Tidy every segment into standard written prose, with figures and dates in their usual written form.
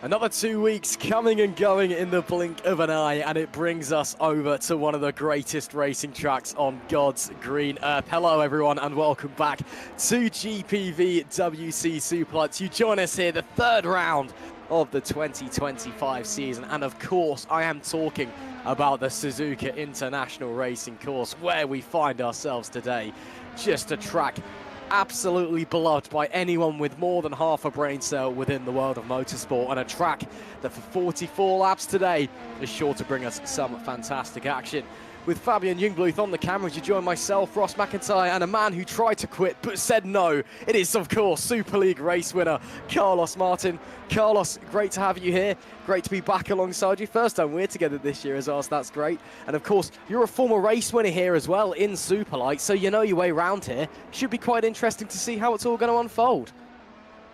Another 2 weeks coming and going in the blink of an eye, and it brings us over to one of the greatest racing tracks on God's green earth. Hello everyone and welcome back to GPVWC Superlights. You join us here, the third round of the 2025 season, and of course I am talking about the Suzuka International Racing Course, where we find ourselves today. Just a track absolutely beloved by anyone with more than half a brain cell within the world of motorsport, and a track that for 44 laps today is sure to bring us some fantastic action. With Fabian Jungbluth on the cameras, you join myself, Ross McIntyre, and a man who tried to quit but said no. It is, of course, Super League race winner Carlos Martin. Carlos, great to have you here. Great to be back alongside you. First time we're together this year as well, so that's great. And of course, you're a former race winner here as well in Superlights, so you know your way around here. Should be quite interesting to see how it's all going to unfold.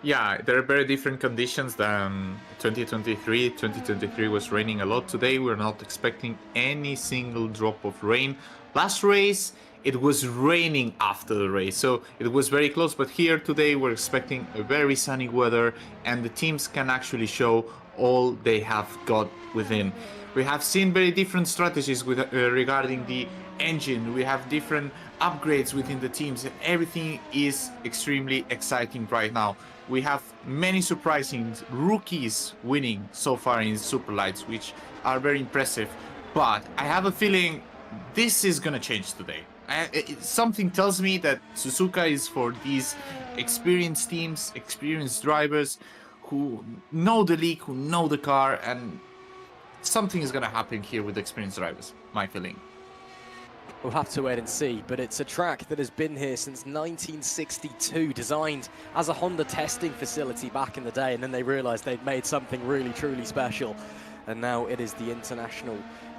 Yeah, there are very different conditions than 2023. 2023 was raining a lot. Today we're not expecting any single drop of rain. Last race, it was raining after the race, so it was very close. But here today we're expecting a very sunny weather, and the teams can actually show all they have got within. We have seen very different strategies with regarding the engine. We have different upgrades within the teams, and everything is extremely exciting right now. We have many surprising rookies winning so far in Superlights, which are very impressive. But I have a feeling this is gonna change today. Something tells me that Suzuka is for these experienced teams, experienced drivers who know the league, who know the car, and something is gonna happen here with experienced drivers, my feeling. We'll have to wait and see, but it's a track that has been here since 1962, designed as a Honda testing facility back in the day, and then they realized they'd made something really, truly special. And now it is the international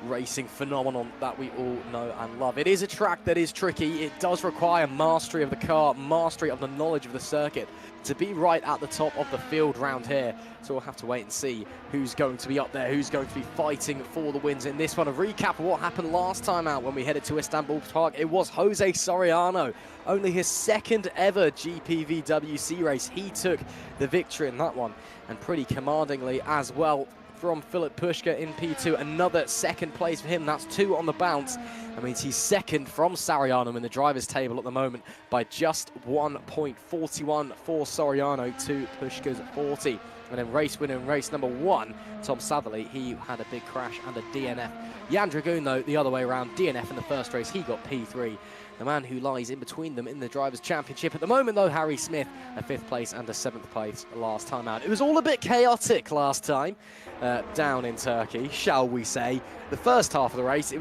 racing phenomenon that we all know and love. It is a track that is tricky. It does require mastery of the car, mastery of the knowledge of the circuit to be right at the top of the field round here. So we'll have to wait and see who's going to be up there, who's going to be fighting for the wins in this one. A recap of what happened last time out when we headed to Istanbul Park. It was Jose Soriano, only his second ever GPVWC race. He took the victory in that one, and pretty commandingly as well from Philip Pushka in P2. Another second place for him. That's 2 on the bounce. That means he's second from Soriano in the driver's table at the moment by just 1.41 for Soriano to Pushka's 40. And then race winner in race number 1, Tom Satherley, he had a big crash and a DNF. Jan Dragoon, though, the other way around, DNF in the first race, he got P3. The man who lies in between them in the Drivers' Championship at the moment, though, Harry Smith, a 5th place and a 7th place last time out. It was all a bit chaotic last time down in Turkey, shall we say. The first half of the race, it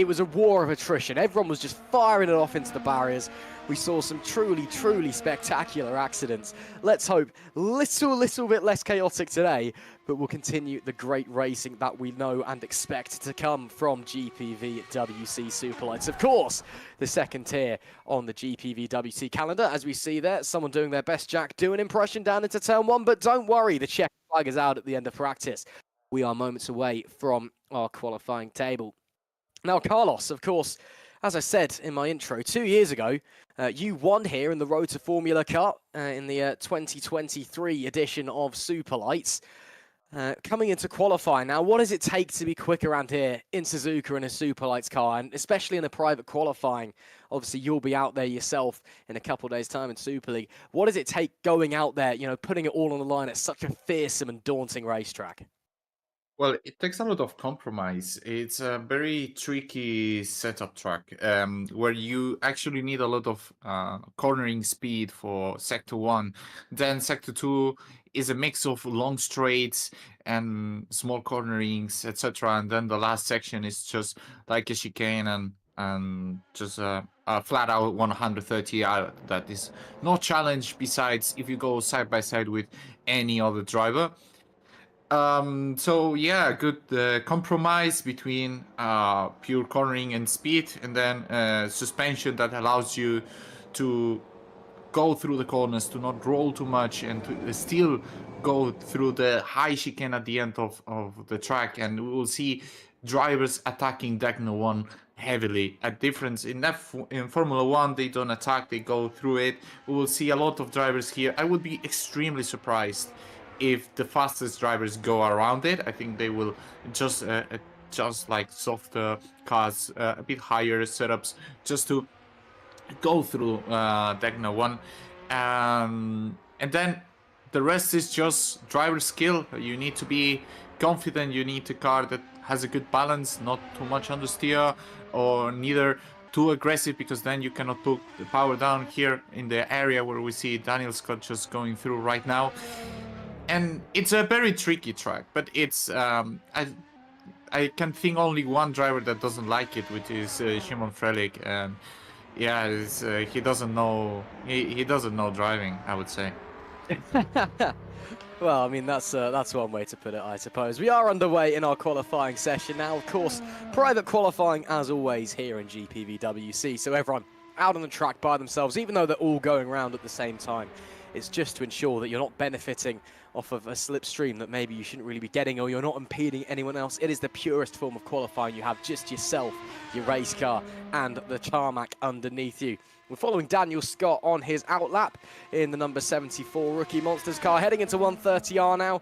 was a war of attrition. Everyone was just firing it off into the barriers. We saw some truly, truly spectacular accidents. Let's hope little bit less chaotic today, but we'll continue the great racing that we know and expect to come from GPVWC Superlights. Of course, the second tier on the GPVWC calendar, as we see there, someone doing their best, Jack, do an impression down into turn 1, but don't worry, the check flag is out at the end of practice. We are moments away from our qualifying table. Now, Carlos, of course, as I said in my intro, 2 years ago, you won here in the Road to Formula Cup in the 2023 edition of Superlights. Coming into qualifying now, what does it take to be quick around here in Suzuka in a Superlights car, and especially in the private qualifying? Obviously, you'll be out there yourself in a couple of days' time in Super League. What does it take going out there, you know, putting it all on the line at such a fearsome and daunting racetrack? Well, it takes a lot of compromise. It's a very tricky setup track where you actually need a lot of cornering speed for Sector 1. Then Sector 2 is a mix of long straights and small cornerings, etc. And then the last section is just like a chicane and just a flat out 130 that is no challenge besides if you go side by side with any other driver. So yeah, good compromise between pure cornering and speed, and then suspension that allows you to go through the corners, to not roll too much, and to still go through the high chicane at the end of the track. And we will see drivers attacking Deckner 1 heavily. A difference in Formula 1, they don't attack, they go through it. We will see a lot of drivers here. I would be extremely surprised if the fastest drivers go around it. I think they will just like softer cars, a bit higher setups, just to go through Degna 1. And then the rest is just driver skill. You need to be confident. You need a car that has a good balance, not too much understeer or neither too aggressive, because then you cannot put the power down here in the area where we see Daniel Scott just going through right now. And it's a very tricky track, but it's I can think only one driver that doesn't like it, which is Shimon Frelich. And yeah, he doesn't know he doesn't know driving, I would say. Well, I mean, that's one way to put it, I suppose. We are underway in our qualifying session now. Of course, private qualifying, as always, here in GPVWC. So everyone out on the track by themselves, even though they're all going around at the same time. It's just to ensure that you're not benefiting off of a slipstream that maybe you shouldn't really be getting, or you're not impeding anyone else. It is the purest form of qualifying. You have just yourself, your race car, and the tarmac underneath you. We're following Daniel Scott on his outlap in the number 74 Rookie Monsters car, heading into 130R now.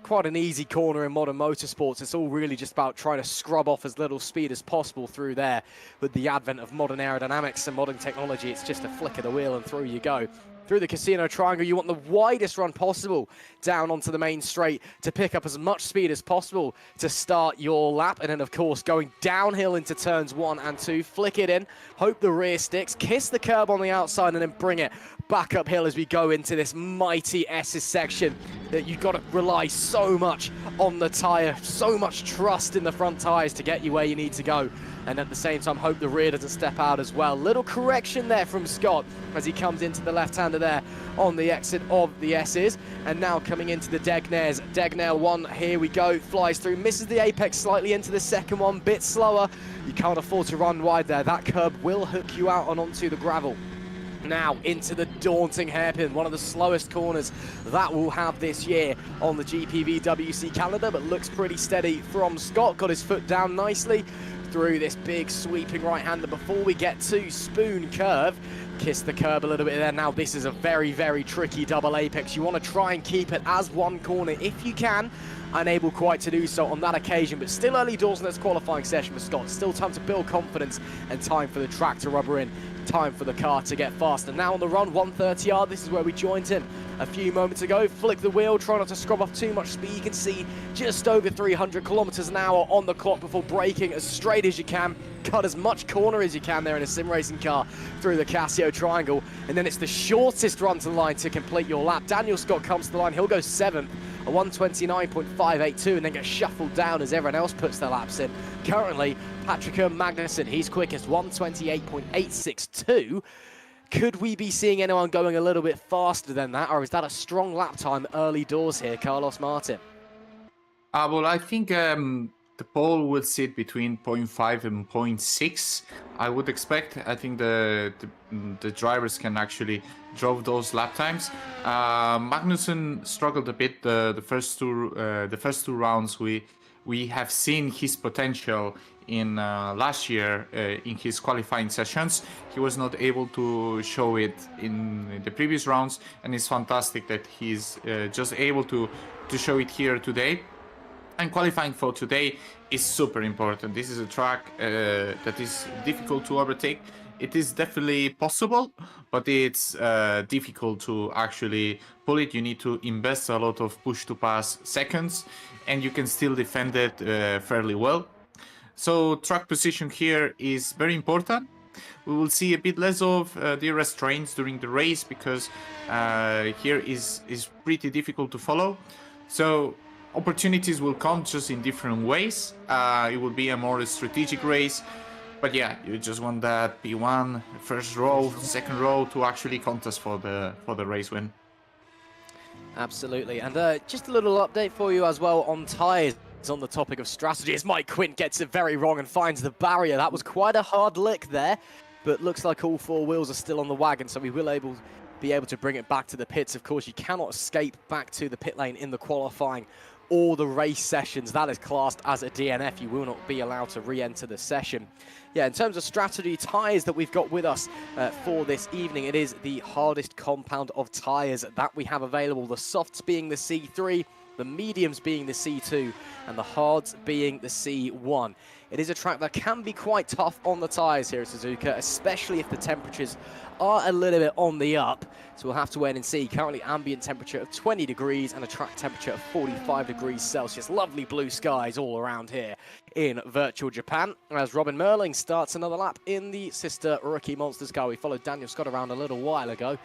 Quite an easy corner in modern motorsports. It's all really just about trying to scrub off as little speed as possible through there. With the advent of modern aerodynamics and modern technology, it's just a flick of the wheel and through you go. Through the Casino Triangle, you want the widest run possible down onto the main straight to pick up as much speed as possible to start your lap. And then, of course, going downhill into turns 1 and 2, flick it in, hope the rear sticks, kiss the curb on the outside, and then bring it back uphill as we go into this mighty S's section that you've got to rely so much on the tyre, so much trust in the front tyres to get you where you need to go. And at the same time, hope the rear doesn't step out as well. Little correction there from Scott as he comes into the left-hander there on the exit of the S's. And now coming into the Degnaires. Degnaire 1, here we go, flies through, misses the apex slightly into the second one, bit slower. You can't afford to run wide there. That curb will hook you out and onto the gravel. Now into the daunting hairpin, one of the slowest corners that we'll have this year on the GPVWC calendar, but looks pretty steady from Scott. Got his foot down nicely through this big sweeping right-hander before we get to Spoon Curve. Kiss the curb a little bit there. Now this is a very, very tricky double apex. You want to try and keep it as one corner if you can. Unable quite to do so on that occasion, but still early doors in this qualifying session for Scott. Still time to build confidence and time for the track to rubber in. Time for the car to get faster. Now on the run, 130R, this is where we joined him a few moments ago. Flick the wheel, try not to scrub off too much speed. You can see just over 300 kilometers an hour on the clock before braking as straight as you can. Cut as much corner as you can there in a sim racing car through the Casio Triangle. And then it's the shortest run to the line to complete your lap. Daniel Scott comes to the line, he'll go 7th. A 129.582 and then get shuffled down as everyone else puts their laps in. Currently, Patrick Magnussen, he's quickest, 128.862. Could we be seeing anyone going a little bit faster than that, or is that a strong lap time early doors here, Carlos Martin? Well, I think the pole will sit between 0.5 and 0.6. I would expect. I think the drivers can actually drove those lap times. Magnussen struggled a bit the first two rounds. We have seen his potential in last year in his qualifying sessions. He was not able to show it in the previous rounds, and it's fantastic that he's just able to show it here today. And qualifying for today is super important. This is a track that is difficult to overtake. It is definitely possible, but it's difficult to actually pull it. You need to invest a lot of push to pass seconds, and you can still defend it fairly well. So track position here is very important. We will see a bit less of DRS trains during the race because here is pretty difficult to follow. So opportunities will come just in different ways. It will be a more strategic race. But yeah, you just want that P1, first row, second row to actually contest for the race win. Absolutely, and just a little update for you as well on tyres on the topic of strategy as Mike Quint gets it very wrong and finds the barrier. That was quite a hard lick there, but looks like all four wheels are still on the wagon, so we will be be able to bring it back to the pits. Of course, you cannot escape back to the pit lane in the qualifying or the race sessions. That is classed as a DNF. You will not be allowed to re-enter the session. Yeah, in terms of strategy tyres that we've got with us for this evening, it is the hardest compound of tyres that we have available. The softs being the C3, the mediums being the C2, and the hards being the C1. It is a track that can be quite tough on the tyres here at Suzuka, especially if the temperatures are a little bit on the up. So we'll have to wait and see. Currently ambient temperature of 20 degrees and a track temperature of 45 degrees Celsius. Lovely blue skies all around here in virtual Japan. As Robin Merling starts another lap in the sister Rookie Monsters car. We followed Daniel Scott around a little while ago,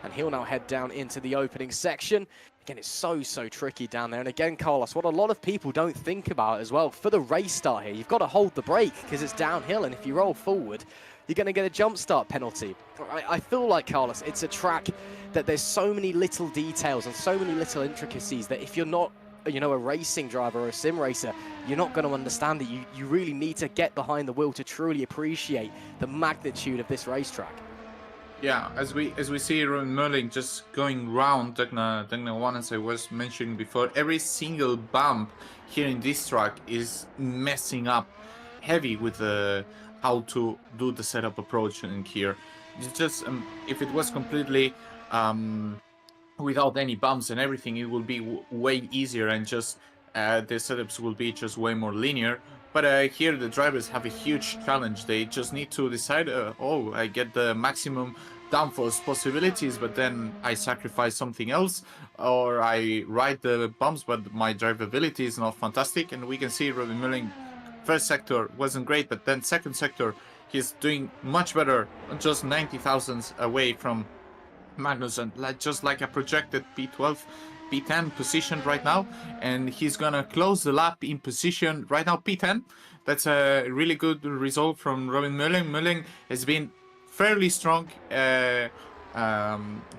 and he'll now head down into the opening section. Again, it's so tricky down there. And again, Carlos, what a lot of people don't think about as well, for the race start here, you've got to hold the brake because it's downhill, and if you roll forward, you're going to get a jump start penalty. I feel like, Carlos, it's a track that there's so many little details and so many little intricacies that if you're not, you know, a racing driver or a sim racer, you're not going to understand it. You really need to get behind the wheel to truly appreciate the magnitude of this racetrack. Yeah, as we see Robin Merling just going round Degna 1, as I was mentioning before, every single bump here in this track is messing up heavy with how to do the setup approach in here. It's just if it was completely without any bumps and everything, it will be way easier, and just the setups will be just way more linear. But here the drivers have a huge challenge. They just need to decide, oh, I get the maximum downforce possibilities, but then I sacrifice something else, or I ride the bumps, but my drivability is not fantastic. And we can see Robin Merling, first sector wasn't great, but then second sector, he's doing much better, just 90 thousandths away from Magnussen, just like a projected P12. P10 position right now, and he's gonna close the lap in position right now P10. That's a really good result from Robin Merling. Merling has been fairly strong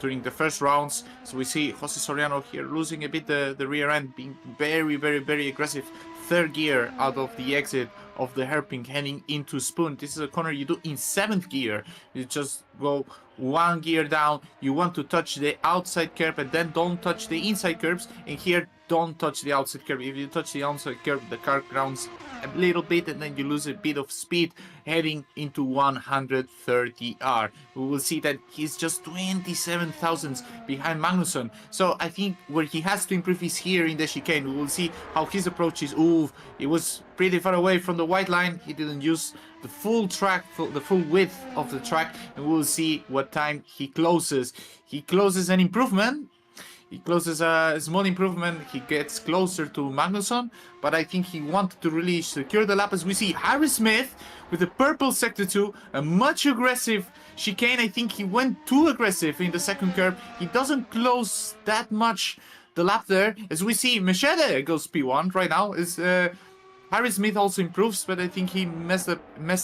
during the first rounds, so we see Jose Soriano here losing a bit the rear end, being very aggressive. Third gear out of the exit of the hairpin, heading into Spoon. This is a corner you do in 7th gear. You just go 1 gear down. You want to touch the outside curb, and then don't touch the inside curbs. And here, don't touch the outside curb. If you touch the outside curb, the car grounds a little bit, and then you lose a bit of speed heading into 130R. We will see that he's just 27 thousandths behind Magnussen. So I think where he has to improve is here in the chicane. We will see how his approach is. Ooh, it was pretty far away from the white line. He didn't use the full track, the full width of the track, and we will see what time he closes. He closes an improvement. He closes a small improvement. He gets closer to Magnussen, but I think he wanted to really secure the lap. As we see Harry Smith with the purple sector 2, a much aggressive chicane. I think he went too aggressive in the second curve. He doesn't close that much the lap there. As we see Machete goes P1 right now. Harry Smith also improves, but I think he messed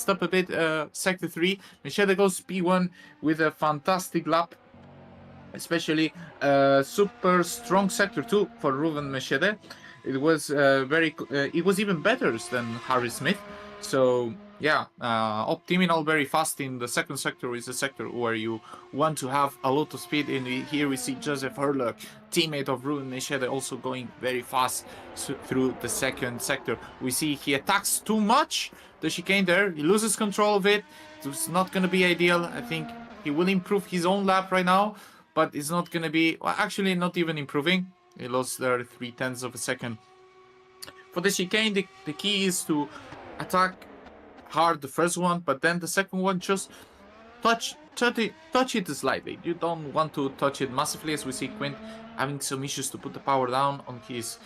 up a bit. Sector 3, Machete goes P1 with a fantastic lap. Especially super strong sector 2 for Ruben Machete. It was it was even better than Harry Smith. So yeah, Optiminal very fast in the second sector is a sector where you want to have a lot of speed. And here we see Joseph Herlock, teammate of Ruben Machete, also going very fast through the second sector. We see he attacks too much the chicane there. He loses control of it. It's not going to be ideal. I think he will improve his own lap right now, but it's not going to be, well, actually not even improving. He lost there 0.3 of a second. For the chicane, the key is to attack hard the first one, but then the second one just touch it slightly. You don't want to touch it massively, as we see Quint having some issues to put the power down on his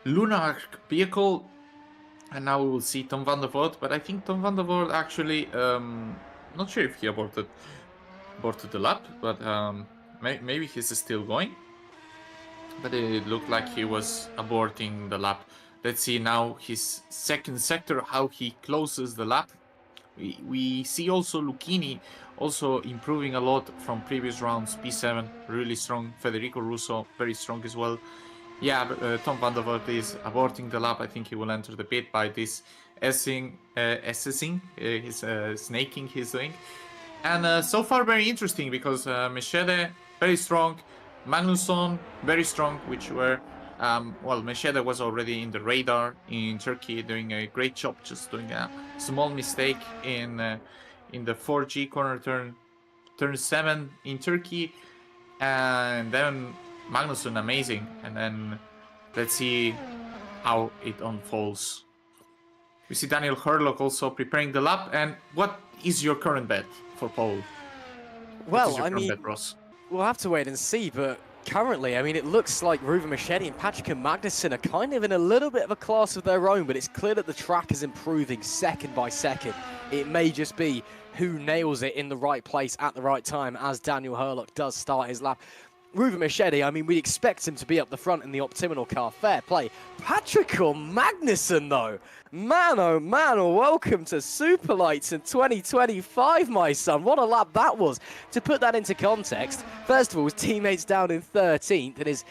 Lunar vehicle. And now we will see Tom van der Voort, but I think Tom van der Voort actually, not sure if he aborted the lap, but maybe he's still going. But it looked like he was aborting the lap. Let's see now his second sector, how he closes the lap. We see also Lucchini also improving a lot from previous rounds. P7, really strong. Federico Russo, very strong as well. Yeah, Tom van der Voort is aborting the lap. I think he will enter the pit by this assessing his snaking he's doing. And so far very interesting, because Machete very strong. Magnusson, very strong, which were, well, Meshede was already in the radar in Turkey, doing a great job, just doing a small mistake in the 4G corner turn 7 in Turkey. And then Magnusson, amazing. And then let's see how it unfolds. We see Daniel Hurlock also preparing the lap. And what is your current bet for pole? Well, I mean, bet, Ross? We'll have to wait and see, but currently, I mean, it looks like Ruven Machete and Patrick Magnusson are kind of in a little bit of a class of their own, but it's clear that the track is improving second by second. It may just be who nails it in the right place at the right time as Daniel Hurlock does start his lap. Ruven Machete, I mean, we'd expect him to be up the front in the Optimal car. Fair play. Patrick Magnusson, though. Man, oh man, welcome to Superlights in 2025, my son. What a lap that was. To put that into context, first of all, his teammates down in 13th and is,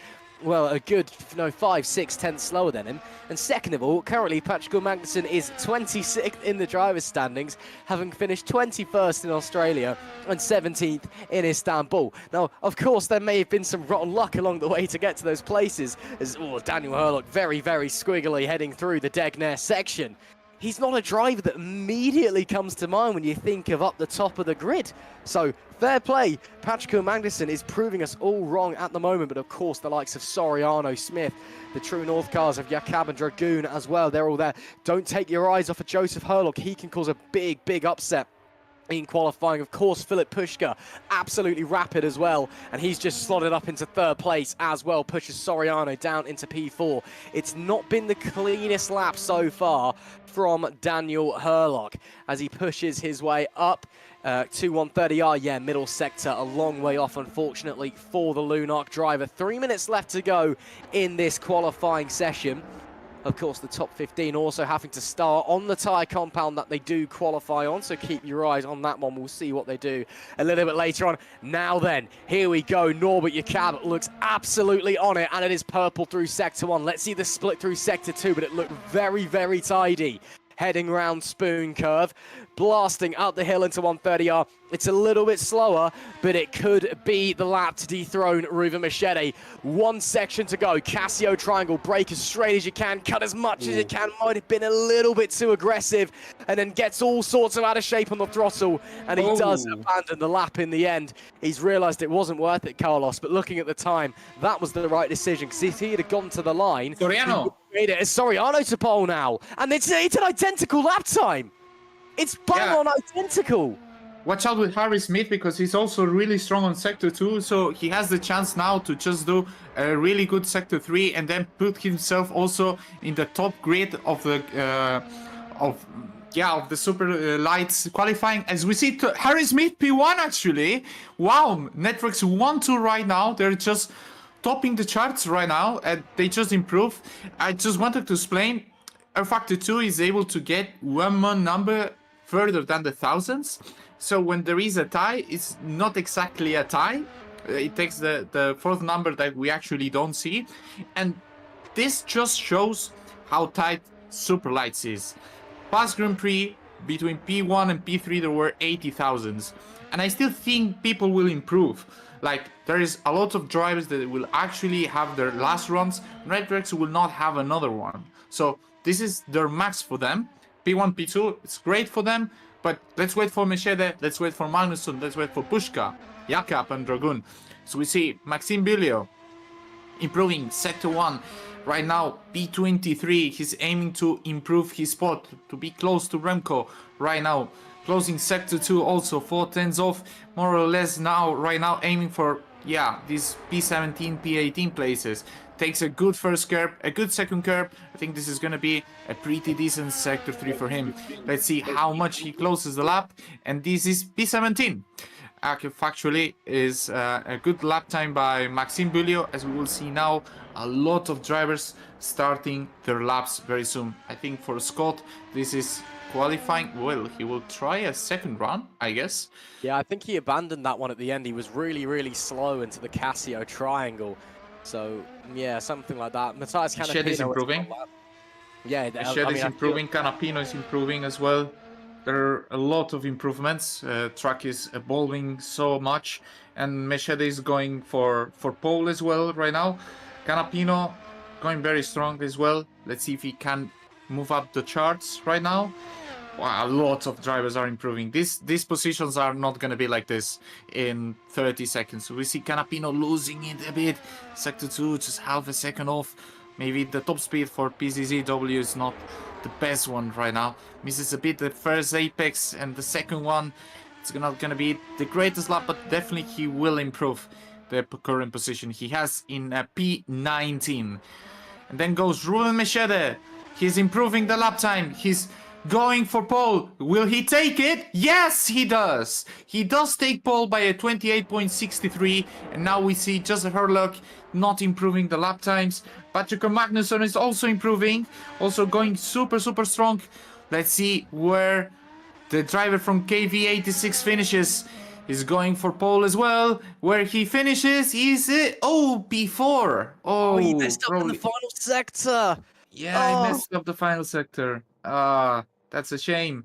well, a good 5, 6 tenths slower than him. And second of all, currently Patrick Magnusson is 26th in the driver's standings, having finished 21st in Australia and 17th in Istanbul. Now, of course, there may have been some rotten luck along the way to get to those places, as Daniel Hurlock very, very squiggly heading through the Degner section. He's not a driver that immediately comes to mind when you think of up the top of the grid. So, fair play. Patrick Magnusson is proving us all wrong at the moment, but of course the likes of Soriano, Smith, the True North cars of Jakab and Dragoon as well, they're all there. Don't take your eyes off of Joseph Hurlock. He can cause a big, big upset in qualifying. Of course, Philip Pushka, absolutely rapid as well, and he's just slotted up into third place as well, pushes Soriano down into P4. It's not been the cleanest lap so far from Daniel Hurlock as he pushes his way up to 130R, yeah, middle sector, a long way off, unfortunately, for the Lunark driver. 3 minutes left to go in this qualifying session. Of course, the top 15 also having to start on the tyre compound that they do qualify on, so keep your eyes on that one. We'll see what they do a little bit later on. Now then, here we go. Norbert Jakab looks absolutely on it, and it is purple through Sector 1. Let's see the split through Sector 2, but it looked very, very tidy. Heading round Spoon Curve, blasting up the hill into 130R. It's a little bit slower, but it could be the lap to dethrone Ruven Machete. 1 section to go. Casio triangle, brake as straight as you can, cut as much as you can. Might have been a little bit too aggressive, and then gets all sorts of out of shape on the throttle, and he does abandon the lap in the end. He's realised it wasn't worth it, Carlos, but looking at the time, that was the right decision, because if he had gone to the line, Soriano. It is Soriano to pole now, and it's an identical lap time. It's bang on identical. Watch out with Harry Smith, because he's also really strong on Sector 2, so he has the chance now to just do a really good Sector 3 and then put himself also in the top grid of the of the Superlights qualifying. As we see, Harry Smith P1 actually. Wow, Networks 1-2 right now. They're just topping the charts right now, and they just improved. I just wanted to explain, our Factor 2 is able to get one more number further than the thousands. So when there is a tie, it's not exactly a tie. It takes the fourth number that we actually don't see. And this just shows how tight Superlights is. Past Grand Prix, between P1 and P3, there were 80,000s. And I still think people will improve. Like, there is a lot of drivers that will actually have their last runs. Networks will not have another one. So this is their max for them. P1, P2, it's great for them. But let's wait for Machete, let's wait for Magnusson, let's wait for Pushka, Jakab and Dragoon. So we see Maxime Bilio improving Sector 1. Right now, P23, he's aiming to improve his spot, to be close to Remco right now. Closing Sector 2 also, 4 tenths off, more or less now, right now aiming for, these P17, P18 places. Takes a good first curb, a good second curb. I think this is going to be a pretty decent Sector 3 for him. Let's see how much he closes the lap. And this is P17. Factually is a good lap time by Maxime Bulliot. As we will see now, a lot of drivers starting their laps very soon. I think for Scott, this is qualifying. Well, he will try a second run, I guess. Yeah, I think he abandoned that one at the end. He was really, really slow into the Casio triangle. So, yeah, something like that. Matthias Canapino Shed is improving. Yeah, Shed is improving. Canapino is improving as well. There are a lot of improvements. Track is evolving so much. and Machete is going for pole as well right now. Canapino going very strong as well. Let's see if he can move up the charts right now. Wow, lots of drivers are improving. These positions are not going to be like this in 30 seconds. We see Canapino losing it a bit. Sector 2, just half a second off. Maybe the top speed for PZZW is not the best one right now. Misses a bit the first apex, and the second one, it's not going to be the greatest lap, but definitely he will improve the current position he has in P19. And then goes Ruben Machete. He's improving the lap time. He's going for pole. Will he take it? Yes, he does. He does take pole by a 28.63. And now we see Joseph Herlock not improving the lap times. Patrick Magnusson is also improving. Also going super strong. Let's see where the driver from KV86 finishes. He's going for pole as well. Where he finishes is P4. Oh, he messed up in the final sector. Yeah, he messed up the final sector. That's a shame.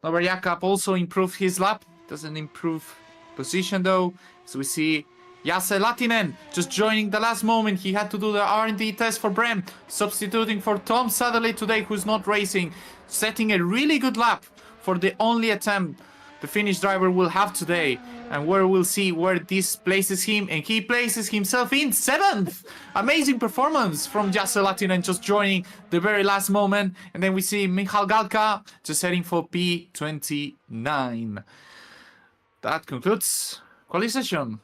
Norbert Jakob also improved his lap. Doesn't improve position though. So we see Jase Latinen just joining the last moment. He had to do the R&D test for Brem, substituting for Tom Satterley today, who's not racing, setting a really good lap for the only attempt the Finnish driver will have today, and where we'll see where this places him, and he places himself in 7th. Amazing performance from Jase Latinen, just joining the very last moment. And then we see Michal Galka just heading for P29. That concludes qualification.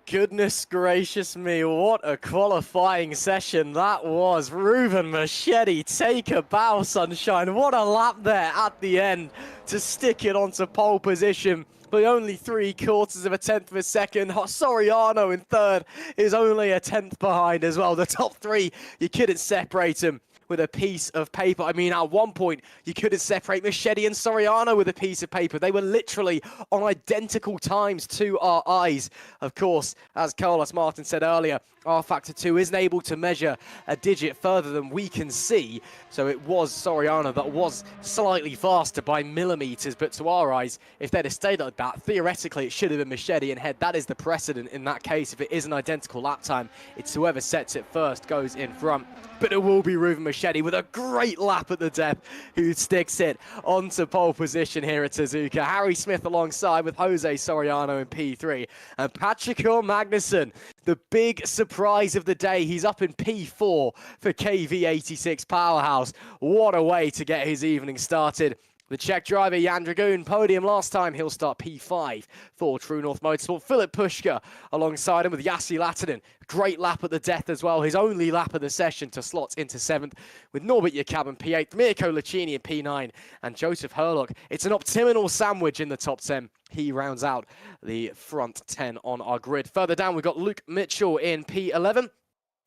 Goodness gracious me, what a qualifying session that was. Ruben Machete, take a bow, sunshine. What a lap there at the end to stick it onto pole position. But only 3/4 of a tenth of a second. Soriano in third is only a tenth behind as well. The top three, you couldn't separate them with a piece of paper. I mean, at one point, you couldn't separate Machete and Soriano with a piece of paper. They were literally on identical times to our eyes. Of course, as Carlos Martin said earlier, R Factor 2 isn't able to measure a digit further than we can see. So it was Soriano that was slightly faster by millimeters, but to our eyes, if they'd have stayed like that, theoretically, it should have been Machete and Head. That is the precedent in that case. If it is an identical lap time, it's whoever sets it first goes in front. But it will be Ruben Machete with a great lap at the death who sticks it onto pole position here at Suzuka. Harry Smith alongside with Jose Soriano in P3. And Patrick Magnusson, the big surprise of the day. He's up in P4 for KV86 Powerhouse. What a way to get his evening started. The Czech driver Jan Dragoon, podium last time. He'll start P5 for True North Motorsport. Philip Pushka alongside him with Jase Latinen. Great lap at the death as well. His only lap of the session to slot into 7th with Norbert Jakob in P8, Mirko Lucchini in P9 and Joseph Herlock. It's an optimal sandwich in the top 10. He rounds out the front 10 on our grid. Further down, we've got Luke Mitchell in P11.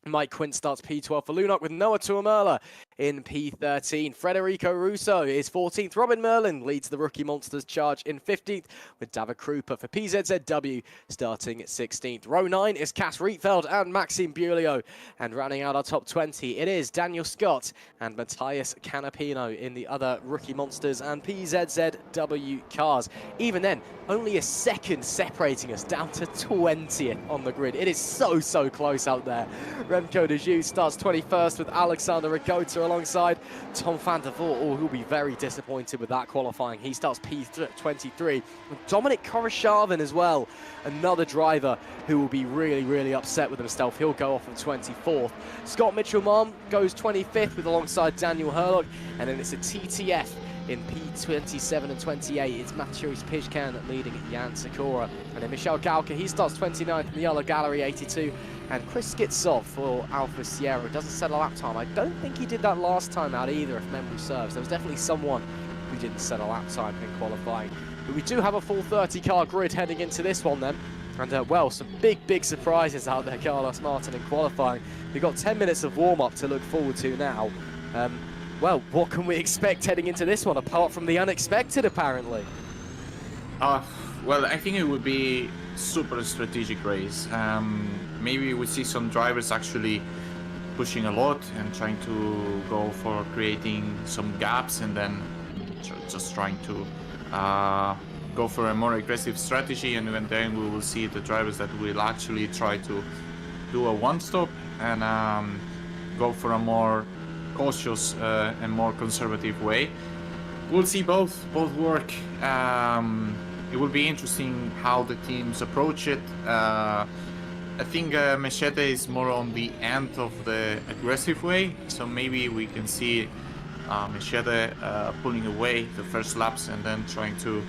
Mike Quint starts P12 for Lunok with Noah Tuamela in P13. Federico Russo is 14th. Robin Merlin leads the Rookie Monsters charge in 15th with David Krupa for PZZW starting 16th. Row 9 is Cass Rietveld and Maxime Bulio. And rounding out our top 20, it is Daniel Scott and Matthias Canapino in the other Rookie Monsters and PZZW cars. Even then, only a second separating us down to 20th on the grid. It is so close out there. Remco de Joux starts 21st with Alexander Rigota alongside Tom van der Voort, who'll be very disappointed with that qualifying. He starts P23. Dominic Koroshavin as well, another driver who will be really upset with himself. He'll go off on 24th. Scott Mitchell-Mom goes 25th with alongside Daniel Herlock, and then it's a TTF in P27 and 28. It's Matthews Pishkan leading Jan Sakura. And then Michel Galka, he starts 29th in the Yellow Gallery 82. And Chris Skitsov for Alpha Sierra doesn't set a lap time. I don't think he did that last time out either, if memory serves. There was definitely someone who didn't set a lap time in qualifying. But we do have a full 30-car grid heading into this one then. And, well, some big surprises out there, Carlos Martin, in qualifying. We've got 10 minutes of warm-up to look forward to now. Well, what can we expect heading into this one, apart from the unexpected, apparently? Well, I think it would be super strategic race. Maybe we see some drivers actually pushing a lot and trying to go for creating some gaps and then just trying to go for a more aggressive strategy, and then we will see the drivers that will actually try to do a one-stop and go for a more cautious and more conservative way. We'll see both work. It will be interesting how the teams approach it. I think Machete is more on the end of the aggressive way, so maybe we can see Machete pulling away the first laps and then trying to,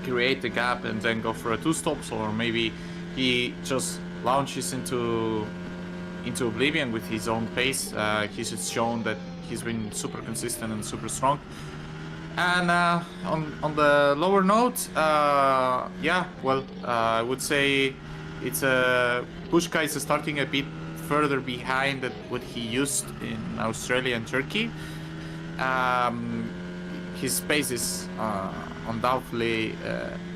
create the gap and then go for a two-stops, or maybe he just launches into oblivion with his own pace. He's just shown that he's been super consistent and super strong. And on the lower note, I would say it's Pushka is starting a bit further behind than what he used in Australia and Turkey. His pace is undoubtedly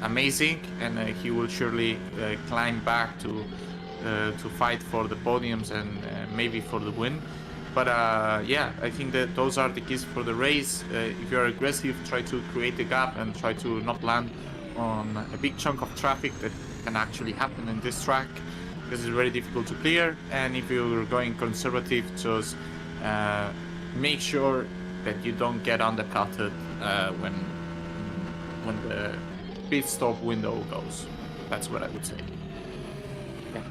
amazing, and he will surely climb back to fight for the podiums and maybe for the win. But I think that those are the keys for the race. If you're aggressive, try to create a gap and try to not land on a big chunk of traffic that can actually happen in this track, because it's very difficult to clear. And if you're going conservative, just make sure that you don't get undercutted when the pit stop window goes. That's what I would say.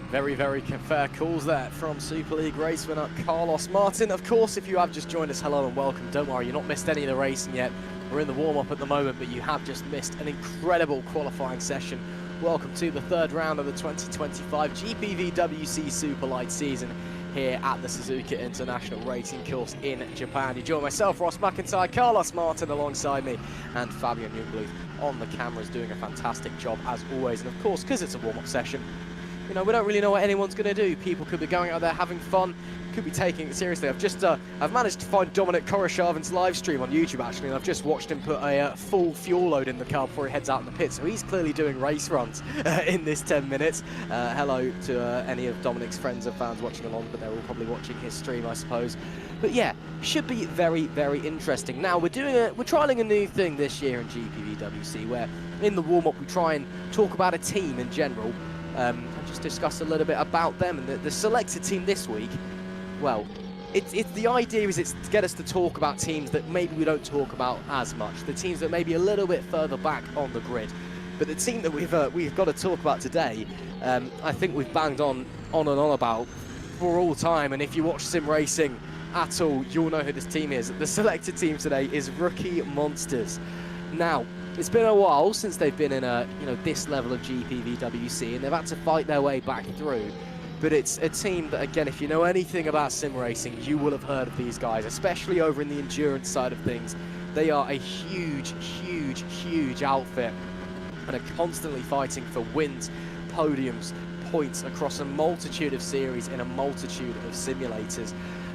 Very, very fair calls there from Super League race winner Carlos Martin. Of course, if you have just joined us, hello and welcome. Don't worry, you've not missed any of the racing yet. We're in the warm-up at the moment, but you have just missed an incredible qualifying session. Welcome to the third round of the 2025 GPVWC Superlights season here at the Suzuka International Racing Course in Japan. You join myself, Ross McIntyre, Carlos Martin alongside me, and Fabian Jungbluth on the cameras doing a fantastic job as always. And of course, because it's a warm-up session, we don't really know what anyone's going to do. People could be going out there having fun, could be taking it seriously. I've managed to find Dominic Koroshavin's live stream on YouTube actually, and I've just watched him put a full fuel load in the car before he heads out in the pit. So he's clearly doing race runs in this 10 minutes. Hello to any of Dominic's friends and fans watching along, but they're all probably watching his stream, I suppose. But yeah, should be very, very interesting. Now we're trialing a new thing this year in GPVWC, where in the warm-up we try and talk about a team in general. And just discuss a little bit about them. And the selected team this week, well, the idea is it's to get us to talk about teams that maybe we don't talk about as much, the teams that may be a little bit further back on the grid. But the team that we've got to talk about today, I think we've banged on and on about for all time. And if you watch sim racing at all, you'll know who this team is. The selected team today is Rookie Monsters. Now, it's been a while since they've been in this level of GPVWC, and they've had to fight their way back through. But it's a team that, again, if you know anything about sim racing, you will have heard of these guys, especially over in the endurance side of things. They are a huge, huge, huge outfit and are constantly fighting for wins, podiums, points across a multitude of series in a multitude of simulators.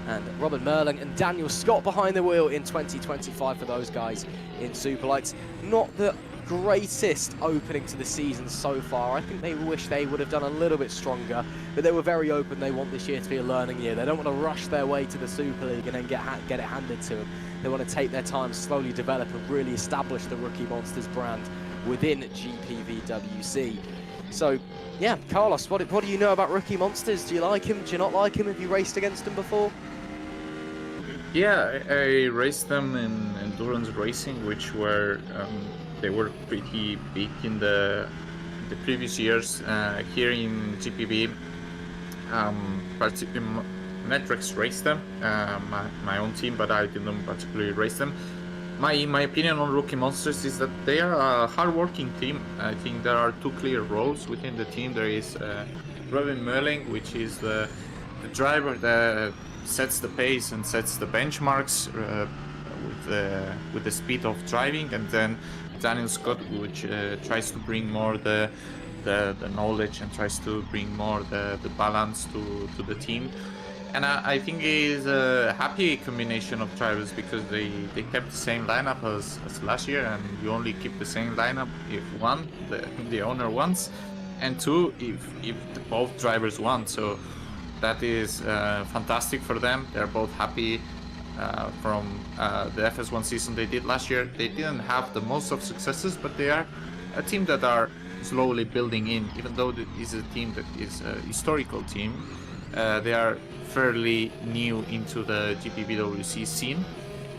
And Robin Merling and Daniel Scott behind the wheel in 2025 for those guys in Superlights. Not the greatest opening to the season so far. I think they wish they would have done a little bit stronger, but they were very open. They want this year to be a learning year. They don't want to rush their way to the Super League and then get it handed to them. They want to take their time, slowly develop and really establish the Rookie Monsters brand within GPVWC. So, yeah, Carlos, what do you know about Rookie Monsters? Do you like him? Do you not like him? Have you raced against him before? Yeah, I raced them in endurance racing, which were they were pretty big in the previous years. Here in GPV, Metrics raced them, my own team, but I didn't particularly race them. My opinion on Rookie Monsters is that they are a hard-working team. I think there are two clear roles within the team. There is Robin Merling, which is the driver that sets the pace and sets the benchmarks with the speed of driving, and then Daniel Scott, which tries to bring more the knowledge and tries to bring more the balance to the team. And I think it is a happy combination of drivers, because they kept the same lineup as last year, and you only keep the same lineup if one, the owner wants, and two, if both drivers want. So that is fantastic for them. They're both happy from the FS1 season they did last year. They didn't have the most of successes, but they are a team that are slowly building in. Even though it is a team that is a historical team, they are fairly new into the GPVWC scene,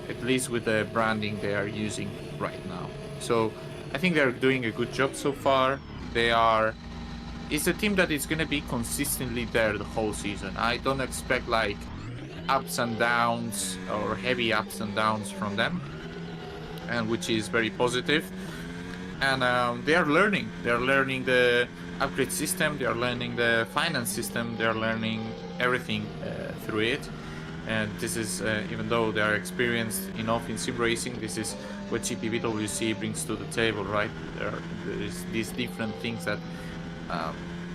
at least with the branding they are using right now. So I think they're doing a good job so far. It's a team that is going to be consistently there the whole season. I don't expect like ups and downs or heavy ups and downs from them, and which is very positive. And they are learning. They are learning the upgrade system. They are learning the finance system. They are learning everything through it. And this is, even though they are experienced enough in sim racing, this is what GPVWC brings to the table, right? There is these different things that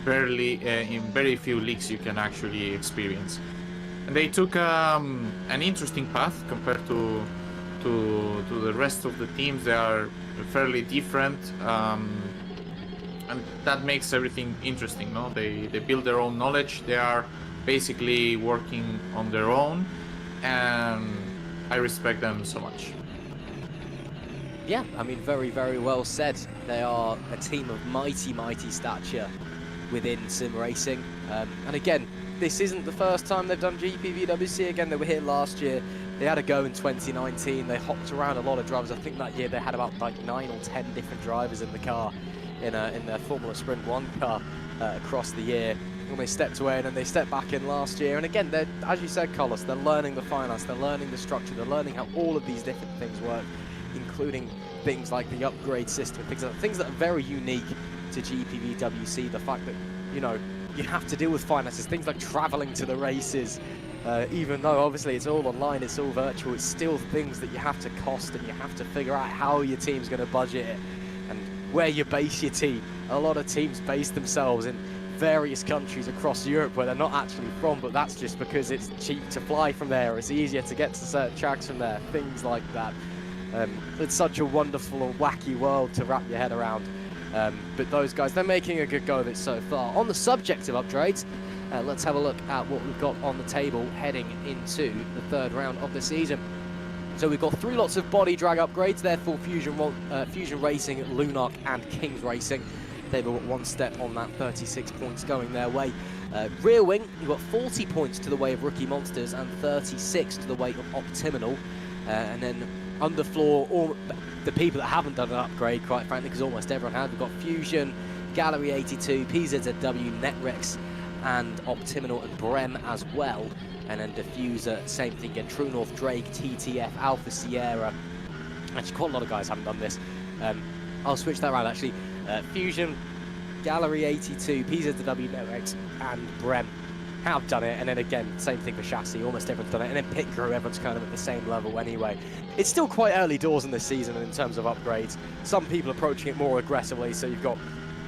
in very few leagues you can actually experience. And they took an interesting path compared to the rest of the teams. They are fairly different, and that makes everything interesting. No, they build their own knowledge. They are basically working on their own, and I respect them so much. Yeah, I mean, very, very well said. They are a team of mighty, mighty stature within sim racing. And again, this isn't the first time they've done GPVWC. Again, they were here last year. They had a go in 2019. They hopped around a lot of drivers. I think that year they had about like 9 or 10 different drivers in the car, in their Formula Sprint 1 car across the year. And they stepped away and then they stepped back in last year. And again, they're, as you said, Carlos, they're learning the finance, they're learning the structure, they're learning how all of these different things work, including things like the upgrade system, things that are very unique to GPVWC. The fact that, you know, you have to deal with finances, things like traveling to the races, even though obviously it's all online, it's all virtual, it's still things that you have to cost, and you have to figure out how your team's going to budget it and where you base your team. A lot of teams base themselves in various countries across Europe where they're not actually from, but that's just because it's cheap to fly from there, it's easier to get to certain tracks from there, things like that. It's such a wonderful and wacky world to wrap your head around. But those guys, they're making a good go of it so far. On the subject of upgrades, let's have a look at what we've got on the table heading into the third round of the season. So we've got 3 lots of body drag upgrades there for Fusion Racing, Lunark and Kings Racing. They've got 1 step on that, 36 points going their way. Rear wing, you've got 40 points to the way of Rookie Monsters and 36 to the way of Optiminal. And then underfloor, all the people that haven't done an upgrade, quite frankly, because almost everyone has. We've got Fusion, Gallery 82, PZZW, Netrex, and Optiminal and Brem as well. And then Diffuser, same thing again, True North, Drake, TTF, Alpha Sierra. Actually, quite a lot of guys haven't done this. I'll switch that around actually. Fusion, Gallery 82, PZW, Netrex, and Brem have done it, and then again, same thing for Chassis, almost everyone's done it, and then Pit Crew, everyone's kind of at the same level anyway. It's still quite early doors in this season in terms of upgrades. Some people approaching it more aggressively, so you've got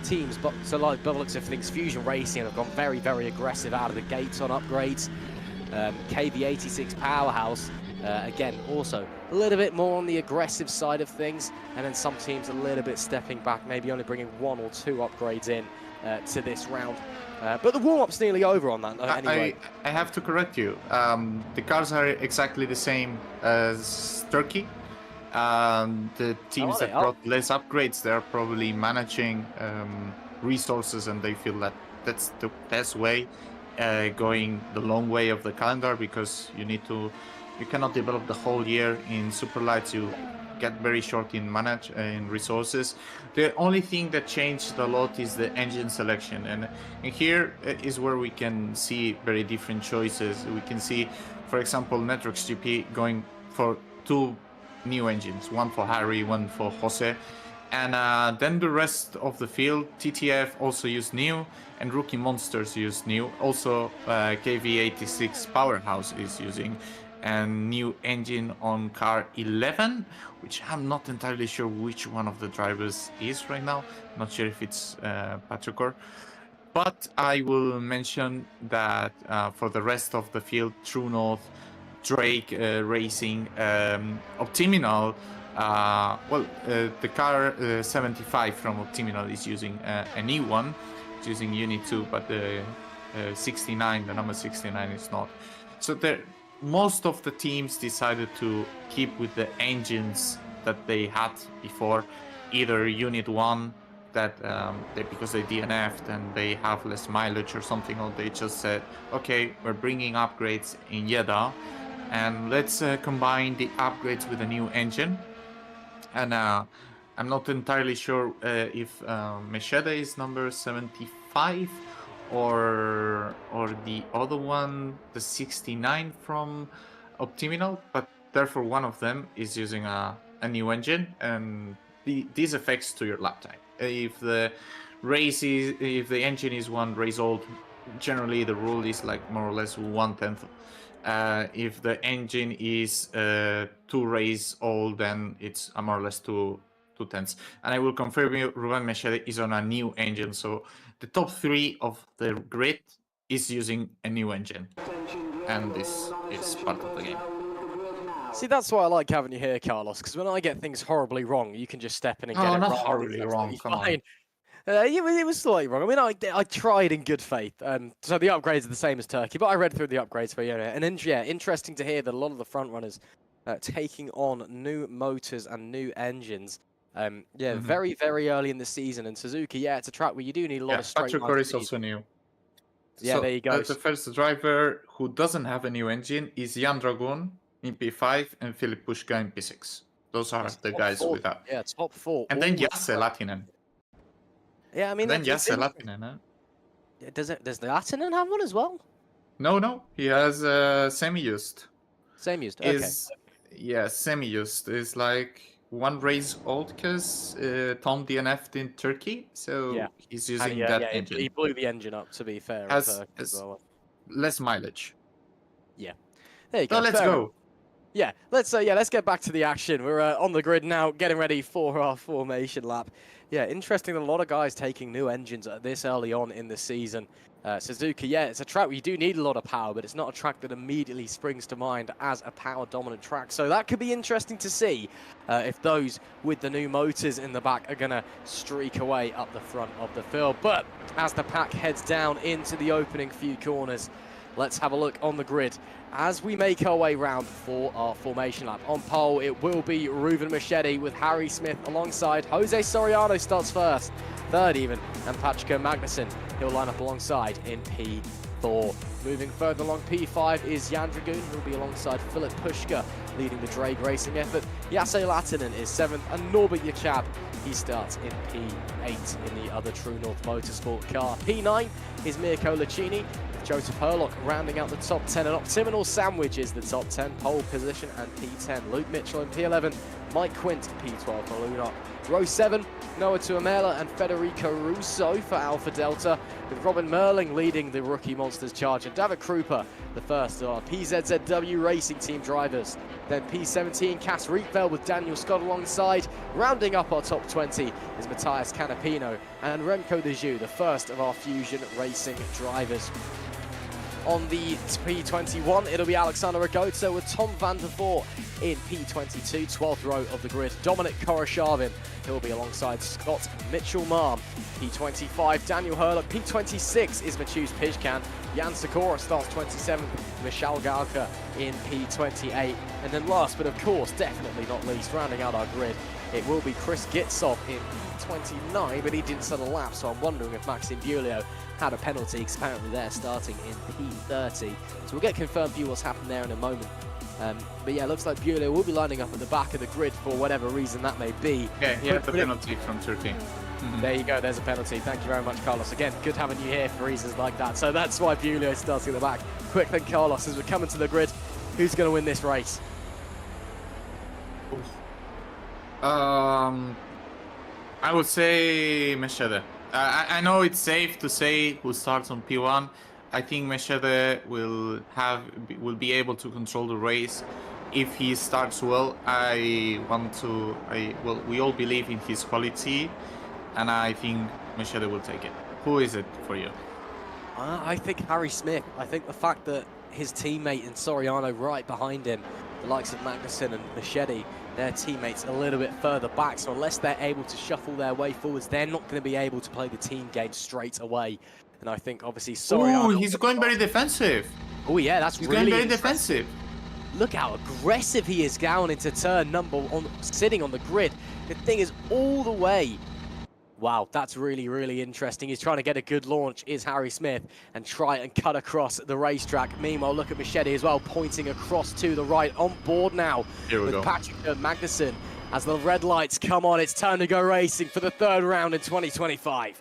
teams, but so like by the looks of things, Fusion Racing have gone very, very aggressive out of the gates on upgrades. KV86 Powerhouse, again, also a little bit more on the aggressive side of things, and then some teams a little bit stepping back, maybe only bringing 1 or 2 upgrades in to this round. But the warm-up's nearly over on that anyway. I have to correct you. The cars are exactly the same as Turkey. The teams that brought less upgrades, they're probably managing resources, and they feel that that's the best way, going the long way of the calendar, because you cannot develop the whole year in Superlights. You get very short in resources. The only thing that changed a lot is the engine selection, and here is where we can see very different choices. We can see, for example, Netrex GP going for 2 new engines, 1 for Harry, 1 for Jose, and then the rest of the field, TTF also used new, and Rookie Monsters used new. Also KV86 Powerhouse is using a new engine on car 11, which I'm not entirely sure which one of the drivers is right now. Not sure if it's Patricor. But I will mention that for the rest of the field, True North, Drake Racing, Optiminal, the car 75 from Optiminal is using a new one. It's using Unit 2, but the 69, the number 69 is not. So most of the teams decided to keep with the engines that they had before, either Unit 1 that because they DNF'd and they have less mileage or something, or they just said, okay, we're bringing upgrades in Jeddah, and let's combine the upgrades with a new engine. And I'm not entirely sure if Meshede is number 75 or the other one, the 69 from Optiminal, but therefore one of them is using a new engine, and these affects to your lap time. If the engine is 1 race old, generally the rule is like more or less 1/10. If the engine is 2 race old, then it's more or less 2/10. And I will confirm you, Ruben Meshede is on a new engine, so the top 3 of the grid is using a new engine, and this is part of the game. See, that's why I like having you here, Carlos, because when I get things horribly wrong, you can just step in and get it not right. horribly wrong, come on. It was slightly wrong. I mean, I tried in good faith. So the upgrades are the same as Turkey, but I read through the upgrades for you. And yeah, interesting to hear that a lot of the front runners taking on new motors and new engines. Very, very early in the season. And Suzuka, yeah, it's a track where you do need a lot of straight lines. Patrick is also new. Yeah, so there you go. The first driver who doesn't have a new engine is Jan Dragoon in P5 and Filip Pushka in P6. Those are the guys with that. Yeah, top 4. And then Jasse Latinen. Yeah, I mean, then Jasse Latinen, huh? Does the Latinen have one as well? No, he has semi-used. Semi-used, okay. Semi-used is like 1 race old because Tom DNF'd in Turkey, so he's using that engine. He blew the engine up, to be fair. Has less mileage. Yeah, there you go. So let's go. Yeah, let's get back to the action. We're on the grid now, getting ready for our formation lap. Yeah, interesting that a lot of guys taking new engines this early on in the season. Suzuka, yeah, it's a track where you do need a lot of power, but it's not a track that immediately springs to mind as a power-dominant track. So that could be interesting to see if those with the new motors in the back are going to streak away up the front of the field. But as the pack heads down into the opening few corners, let's have a look on the grid as we make our way round for our formation lap. On pole, it will be Ruben Meshede with Harry Smith alongside. Jose Soriano starts first, third even, and Patrick Magnussen, he'll line up alongside in P4. Moving further along, P5 is Jan Dragoon, who'll be alongside Filip Pushka, leading the drag racing effort. Jasse Latinen is 7th, and Norbert Yachab, he starts in P8 in the other True North Motorsport car. P9 is Mirko Lacini, with Joseph Herlock rounding out the top 10, and Optiminal Sandwich is the top 10, pole position, and P10. Luke Mitchell in P11, Mike Quint, P12 for Luna. Row 7, Noah Tuamela and Federico Russo for Alpha Delta, with Robin Merling leading the rookie Monsters charge, and David Krupa, the first of our PZZW Racing Team drivers. Then P17, Cass Rietveld with Daniel Scott alongside. Rounding up our top 20 is Matthias Canapino and Remco de Joux, the first of our Fusion Racing drivers. On the P21, it'll be Alexander Ragoto with Tom van der Voort in P22, 12th row of the grid. Dominic Koroshavin, he'll be alongside Scott Mitchell-Marm. P25, Daniel Herlock. P26 is Matheus Pijkan. Jan Sikora starts 27th, Michal Galka in P28. And then last, but of course, definitely not least, rounding out our grid, it will be Chris Gitsov in P29, but he didn't set a lap, so I'm wondering if Maxime Bulio had a penalty, because apparently they're starting in P30. So we'll get confirmed for you what's happened there in a moment. But yeah, looks like Bulio will be lining up at the back of the grid for whatever reason that may be. Yeah, he had the penalty from Turkey. There you go, there's a penalty. Thank you very much, Carlos. Again, good having you here for reasons like that. So that's why Bulio is starting at the back. Quick then, Carlos, as we're coming to the grid, who's going to win this race? I would say Meshede. I know it's safe to say who starts on P1. I think Meshede will be able to control the race if he starts well. We all believe in his quality, and I think Meshede will take it. Who is it for you? I think Harry Smith. I think the fact that his teammate and Soriano right behind him, the likes of Magnussen and Meshede, their teammates a little bit further back, so unless they're able to shuffle their way forwards, they're not going to be able to play the team game straight away. And I think obviously Soriano... Oh, he's going very defensive. Oh yeah, that's he's really going very defensive. look how aggressive he is down into turn number one, sitting on the grid. The thing is all the way. Wow, that's really, really interesting. He's trying to get a good launch, is Harry Smith, and try and cut across the racetrack. Meanwhile, look at Machete as well, pointing across to the right. On board now with Patrick Magnussen. As the red lights come on, it's time to go racing for the third round in 2025.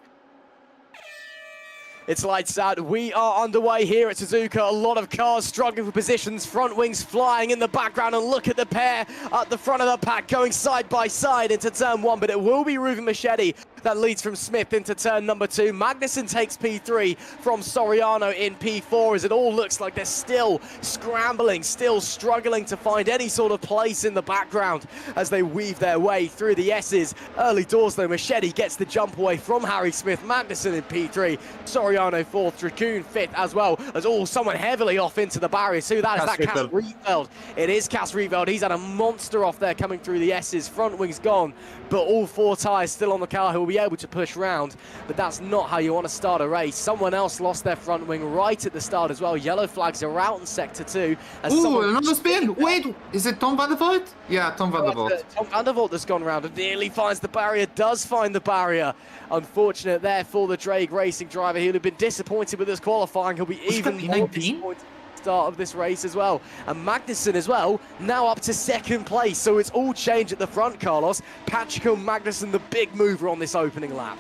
It's lights out. We are underway here at Suzuka. A lot of cars struggling for positions. Front wings flying in the background. And look at the pair at the front of the pack going side by side into turn one. But it will be Ruben Machete that leads from Smith into turn number two. Magnussen takes P3 from Soriano in P4 as it all looks like they're still scrambling, still struggling to find any sort of place in the background as they weave their way through the S's. Early doors though, Machete gets the jump away from Harry Smith. Magnussen in P3, Soriano fourth, Dragoon fifth as well as someone heavily off into the barriers. Who that is? That Cas Rietveld. It is Cas Rietveld. He's had a monster off there coming through the S's. Front wing's gone, but all four tyres still on the car. He'll be able to push round, but that's not how you want to start a race. Someone else lost their front wing right at the start as well. Yellow flags are out in sector two. Ooh, another spin. Wait, is it Tom van der Voort? Yeah, Tom van der Voort. Tom van der Voort that's gone round and nearly finds the barrier, does find the barrier. Unfortunate there for the Drake Racing driver. He'll have been disappointed with this qualifying. He'll be even more disappointed start of this race as well. And Magnussen as well, now up to second place. So it's all changed at the front, Carlos. Patrick Magnussen, the big mover on this opening lap.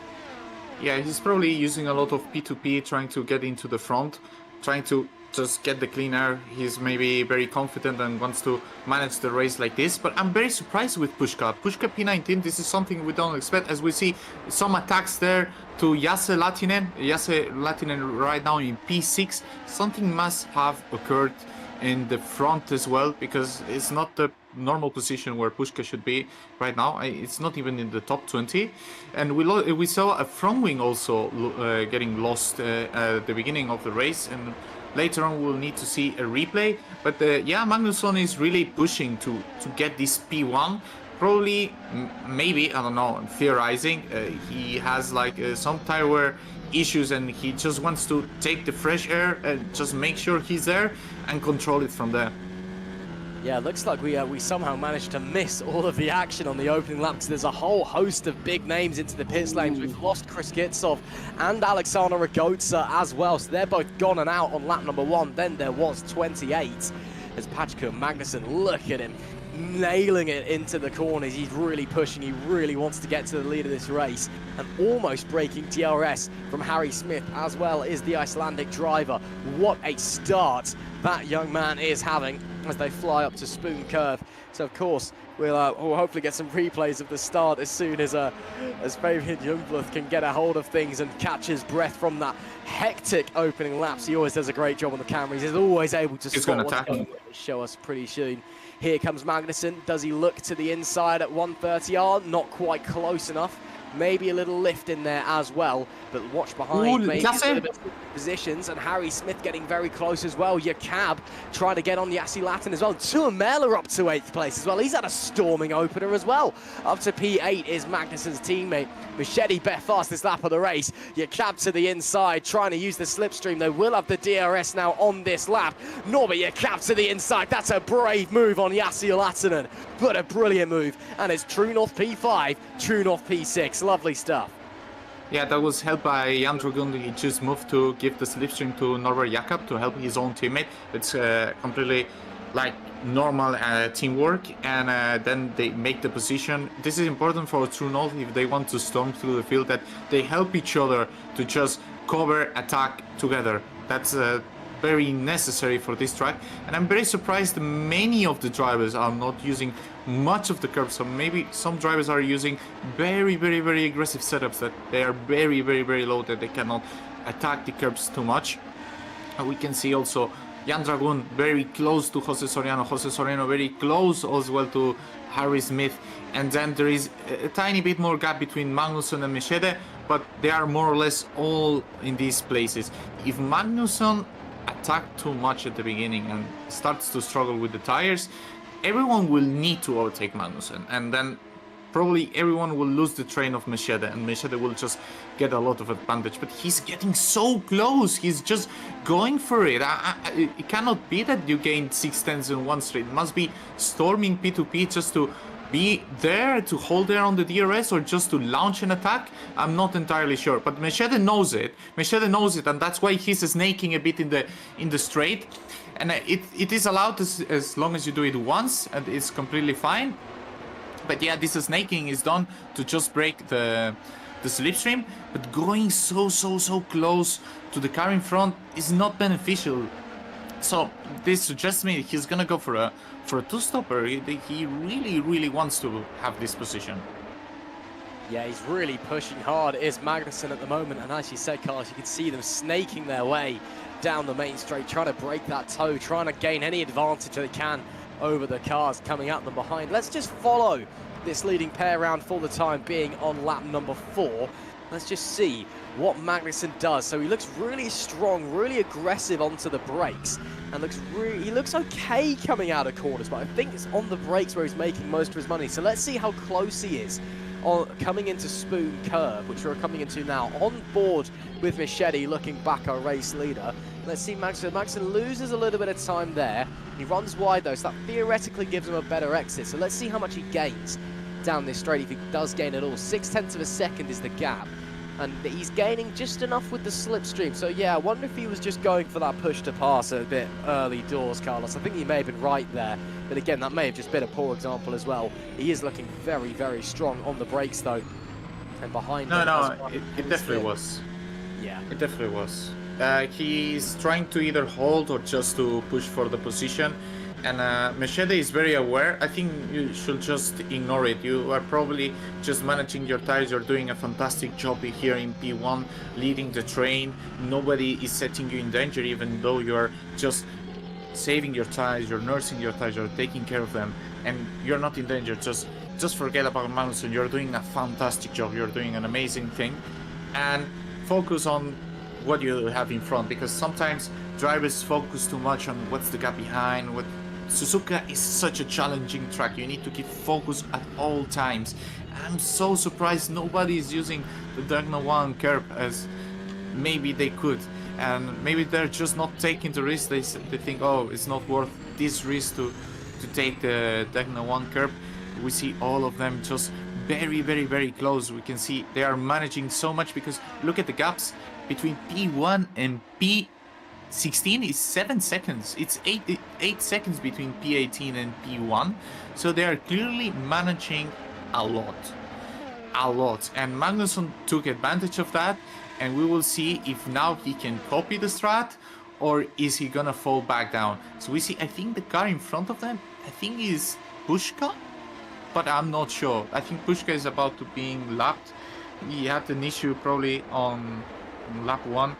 Yeah, he's probably using a lot of P2P, trying to get into the front, trying to just get the clean air. He's maybe very confident and wants to manage the race like this. But I'm very surprised with Pushka. Pushka P19, this is something we don't expect, as we see some attacks there to Jase Latinen. Jase Latinen right now in P6. Something must have occurred in the front as well, because it's not the normal position where Pushka should be right now. It's not even in the top 20. And we saw a front wing also getting lost at the beginning of the race, and later on we'll need to see a replay. But yeah, Magnusson is really pushing to get this P1. Probably, maybe, I don't know, I'm theorizing, he has like some tire wear issues and he just wants to take the fresh air and just make sure he's there and control it from there. Yeah, looks like we somehow managed to miss all of the action on the opening lap, because there's a whole host of big names into the pit lanes. We've lost Chris Kitsov and Alexander Ragotza as well, so they're both gone and out on lap number one. Then there was 28 as Patrick Magnussen, look at him, nailing it into the corners. He's really pushing, he really wants to get to the lead of this race, and almost breaking DRS from Harry Smith as well is the Icelandic driver. What a start that young man is having as they fly up to Spoon Curve. So of course we'll hopefully get some replays of the start as soon as Fabian Jungbluth can get a hold of things and catch his breath from that hectic opening laps. He always does a great job on the cameras. He's always able to spot what's going on. Show us pretty soon. Here comes Magnussen. Does he look to the inside at 130R? Not quite close enough. Maybe a little lift in there as well, but watch behind. Ooh, maybe a little bit of positions, and Harry Smith getting very close as well. Your cab trying to get on Jase Latin as well. Tuamela up to 8th place as well. He's had a storming opener as well. Up to P8 is Magnussen's teammate. Machete bet fastest lap of the race. Your cab to the inside, trying to use the slipstream. They will have the DRS now on this lap. Norbert, your cab to the inside. That's a brave move on Jase Latinen, but a brilliant move. And it's True North P5, True North P6. Lovely stuff. Yeah, that was helped by Jan Dragun. He just moved to give the slipstream to Norbert Jakob to help his own teammate. It's completely like normal teamwork, and then they make the position. This is important for True North if they want to storm through the field, that they help each other to just cover, attack together. That's very necessary for this track, and I'm very surprised many of the drivers are not using much of the curves. So maybe some drivers are using very aggressive setups that they are very low, that they cannot attack the curbs too much. We can see also Jan Dragun very close to Jose Soriano, Jose Soriano very close as well to Harry Smith, and then there is a tiny bit more gap between Magnussen and Machete, but they are more or less all in these places. If Magnussen attacked too much at the beginning and starts to struggle with the tires, everyone will need to overtake Magnussen, and then probably everyone will lose the train of Machete, and Machete will just get a lot of advantage. But he's getting so close. He's just going for it. It cannot be that you gained 6 tenths in one straight. It must be storming P2P just to be there, to hold there on the DRS, or just to launch an attack. I'm not entirely sure, but Machete knows it. Machete knows it, and that's why he's snaking a bit in the straight. And it is allowed as long as you do it once, and it's completely fine. But yeah, this snaking is done to just break the slipstream, but going so close to the car in front is not beneficial. So this suggests me he's gonna go for a two-stopper. He really wants to have this position. Yeah, he's really pushing hard. It is Magnussen at the moment, and as you said, Carlos, you can see them snaking their way down the main straight, trying to break that toe, trying to gain any advantage they can over the cars coming at them behind. Let's just follow this leading pair round for the time being on lap number 4. Let's just see what Magnussen does. So he looks really strong, really aggressive onto the brakes, and he looks okay coming out of corners, but I think it's on the brakes where he's making most of his money. So let's see how close he is coming into Spoon Curve, which we're coming into now, on board with Machete looking back, our race leader. Let's see Magnussen. Magnussen loses a little bit of time there. He runs wide though, so that theoretically gives him a better exit. So let's see how much he gains down this straight, if he does gain at all. 6/10 of a second is the gap, and he's gaining just enough with the slipstream. So yeah, I wonder if he was just going for that push to pass a bit early doors, Carlos. I think he may have been right there, but again, that may have just been a poor example as well. He is looking very strong on the brakes though, and behind him. It definitely was. Yeah, it definitely was. He's trying to either hold or just to push for the position. And Machete is very aware. I think you should just ignore it. You are probably just managing your tires. You're doing a fantastic job here in P1, leading the train. Nobody is setting you in danger, even though you're just saving your tires, you're nursing your tires, you're taking care of them, and you're not in danger. Just forget about Magnussen. You're doing a fantastic job. You're doing an amazing thing. And focus on what you have in front, because sometimes drivers focus too much on what's the gap behind. Suzuka is such a challenging track. You need to keep focus at all times. I'm so surprised nobody is using the Dagna 1 curb as maybe they could, and maybe they're just not taking the risk. They think, oh, it's not worth this risk to take the Dagna 1 curb. We see all of them just very close. We can see they are managing so much, because look at the gaps between P1 and P16 is 7 seconds. It's 8 seconds between P18 and P1. So they are clearly managing a lot. And Magnussen took advantage of that, and we will see if now he can copy the strat, or is he gonna fall back down. So we see, I think the car in front of them, I think is Pushka, but I'm not sure. I think Pushka is about to being lapped. He had an issue probably on lap 1.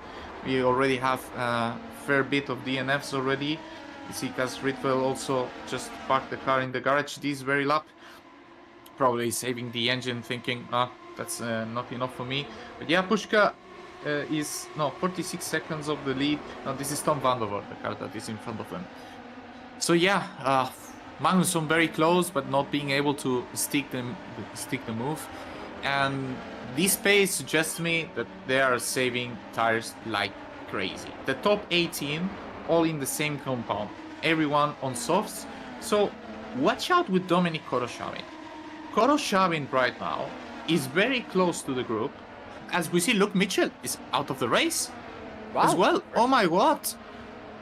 We already have a fair bit of DNFs already. You see Cas Ritvel also just parked the car in the garage this very lap. Probably saving the engine, thinking, that's not enough for me. But yeah, Pushka is 46 seconds of the lead. No, this is Tom Vandover, the car that is in front of them. So yeah, Magnussen very close, but not being able to stick the move. And this pace suggests me that they are saving tires like crazy. The top 18 all in the same compound, everyone on softs. So watch out with Dominic Koroshavin. Koroshavin right now is very close to the group. As we see, look, Mitchell is out of the race as well. Oh my god,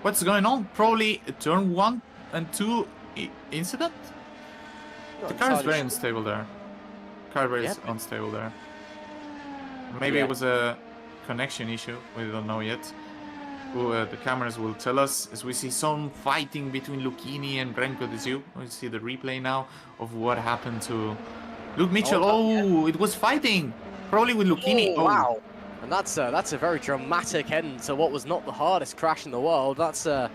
what's going on? Probably a turn 1 and 2 incident. The car is very unstable there. Unstable there. Maybe it was a connection issue. We don't know yet. The cameras will tell us, as we see some fighting between Lucchini and Remco de Zieu. We see the replay now of what happened to Luke Mitchell. It was fighting, probably with Lucchini. Wow! And that's a very dramatic end to what was not the hardest crash in the world. That's a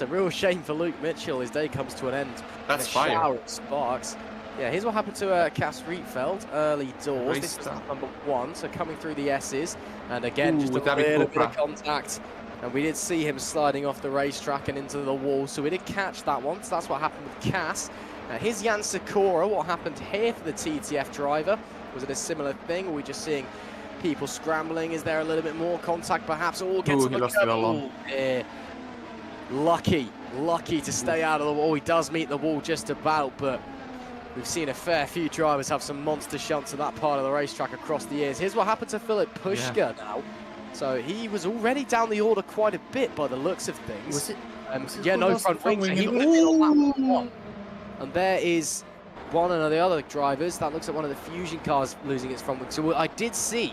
real shame for Luke Mitchell. His day comes to an end. That's fire. Shower of sparks. Yeah, here's what happened to Cas Rietveld, early doors. This is number 1, so coming through the S's. And again, just a little bit of contact. And we did see him sliding off the racetrack and into the wall, so we did catch that one. So that's what happened with Cas. Here's Jan Sikora. What happened here for the TTF driver? Was it a similar thing? Or were we just seeing people scrambling? Is there a little bit more contact perhaps? All gets he lost it along. Lucky to stay out of the wall. He does meet the wall just about, but we've seen a fair few drivers have some monster shunts at that part of the racetrack across the years. Here's what happened to Philip Pushka now. So he was already down the order quite a bit by the looks of things. Was it? Yeah, no front wing. So he would have been on lap 1. And there is one of the other drivers. That looks like one of the Fusion cars losing its front wing. So I did see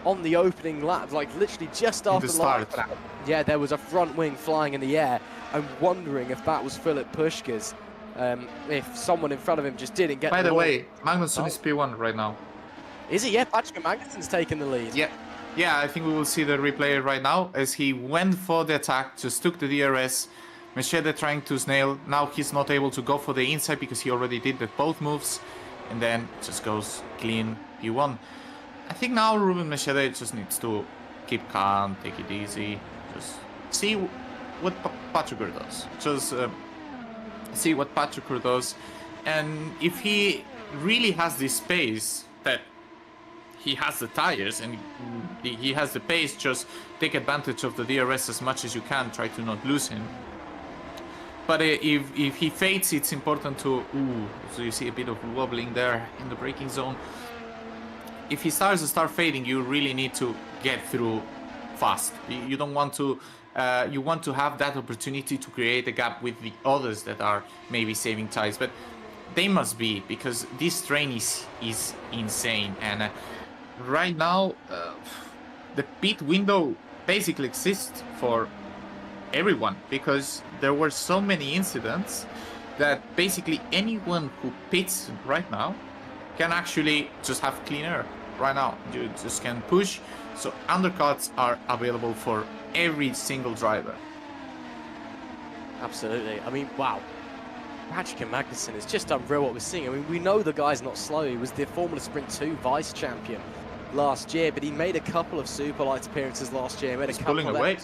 on the opening lap, like literally just after the start, yeah, there was a front wing flying in the air. I'm wondering if that was Philip Pushka's. If someone in front of him just didn't get. By the way, Magnusson is P1 right now. Is it? Yeah, Patrick Magnussen's taking the lead. Yeah, I think we will see the replay right now as he went for the attack, just took the DRS. Machete trying to snail. Now he's not able to go for the inside because he already did both moves, and then just goes clean P1. I think now Ruben Machete just needs to keep calm, take it easy, just see what Patrick does. Just see what Patrick does, and if he really has this space that he has the tires and he has the pace, just take advantage of the DRS as much as you can, try to not lose him. But if he fades, it's important to... so you see a bit of wobbling there in the braking zone. If he starts to start fading, you really need to get through fast. You don't want to... you want to have that opportunity to create a gap with the others that are maybe saving tires. But they must be, because this train is insane. And right now, the pit window basically exists for everyone, because there were so many incidents that basically anyone who pits right now can actually just have clean air right now. You just can push, so undercuts are available for every single driver. Absolutely. I mean, wow. Patrick Magnussen is just unreal what we're seeing. I mean, we know the guy's not slow. He was the Formula Sprint 2 vice champion last year, but he made a couple of Superlights appearances last year. He's pulling away.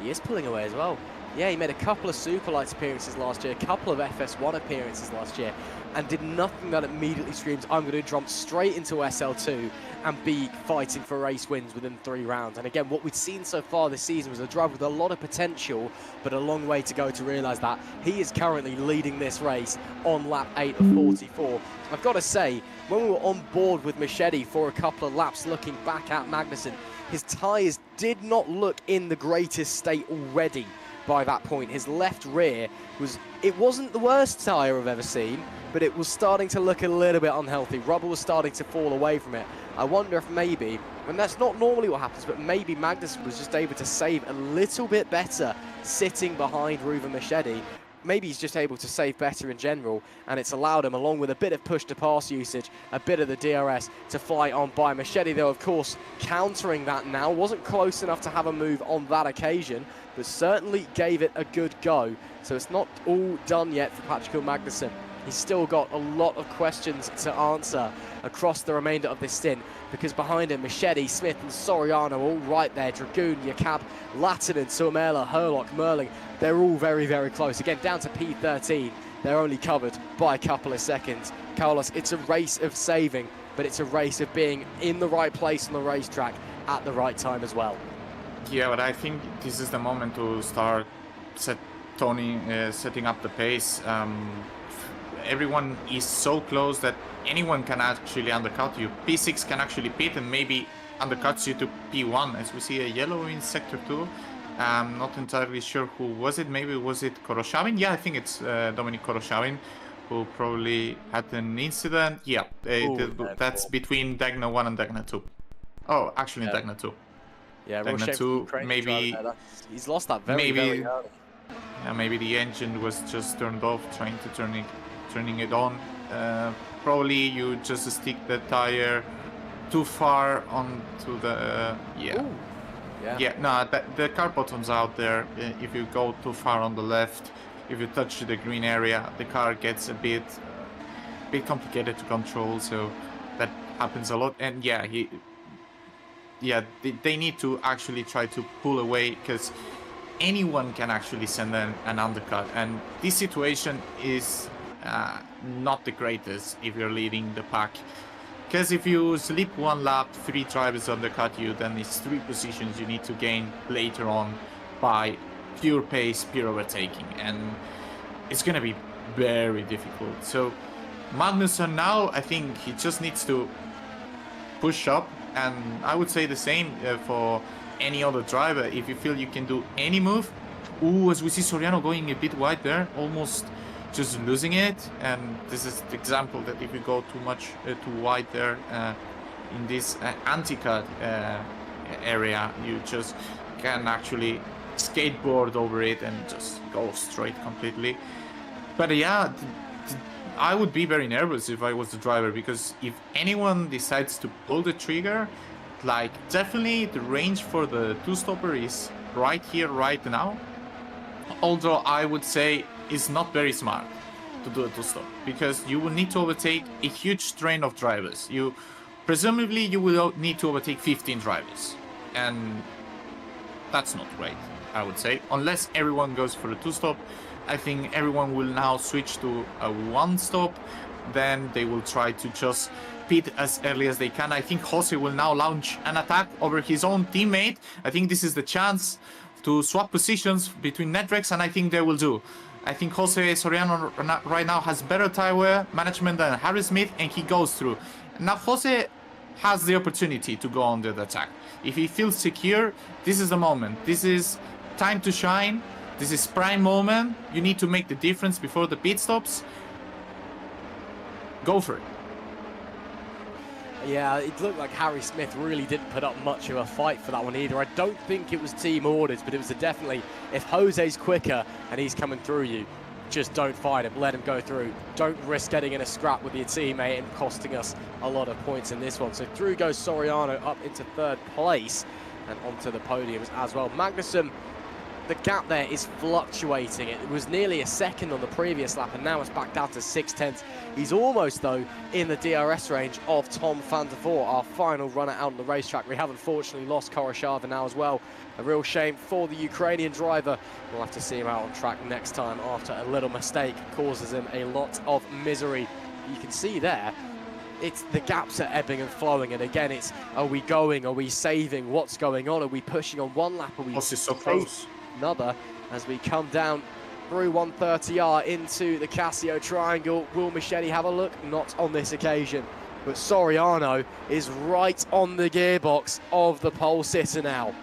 He is pulling away as well. Yeah, he made a couple of Superlights appearances last year, a couple of FS1 appearances last year, and did nothing that immediately screams, I'm going to jump straight into SL2 and be fighting for race wins within 3 rounds. And again, what we've seen so far this season was a driver with a lot of potential, but a long way to go to realise that. He is currently leading this race on lap 8 of 44. I've got to say, when we were on board with Machete for a couple of laps, looking back at Magnussen, his tyres did not look in the greatest state already by that point. His left rear it wasn't the worst tyre I've ever seen, but it was starting to look a little bit unhealthy. Rubber was starting to fall away from it. I wonder if maybe, and that's not normally what happens, but maybe Magnussen was just able to save a little bit better sitting behind Ruben Machete. Maybe he's just able to save better in general, and it's allowed him, along with a bit of push-to-pass usage, a bit of the DRS, to fly on by. Machete, though, of course, countering that now. Wasn't close enough to have a move on that occasion, but certainly gave it a good go. So it's not all done yet for Patrick Magnussen. He's still got a lot of questions to answer across the remainder of this stint, because behind him, Machete, Smith and Soriano all right there. Dragoon, Yakab, Lattinen, Suomela, Herlock, Merling, they're all very, very close. Again, down to P13. They're only covered by a couple of seconds. Carlos, it's a race of saving, but it's a race of being in the right place on the racetrack at the right time as well. Yeah, but I think this is the moment to start setting up the pace. Everyone is so close that anyone can actually undercut you. P6 can actually pit and maybe undercuts you to P1, as we see a yellow in Sector 2. I'm not entirely sure who was it. Maybe was it Koroshavin? Yeah, I think it's Dominic Koroshavin, who probably had an incident. Yeah, that's between Dagna 1 and Dagna 2. Oh, actually, yeah. Dagna 2. Yeah, Dagna 2, maybe... He's lost that very early. Yeah, maybe the engine was just turned off, trying to turning it on. Probably you just stick the tire too far onto the... Yeah, no, the car bottom's out there. If you go too far on the left, if you touch the green area, the car gets a bit complicated to control, so that happens a lot. And yeah, they need to actually try to pull away, because anyone can actually send an undercut, and this situation is not the greatest if you're leading the pack. Because if you slip one lap, 3 drivers undercut you, then it's 3 positions you need to gain later on by pure pace, pure overtaking, and it's going to be very difficult. So Magnussen now, I think he just needs to push up, and I would say the same for any other driver. If you feel you can do any move, as we see Soriano going a bit wide there, almost just losing it, and this is the example that if you go too much too wide there in this anti-cut area, you just can actually skateboard over it and just go straight completely. But yeah, I would be very nervous if I was the driver, because if anyone decides to pull the trigger, like definitely the range for the two-stopper is right here, right now. Although I would say it's not very smart to do a two-stop, because you will need to overtake a huge train of drivers. Presumably you will need to overtake 15 drivers, and that's not great, I would say, unless everyone goes for a two-stop. I think everyone will now switch to a one-stop, then they will try to just pit as early as they can. I think Jose will now launch an attack over his own teammate. I think this is the chance to swap positions between Netrex, and I think they will do. I think Jose Soriano right now has better tire management than Harry Smith, and he goes through. Now Jose has the opportunity to go under the attack. If he feels secure, this is the moment. This is time to shine. This is prime moment. You need to make the difference before the pit stops. Go for it. Yeah, it looked like Harry Smith really didn't put up much of a fight for that one either. I don't think it was team orders, but it was definitely, if Jose's quicker and he's coming through you, just don't fight him, let him go through. Don't risk getting in a scrap with your teammate and costing us a lot of points in this one. So through goes Soriano up into 3rd place and onto the podiums as well. Magnussen, the gap there is fluctuating. It was nearly a second on the previous lap, and now it's back down to 6/10. He's almost, though, in the DRS range of Tom van der Voort, our final runner out on the racetrack. We have unfortunately lost Koroshava now as well. A real shame for the Ukrainian driver. We'll have to see him out on track next time after a little mistake causes him a lot of misery. You can see there, it's the gaps are ebbing and flowing, and again, it's are we going, are we saving, what's going on, are we pushing on one lap, are we This is so close. Another as we come down through 130R into the Casio Triangle. Will Machete have a look? Not on this occasion, but Soriano is right on the gearbox of the pole sitter now.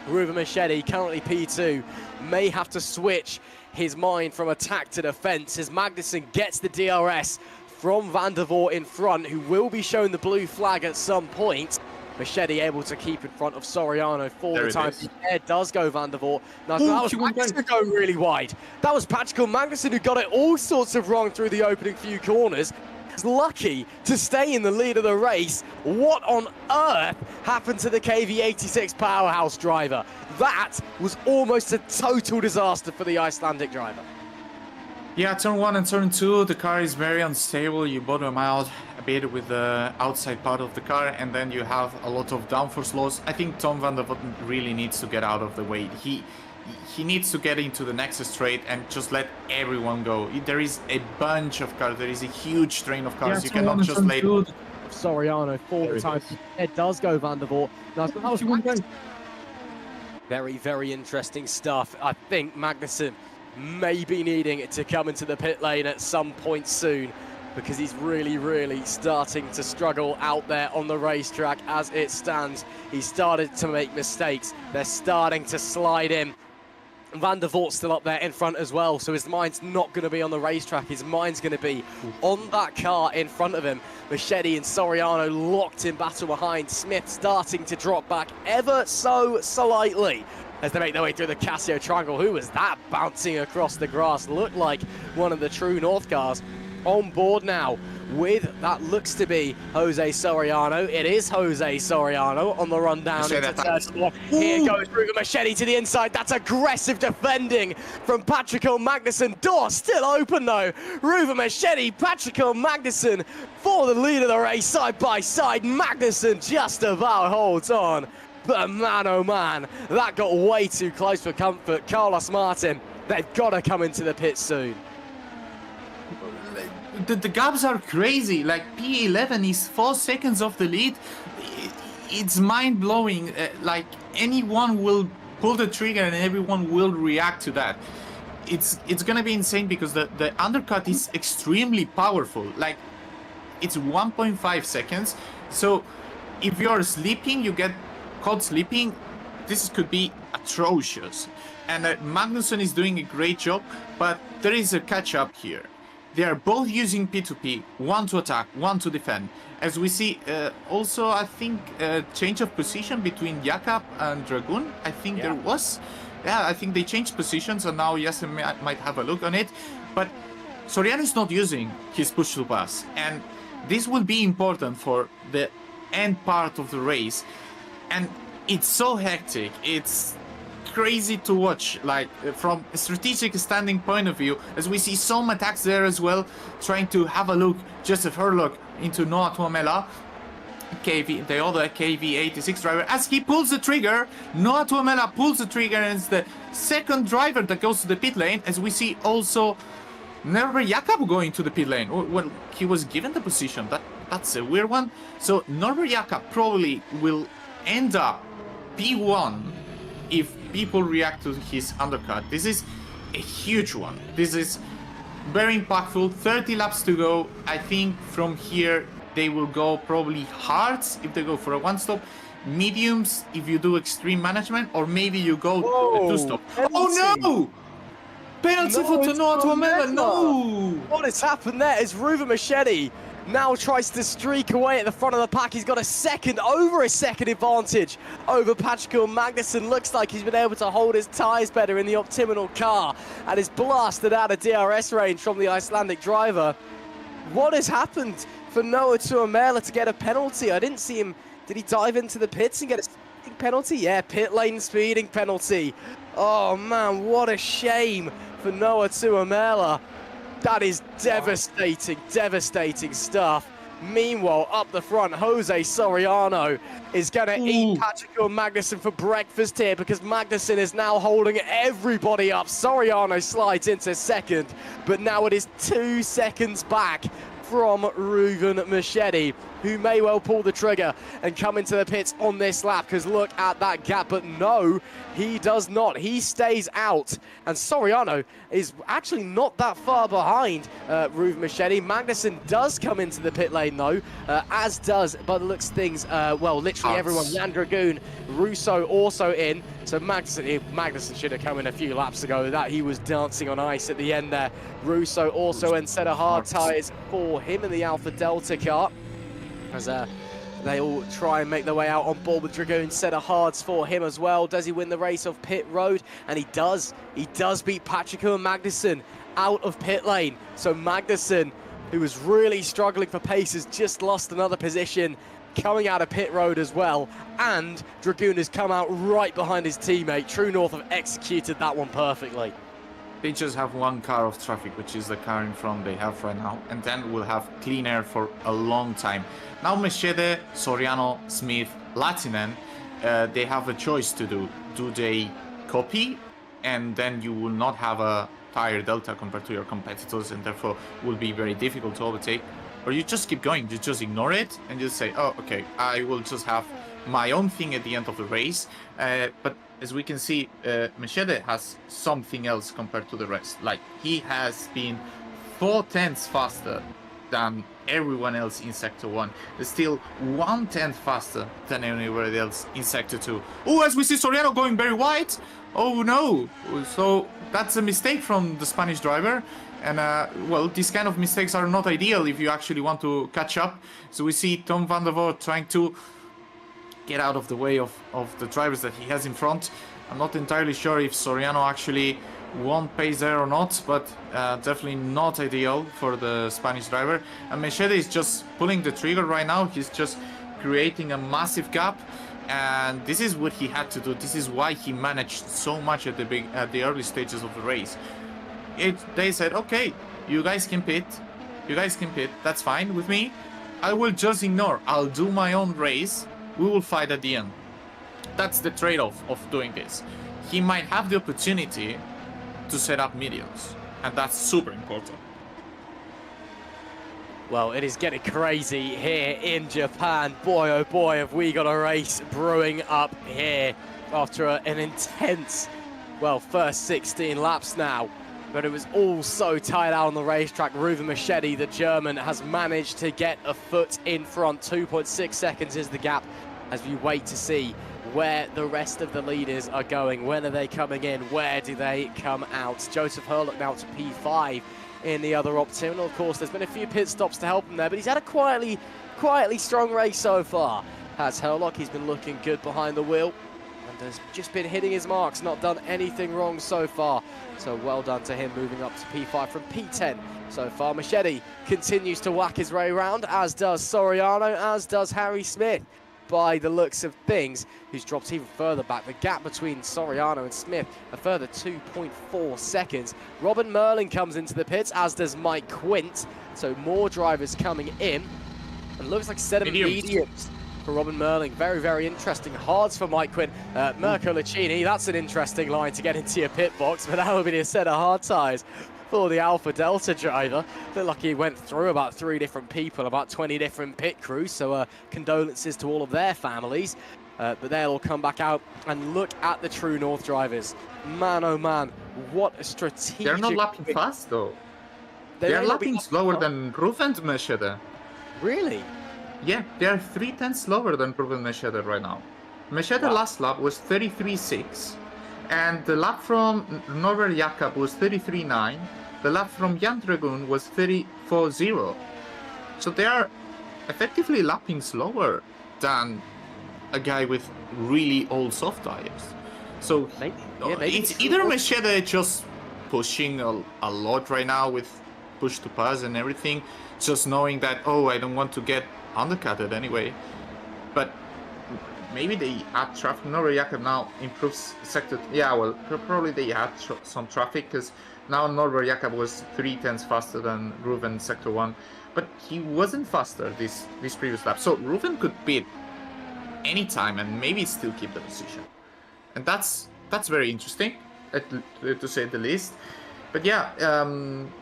Ruben Machete, currently P2, may have to switch his mind from attack to defense as Magnussen gets the DRS from Van der Voort in front, who will be shown the blue flag at some point. Machete able to keep in front of Soriano for the time. There does go Van der Voort. Now, that was Magnussen going really wide. That was Patrick Magnussen who got it all sorts of wrong through the opening few corners. He's lucky to stay in the lead of the race. What on earth happened to the KV86 powerhouse driver? That was almost a total disaster for the Icelandic driver. Yeah, turn 1 and turn 2, the car is very unstable. You bottom out a bit with the outside part of the car, and then you have a lot of downforce loss. I think Tom van der Voort really needs to get out of the way. He needs to get into the next straight and just let everyone go. There is a bunch of cars. There is a huge train of cars. Yeah, you cannot just let... Soriano for the time. It does go Van der Voort. Now, that was very, very interesting stuff. I think Magnussen may be needing to come into the pit lane at some point soon, because he's really, really starting to struggle out there on the racetrack as it stands. He's started to make mistakes. They're starting to slide in. Van der Voort's still up there in front as well, so his mind's not going to be on the racetrack. His mind's going to be on that car in front of him. Machete and Soriano locked in battle behind. Smith starting to drop back ever so slightly as they make their way through the Casio Triangle. Who was that bouncing across the grass? Looked like one of the True North cars. On board now with that looks to be Jose Soriano. It is Jose Soriano on the run down into third spot. Here goes Ruben Machete to the inside. That's aggressive defending from Patrick Magnussen. Door still open though. Ruben Machete, Patrick Magnussen for the lead of the race side by side. Magnussen just about holds on. But man, oh man, that got way too close for comfort. Carlos Martin, they've got to come into the pit soon. the gaps are crazy. Like P11 is 4 seconds off the lead. It's mind-blowing. Like anyone will pull the trigger and everyone will react to that. It's gonna be insane because the undercut is extremely powerful. Like it's 1.5 seconds. So if you're sleeping, you get caught sleeping, this could be atrocious. And Magnusson is doing a great job, but there is a catch-up here. They are both using P2P, one to attack, one to defend. As we see, also I think change of position between Jakab and Dragoon. I think there was. Yeah, I think they changed positions, and now Yasin might have a look on it. But Soriano is not using his push to pass, and this will be important for the end part of the race. And it's so hectic. It's crazy to watch, like from a strategic standing point of view, as we see some attacks there as well, trying to have a look, just a furlock into Noah Tuomela, the other KV86 driver. As he pulls the trigger, Noah Tuomela pulls the trigger, and it's the second driver that goes to the pit lane. As we see also Norbert Jakab going to the pit lane. Well, he was given the position. That's a weird one. So Norbert Jakab probably will end up P1 if people react to his undercut. This is a huge one. This is very impactful. 30 laps to go. I think from here they will go probably hards if they go for a one stop, mediums if you do extreme management, or maybe you go a two stop. Oh no! Penalty for Noah Tuomela. No! What has happened there is Ruven Machete now tries to streak away at the front of the pack. He's got over a second advantage over Patrick Magnusson. Looks like he's been able to hold his tyres better in the optimal car and is blasted out of DRS range from the Icelandic driver. What has happened for Noah Tuomela to get a penalty? I didn't see him. Did he dive into the pits and get a speeding penalty? Yeah, pit lane speeding penalty. Oh man, what a shame for Noah Tuomela. That is devastating, devastating stuff. Meanwhile, up the front, Jose Soriano is going to eat Patrick Magnusson for breakfast here, because Magnusson is now holding everybody up. Soriano slides into second, but now it is 2 seconds back from Ruven Machete, who may well pull the trigger and come into the pits on this lap, because look at that gap. But no, he does not. He stays out, and Soriano is actually not that far behind Ruven Machete. Magnusson does come into the pit lane though, as does, by the looks of things, well, literally everyone. Jan Dragoon, Russo also in. So Magnusson should have come in a few laps ago. That he was dancing on ice at the end there. Russo also in set of hard tyres for him in the Alpha Delta car, as they all try and make their way out on board with Dragoon. Set of hards for him as well. Does he win the race off pit road? And he does. He does beat Patrick Magnusson out of pit lane. So Magnusson, who was really struggling for pace, has just lost another position coming out of pit road as well. And Dragoon has come out right behind his teammate. True North have executed that one perfectly. They just have one car of traffic, which is the car in front they have right now, and then we'll have clean air for a long time. Now Machete, Soriano, Smith, Latinen, they have a choice to do. Do they copy, and then you will not have a tire delta compared to your competitors, and therefore will be very difficult to overtake, or you just keep going, you just ignore it and just say, oh, okay, I will just have my own thing at the end of the race. But as we can see, Machete has something else compared to the rest. Like, he has been 4/10 faster than everyone else in Sector 1. Still 1/10 faster than anybody else in Sector 2. Oh, as we see Soriano going very wide. Oh no! So that's a mistake from the Spanish driver. And well, these kind of mistakes are not ideal if you actually want to catch up. So we see Tom van der Voort trying to get out of the way of the drivers that he has in front. I'm not entirely sure if Soriano actually won pace there or not, but definitely not ideal for the Spanish driver. And Machete is just pulling the trigger right now. He's just creating a massive gap, and this is what he had to do. This is why he managed so much at the early stages of the race. They said, okay, you guys can pit, that's fine with me. I will just ignore. I'll do my own race. We will fight at the end. That's the trade-off of doing this. He might have the opportunity to set up mediums, and that's super important. Well, it is getting crazy here in Japan. Boy, oh boy, have we got a race brewing up here after an intense, well, first 16 laps now. But it was all so tight out on the racetrack. Ruven Machedi, the German, has managed to get a foot in front. 2.6 seconds is the gap as we wait to see where the rest of the leaders are going. When are they coming in? Where do they come out? Joseph Hurlock now to P5 in the other Optim. Of course, there's been a few pit stops to help him there, but he's had a quietly strong race so far. Has Hurlock, he's been looking good behind the wheel and has just been hitting his marks, not done anything wrong so far. So well done to him, moving up to P5 from P10 so far. Machedi continues to whack his way around, as does Soriano, as does Harry Smith, by the looks of things, who's dropped even further back. The gap between Soriano and Smith, a further 2.4 seconds. Robin Merlin comes into the pits, as does Mike Quint. So more drivers coming in. And looks like a set of mediums for Robin Merlin. Very, very interesting. Hards for Mike Quint. Mirko Lucchini, that's an interesting line to get into your pit box, but that will be a set of hard tyres for the Alpha Delta driver. Looked like he went through about 3 different people, about 20 different pit crews, so condolences to all of their families. But they'll all come back out and look at the True North drivers. Man, oh man, what a strategic... They're not lapping fast, though. They're lapping slower than Ruven Machedi. Really? Yeah, they are 3/10 slower than Ruven Machedi right now. Machedi last lap was 33.6, and the lap from Norbert Jakob was 33.9. The lap from Jan Dragoon was 34.0. So they are effectively lapping slower than a guy with really old soft tires. So maybe it's either Machedi just pushing a lot right now with push to pass and everything, just knowing that, oh, I don't want to get undercutted anyway. But maybe they add traffic. Norbert Jakob now improves sector. Yeah, well, probably they add some traffic, because now Norbert Jakob was 3/10 faster than Ruven sector 1, but he wasn't faster this previous lap. So Ruven could pit anytime and maybe still keep the position, and that's very interesting, to say the least. But yeah,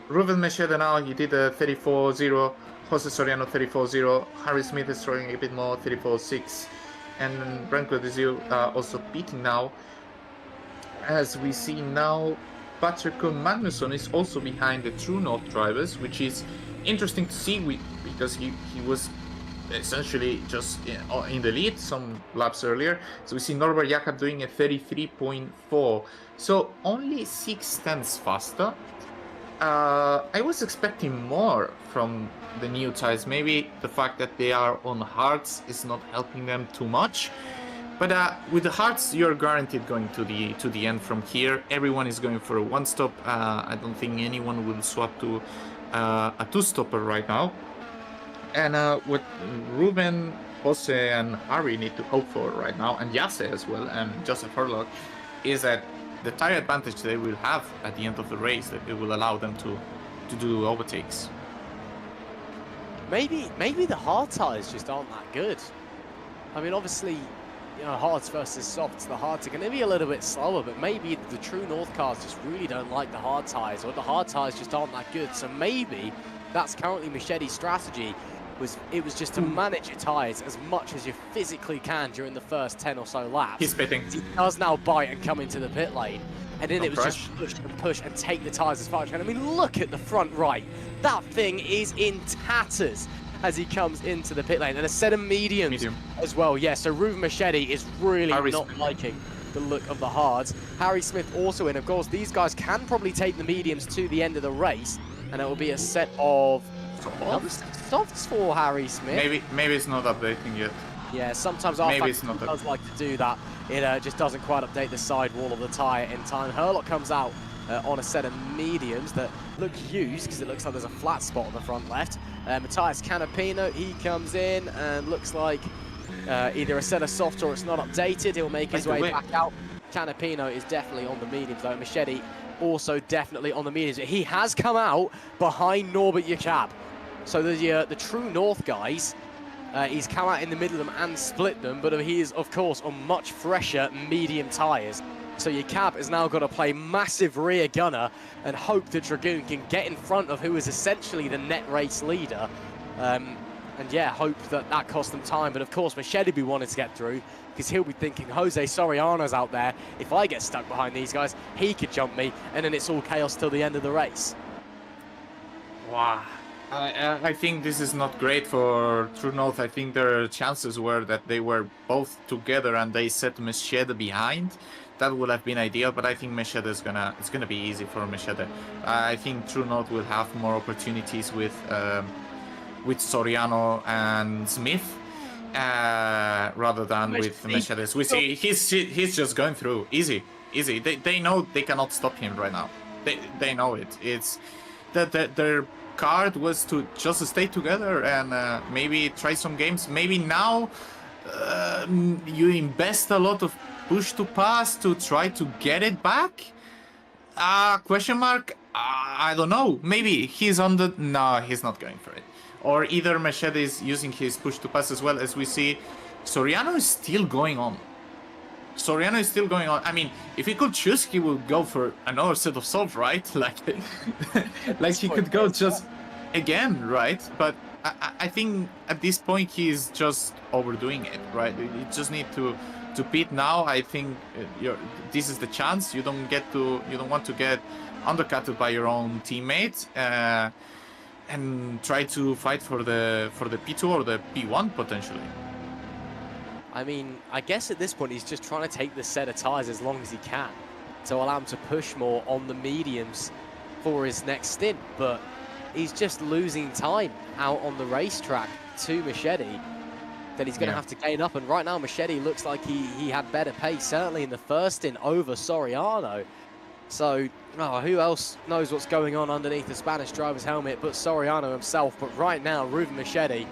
Ruven Machedi now, he did a 34.0. Jose Soriano 34.0. Harry Smith is throwing a bit more, 34.6. And Branko Desio also beating now. As we see now, Patrick Magnusson is also behind the True North drivers, which is interesting to see because he was essentially just in the lead some laps earlier. So we see Norbert Jakob doing a 33.4. So only 6/10 faster. I was expecting more from the new tires. Maybe the fact that they are on hards is not helping them too much. But with the hards, you're guaranteed going to the end from here. Everyone is going for a one-stop. I don't think anyone will swap to a two-stopper right now. And what Ruben, Jose, and Harry need to hope for right now, and Yase as well, and Joseph Hurlock, is that the tire advantage they will have at the end of the race, that it will allow them to do overtakes. Maybe the hard tires just aren't that good. I mean, obviously, you know, hards versus softs, the hards are going to be a little bit slower, but maybe the True North cars just really don't like the hard tires, or the hard tires just aren't that good. So maybe that's currently Machedi's strategy. It was just to manage your tyres as much as you physically can during the first 10 or so laps. He's pitting. He does now bite and come into the pit lane. And then it was fresh. just push and push and take the tyres as far as you can. I mean, look at the front right. That thing is in tatters as he comes into the pit lane. And a set of mediums as well. Yeah, so Ruven Machedi is really not liking the look of the hards. Harry Smith also in. Of course, these guys can probably take the mediums to the end of the race. And it will be a set of softs for Harry Smith. Maybe it's not updating yet. Yeah, sometimes our does like to do that. It just doesn't quite update the sidewall of the tyre in time. Hurlock comes out on a set of mediums that look used because it looks like there's a flat spot on the front left. Matthias Canapino, he comes in and looks like either a set of soft or it's not updated. He'll make his way back out. Canapino is definitely on the mediums though. Machedi also definitely on the mediums. He has come out behind Norbert Jakob. So the True North guys, he's come out in the middle of them and split them, but he is, of course, on much fresher medium tyres. So Jakob has now got to play massive rear gunner and hope that Dragoon can get in front of who is essentially the net race leader And yeah, hope that cost them time. But of course, Machete will be wanting to get through because he'll be thinking, Jose Soriano's out there. If I get stuck behind these guys, he could jump me, and then it's all chaos till the end of the race. Wow. I think this is not great for True North. I think their chances were that they were both together and they set Machete behind. That would have been ideal, but I think Machete is it's gonna be easy for Machete. I think True North will have more opportunities with Soriano and Smith rather than with Machete. We see he's just going through easy. They know they cannot stop him right now. They know it. It's that their card was to just stay together and maybe try some games. Maybe now you invest a lot of push to pass to try to get it back. Question mark. I don't know. Maybe he's on the. No, he's not going for it. Or either Machete is using his push to pass as well. As we see, Soriano is still going on. I mean, if he could choose, he would go for another set of salt, right? Like he could go just again, right? But I think at this point he's just overdoing it, right? You just need to pit now. I think this is the chance. You don't want to get undercutted by your own teammate. And try to fight for the P2 or the P1 potentially. I mean, I guess at this point he's just trying to take the set of tyres as long as he can to allow him to push more on the mediums for his next stint, but he's just losing time out on the racetrack to Machete that he's going to have to gain up, and right now Machete looks like he had better pace, certainly in the first stint over Soriano. So, who else knows what's going on underneath the Spanish driver's helmet but Soriano himself? But right now, Ruben Machete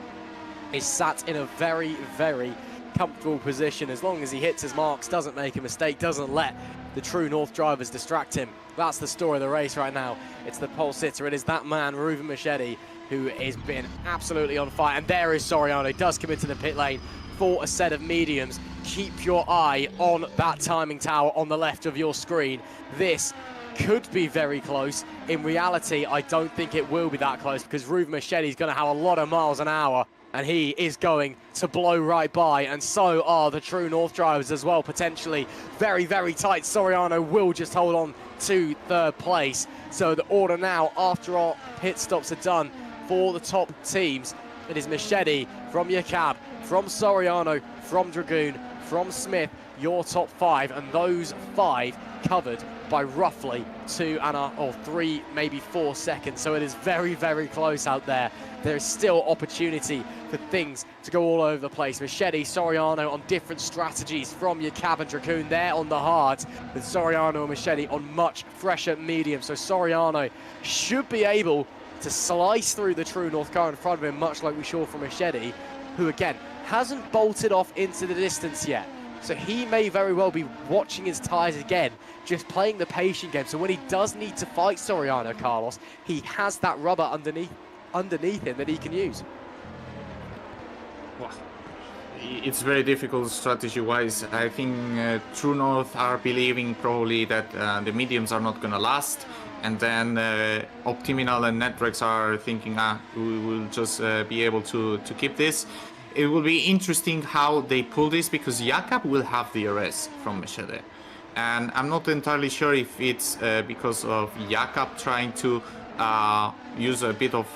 is sat in a very, very comfortable position as long as he hits his marks, doesn't make a mistake, doesn't let the True North drivers distract him. That's the story of the race right now. It's the pole sitter. It is that man, Ruben Machete, who has been absolutely on fire. And there is Soriano. He does come into the pit lane for a set of mediums. Keep your eye on that timing tower on the left of your screen. This could be very close. In reality, I don't think it will be that close because Ruben Machete is going to have a lot of miles an hour and he is going to blow right by, and so are the True North drivers as well, potentially very, very tight. Soriano will just hold on to third place. So the order now, after our pit stops are done for the top teams, it is Machete from Yacab, from Soriano, from Dragoon, from Smith, your top five, and those five covered by roughly 3, maybe 4 seconds. So it is very, very close out there. There is still opportunity for things to go all over the place. Machete, Soriano on different strategies from Yacab and Dragoon. They're on the hard, with Soriano and Machete on much fresher medium. So Soriano should be able to slice through the True North car in front of him, much like we saw from Machete, who again hasn't bolted off into the distance yet. So he may very well be watching his tyres again, just playing the patient game. So when he does need to fight Soriano, Carlos, he has that rubber underneath him that he can use. Well, it's very difficult strategy-wise. I think True North are believing probably that the mediums are not going to last. And then Optiminal and Netrex are thinking, we will just be able to keep this. It will be interesting how they pull this, because Yacab will have the DRS from Machete. And I'm not entirely sure if it's because of Yacab trying to use a bit of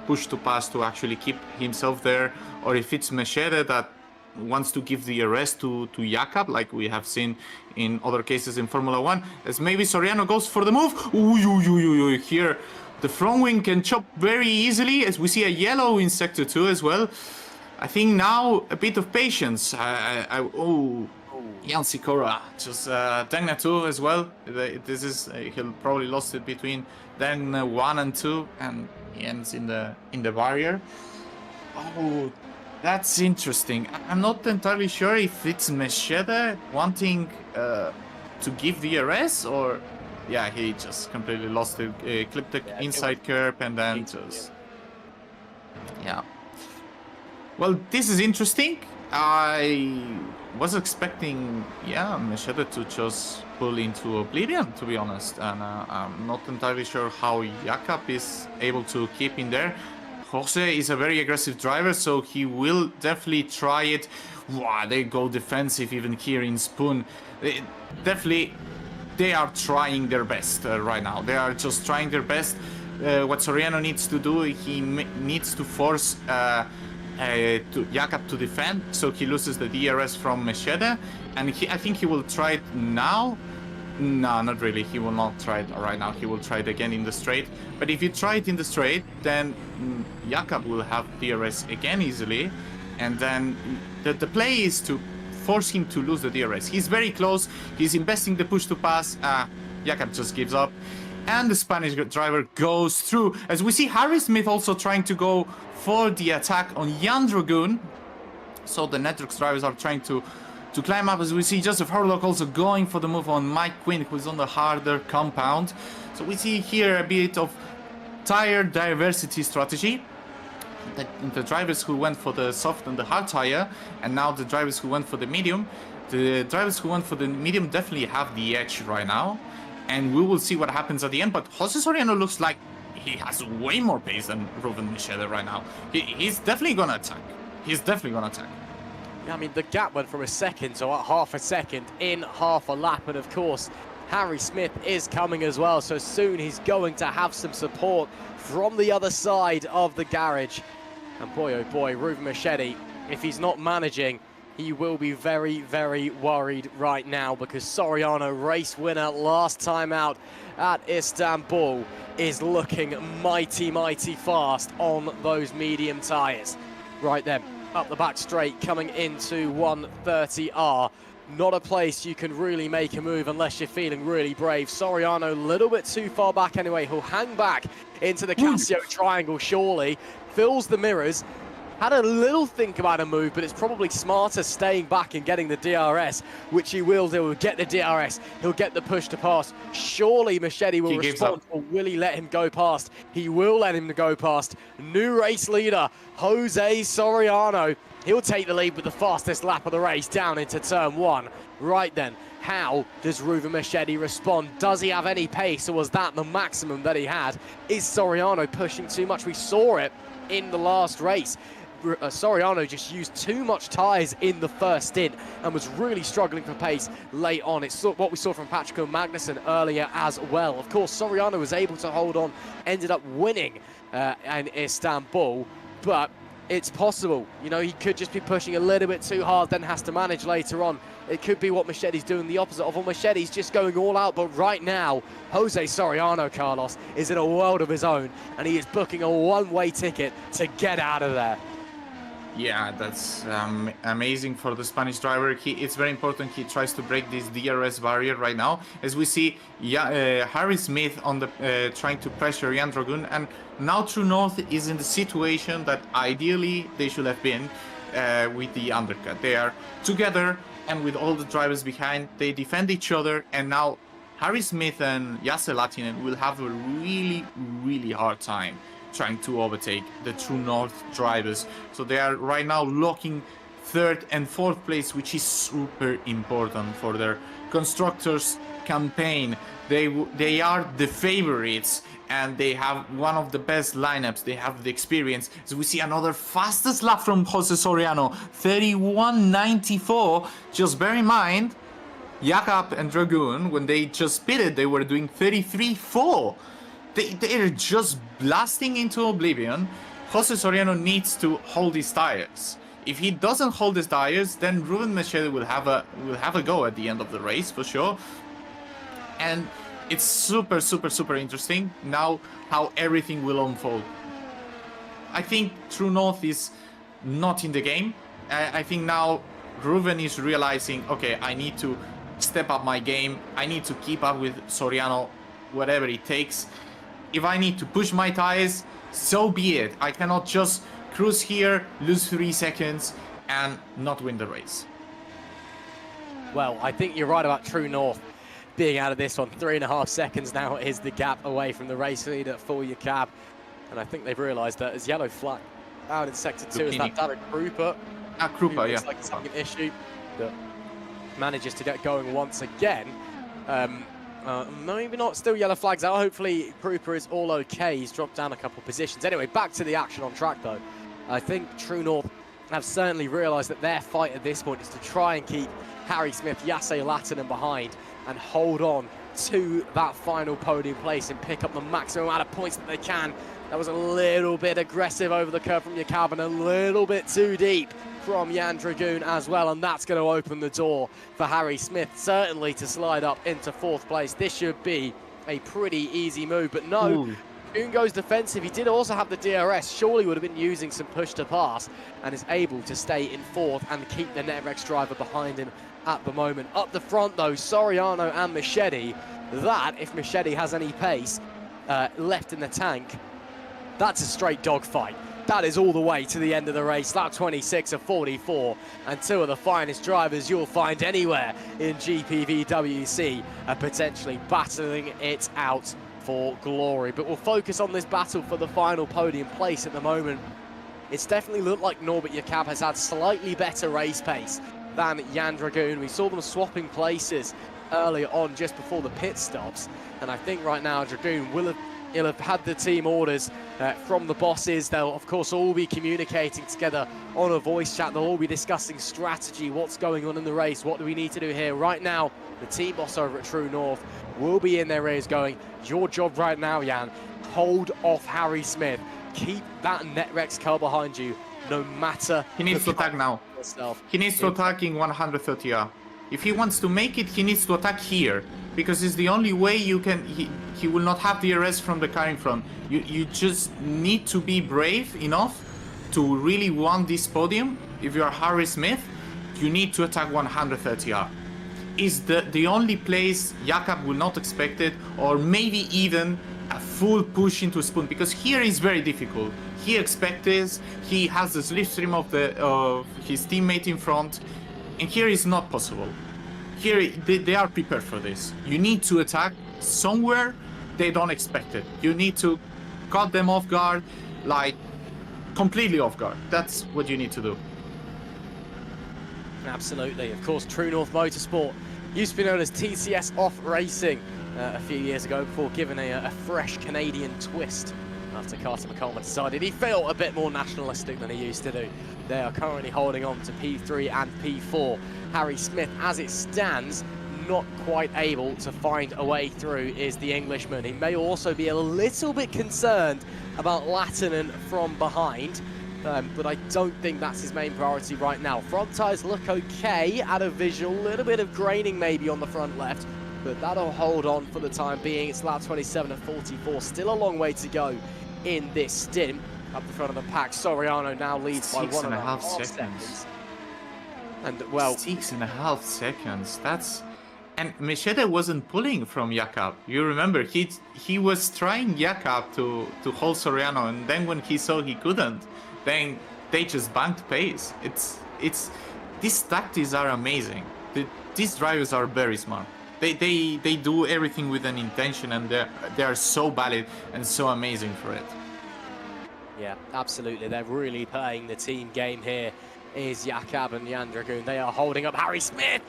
push to pass to actually keep himself there, or if it's Machete that wants to give the DRS to Yacab, like we have seen in other cases in Formula 1, as maybe Soriano goes for the move. Ooh, here the front wing can chop very easily, as we see a yellow in Sector 2 as well. I think now a bit of patience. Jan Sikora, just Degna 2 as well. This is he'll probably lost it between then 1 and 2, and he ends in the barrier. Oh, that's interesting. I'm not entirely sure if it's Machete wanting to give the DRS, or yeah, he just completely lost it. Clipped the inside curb and then just Well, this is interesting. I was expecting, Machete to just pull into Oblivion, to be honest. And I'm not entirely sure how Yacab is able to keep in there. Jose is a very aggressive driver, so he will definitely try it. Wow, they go defensive even here in Spoon. They are trying their best right now. They are just trying their best. What Soriano needs to do, he needs to force Jakab to defend, so he loses the DRS from Machete, and I think he will try it now. No, not really. He will not try it right now. He will try it again in the straight. But if you try it in the straight, then Jakab will have DRS again easily, and then the play is to force him to lose the DRS. He's very close. He's investing the push to pass. Jakab just gives up. And the Spanish driver goes through. As we see Harry Smith also trying to go for the attack on Jan Dragoon. So the Networks drivers are trying to climb up. As we see Joseph Hurlock also going for the move on Mike Quinn, who's on the harder compound. So we see here a bit of tire diversity strategy. The drivers who went for the soft and the hard tire, and now the drivers who went for the medium. The drivers who went for the medium definitely have the edge right now. And we will see what happens at the end, but Jose Soriano looks like he has way more pace than Ruben Machete right now. He's definitely gonna attack. He's definitely gonna attack. Yeah, I mean, the gap went from a second to half a second in half a lap, and of course, Harry Smith is coming as well, so soon he's going to have some support from the other side of the garage. And boy, oh boy, Ruben Machete, if he's not managing, he will be very, very worried right now, because Soriano, race winner last time out at Istanbul, is looking mighty, mighty fast on those medium tyres. Right then, up the back straight, coming into 130R. Not a place you can really make a move unless you're feeling really brave. Soriano a little bit too far back anyway. He'll hang back into the Casio triangle, surely. Fills the mirrors. Had a little think about a move, but it's probably smarter staying back and getting the DRS, which he will do. He'll get the DRS. He'll get the push to pass. Surely Machete will respond, or will he let him go past? He will let him go past. New race leader, Jose Soriano. He'll take the lead with the fastest lap of the race down into turn one. Right then, how does Ruben Machete respond? Does he have any pace, or was that the maximum that he had? Is Soriano pushing too much? We saw it in the last race. Soriano just used too much tyres in the first stint and was really struggling for pace late on. It's what we saw from Patrick Magnussen earlier as well. Of course, Soriano was able to hold on, ended up winning in Istanbul, but it's possible. You know, he could just be pushing a little bit too hard, then has to manage later on. It could be what Machete's doing the opposite of, or Machete's just going all out. But right now, Jose Soriano, Carlos, is in a world of his own, and he is booking a one-way ticket to get out of there. Yeah, that's amazing for the Spanish driver. It's very important he tries to break this DRS barrier right now. As we see, Harry Smith on the trying to pressure Jan Dragoon, and now True North is in the situation that ideally they should have been with the undercut. They are together, and with all the drivers behind, they defend each other, and now Harry Smith and Jase Latinen will have a really, really hard time trying to overtake the True North drivers. So they are right now locking third and fourth place, which is super important for their constructors campaign. They are the favorites, and they have one of the best lineups. They have the experience. So we see another fastest lap from Jose Soriano, 31.94. Just bear in mind, Jakab and Dragoon, when they just pitted, they were doing 33.4. They're just blasting into oblivion. Jose Soriano needs to hold his tires. If he doesn't hold his tires, then Ruben Machete will have a go at the end of the race for sure. And it's super, super, super interesting now how everything will unfold. I think True North is not in the game. I think now Ruben is realizing, okay, I need to step up my game. I need to keep up with Soriano, whatever it takes. If I need to push my tires, so be it. I cannot just cruise here, lose 3 seconds, and not win the race. Well, I think you're right about True North being out of this one. 3.5 seconds now is the gap away from the race leader for your cab. And I think they've realised that as yellow flag out in sector 2 is that Derek Krupa. Krupa, yeah. It's like something issue that manages to get going once again. Maybe not, still yellow flags out. Hopefully Krupa is all okay. He's dropped down a couple positions. Anyway, back to the action on track though. I think True North have certainly realised that their fight at this point is to try and keep Harry Smith, Yasse Lattinen behind and hold on to that final podium place and pick up the maximum amount of points that they can. That was a little bit aggressive over the curve from Jakab and a little bit too deep from Jan Dragoon as well, and that's going to open the door for Harry Smith, certainly to slide up into 4th place. This should be a pretty easy move, but no, Dragoon goes defensive. He did also have the DRS, surely would have been using some push to pass, and is able to stay in 4th and keep the Netrex driver behind him at the moment. Up the front though, Soriano and Machete. That, if Machete has any pace left in the tank, that's a straight dogfight. That is all the way to the end of the race. Lap 26 of 44, and 2 of the finest drivers you'll find anywhere in GPVWC are potentially battling it out for glory. But we'll focus on this battle for the final podium place at the moment. It's definitely looked like Norbert Jakab has had slightly better race pace than Jan Dragoon. We saw them swapping places earlier on just before the pit stops, and I think right now Dragoon he'll have had the team orders from the bosses. They'll of course all be communicating together on a voice chat. They'll all be discussing strategy, what's going on in the race, what do we need to do here. Right now the team boss over at True North will be in their ears going, your job right now, Jan, hold off Harry Smith, keep that Netrex car behind you no matter. He needs to attack now. He needs to attack in 130R. If he wants to make it, he needs to attack here, because it's the only way you can. He will not have DRS from the car in front. You just need to be brave enough to really want this podium. If you are Harry Smith, you need to attack 130R. Is the only place Jakab will not expect it, or maybe even a full push into Spoon, because here is very difficult. He expects this. He has the slipstream of his teammate in front. And here is not possible. Here they are prepared for this. You need to attack somewhere they don't expect it. You need to cut them off guard, like completely off guard. That's what you need to do. Absolutely. Of course, True North Motorsport used to be known as TCS Off Racing a few years ago, before given a fresh Canadian twist after Carter McCollum decided he felt a bit more nationalistic than he used to do. They are currently holding on to P3 and P4. Harry Smith, as it stands, not quite able to find a way through is the Englishman. He may also be a little bit concerned about Lattinen from behind, but I don't think that's his main priority right now. Front tyres look okay at a visual, little bit of graining maybe on the front left, but that'll hold on for the time being. It's lap 27 of 44, still a long way to go in this stint. Up the front of the pack, Soriano now leads by 1.5 seconds. And well, 6.5 seconds. That's, and Machete wasn't pulling from Jakab. You remember he was trying Jakab to hold Soriano, and then when he saw he couldn't, then they just banked pace. It's these tactics are amazing. These drivers are very smart. They do everything with an intention, and they are so valid and so amazing for it. Yeah, absolutely. They're really playing the team game here. Is Jakab and Jan Dragoon. They are holding up Harry Smith.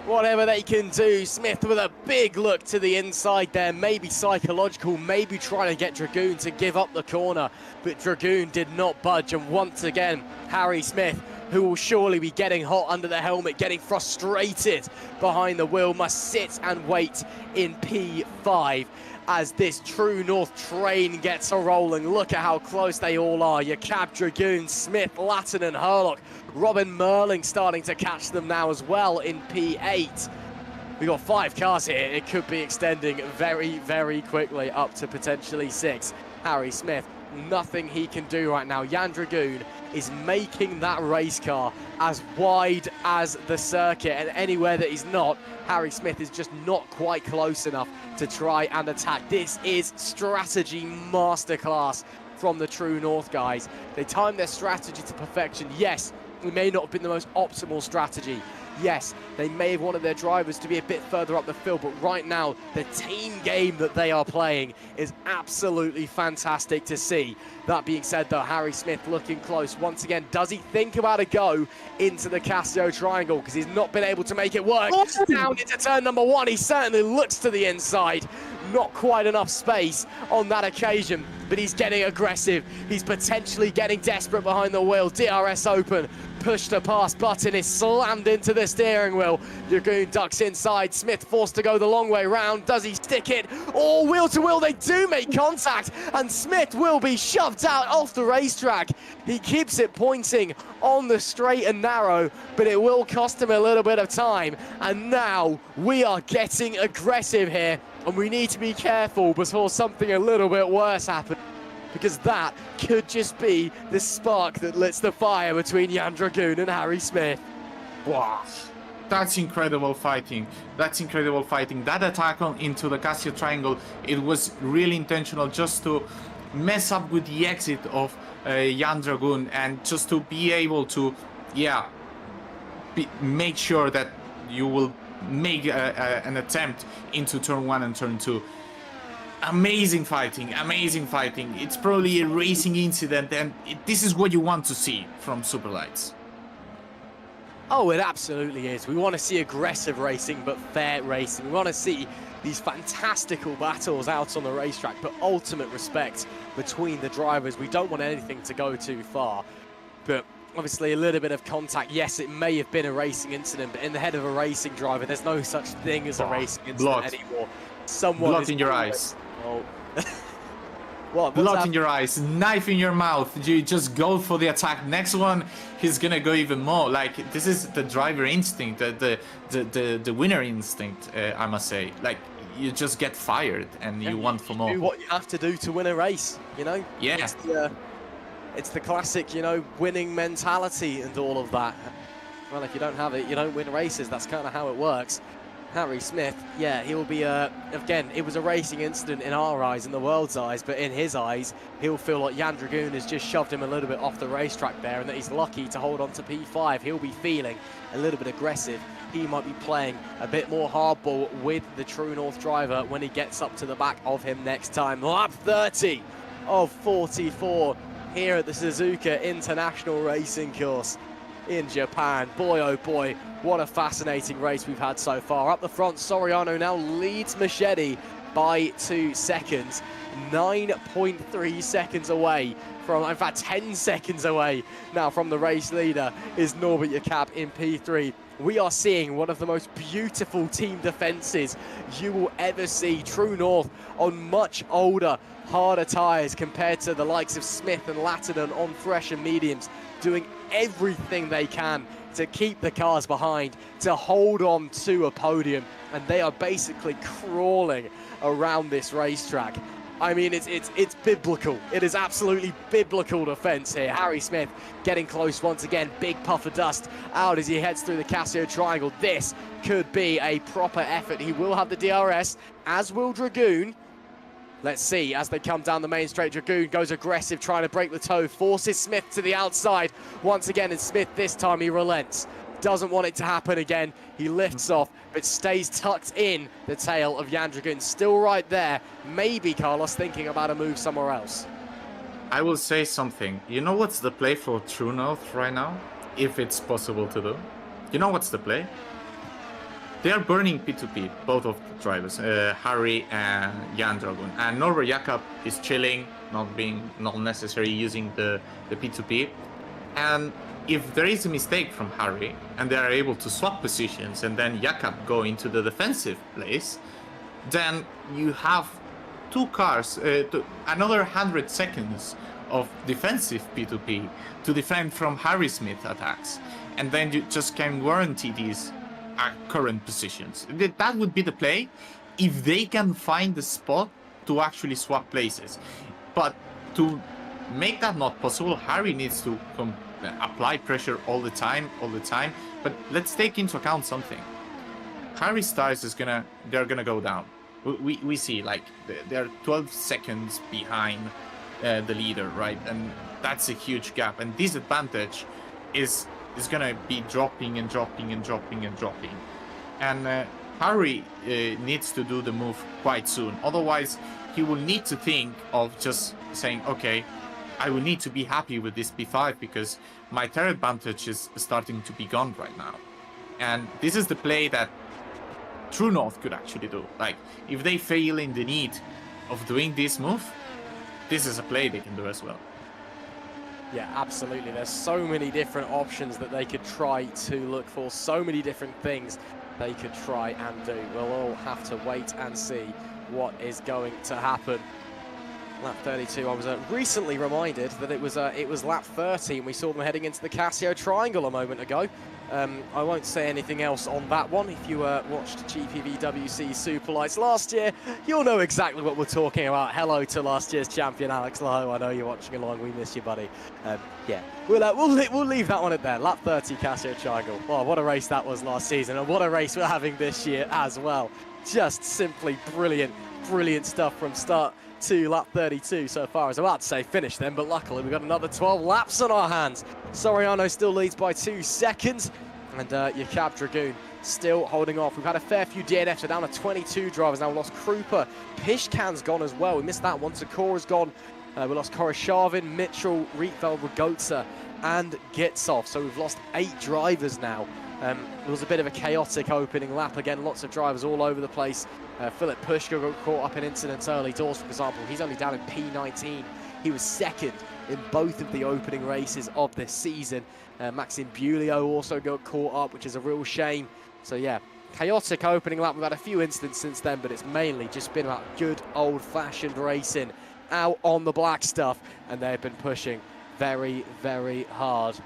Whatever they can do. Smith with a big look to the inside there. Maybe psychological, maybe trying to get Dragoon to give up the corner. But Dragoon did not budge. And once again, Harry Smith, who will surely be getting hot under the helmet, getting frustrated behind the wheel, must sit and wait in P5 as this True North train gets a-rolling. Look at how close they all are. Jakab, Dragoon, Smith, Lattinen, Herlock, Robin Merling starting to catch them now as well in P8. We've got 5 cars here. It could be extending very, very quickly up to potentially 6. Harry Smith, nothing he can do right now. Jan Dragoon is making that race car as wide as the circuit, and anywhere that he's not, Harry Smith is just not quite close enough to try and attack. This is strategy masterclass from the True North guys. They timed their strategy to perfection. Yes, it may not have been the most optimal strategy. Yes, they may have wanted their drivers to be a bit further up the field, but right now, the team game that they are playing is absolutely fantastic to see. That being said, though, Harry Smith looking close. Once again, does he think about a go into the Casio triangle? Because he's not been able to make it work. Down into turn number 1, he certainly looks to the inside. Not quite enough space on that occasion, but he's getting aggressive. He's potentially getting desperate behind the wheel. DRS open, push to pass button is slammed into the steering wheel. Dragoon ducks inside, Smith forced to go the long way round. Does he stick it? Oh, wheel to wheel, they do make contact, and Smith will be shoved out off the racetrack. He keeps it pointing on the straight and narrow, but it will cost him a little bit of time. And now we are getting aggressive here, and we need to be careful before something a little bit worse happens, because that could just be the spark that lights the fire between Jan Dragoon and Harry Smith. Wow, that's incredible fighting. That's incredible fighting. That attack into the Casio triangle, it was really intentional, just to mess up with the exit of Jan Dragoon, and just to be able to, make sure that you will make an attempt into turn 1 and turn 2. Amazing fighting, amazing fighting. It's probably a racing incident, and this is what you want to see from Superlights. Oh, it absolutely is. We want to see aggressive racing, but fair racing. We want to see these fantastical battles out on the racetrack, but ultimate respect between the drivers. We don't want anything to go too far, but obviously a little bit of contact. Yes, it may have been a racing incident, but in the head of a racing driver, there's no such thing as a racing incident anymore. Someone blood in your eyes. Oh. What? Blood in your eyes, knife in your mouth. You just go for the attack. Next one, he's gonna go even more. Like, this is the driver instinct, the winner instinct. I must say. Like, you just get fired and you want for more. Do what you have to do to win a race. You know. Yeah. It's the classic, you know, winning mentality and all of that. Well, if you don't have it, you don't win races. That's kind of how it works. Harry Smith, yeah, he'll be, again, it was a racing incident in our eyes, in the world's eyes, but in his eyes, he'll feel like Jan Dragoon has just shoved him a little bit off the racetrack there, and that he's lucky to hold on to P5. He'll be feeling a little bit aggressive. He might be playing a bit more hardball with the True North driver when he gets up to the back of him next time. Lap 30 of 44 here at the Suzuka International Racing Course in Japan. Boy, oh boy, what a fascinating race we've had so far. Up the front, Soriano now leads Machete by 2 seconds. 9.3 seconds away from, in fact, 10 seconds away now from the race leader is Norbert Jakob in P3. We are seeing one of the most beautiful team defenses you will ever see. True North on much older, harder tyres compared to the likes of Smith and Latinan on fresh and mediums, doing everything they can to keep the cars behind, to hold on to a podium, and they are basically crawling around this racetrack. I mean, it's biblical. It is absolutely biblical defense here. Harry Smith getting close once again. Big puff of dust out as he heads through the Casio triangle. This could be a proper effort. He will have the DRS, as will Dragoon. Let's see, as they come down the main straight, Dragoon goes aggressive, trying to break the toe, forces Smith to the outside once again, and Smith this time he relents. Doesn't want it to happen again. He lifts off, but stays tucked in the tail of Jan Dragoon. Still right there. Maybe Carlos thinking about a move somewhere else. I will say something. You know what's the play for True North right now? If it's possible to do. You know what's the play? They are burning P2P, both of the drivers, Harry and Jan Dragoon. And Norbert Jakob is chilling, not necessarily using the P2P. And if there is a mistake from Harry and they are able to swap positions and then Jakob go into the defensive place, then you have 2 cars, another 100 seconds of defensive P2P to defend from Harry Smith attacks. And then you just can guarantee these current positions. That would be the play if they can find the spot to actually swap places. But to make that not possible, Harry needs to apply pressure all the time. But let's take into account something. Harry's tires they're gonna go down. We see like they're 12 seconds behind the leader, right? And that's a huge gap. And this advantage is is gonna be dropping and dropping and dropping and dropping. And Harry needs to do the move quite soon. Otherwise, he will need to think of just saying, okay, I will need to be happy with this P5 because my tire advantage is starting to be gone right now. And this is the play that True North could actually do. Like, if they fail in the need of doing this move, this is a play they can do as well. Yeah, absolutely. There's so many different options that they could try to look for, so many different things they could try and do. We'll all have to wait and see what is going to happen. Lap 32, I was recently reminded that it was lap 30 and we saw them heading into the Casio Triangle a moment ago. I won't say anything else on that one. If you watched GPVWC Superlights last year, you'll know exactly what we're talking about. Hello to last year's champion, Alex Lowe. I know you're watching along. We miss you, buddy. Yeah, we'll leave that one at there. Lap 30 Casio Triangle. Wow, what a race that was last season, and what a race we're having this year as well. Just simply brilliant, brilliant stuff from start to lap 32 so far. I was about to say finish then, but luckily we've got another 12 laps on our hands. Soriano still leads by 2 seconds, and your Cab Dragoon still holding off. We've had a fair few DNFs, we're down to 22 drivers now. We lost Krupa, Pishkan's gone as well. We missed that one. Sakura's gone. We lost Koroshavin, Mitchell, Rietveld, Ragota, and Gitsov. So we've lost 8 drivers now. It was a bit of a chaotic opening lap. Again, lots of drivers all over the place. Philip Pushka got caught up in incidents early doors, for example. He's only down in P19. He was second in both of the opening races of this season. Maxim Bulio also got caught up, which is a real shame. So yeah, chaotic opening lap. We've had a few incidents since then, but it's mainly just been about good old-fashioned racing out on the black stuff, and they've been pushing very, very hard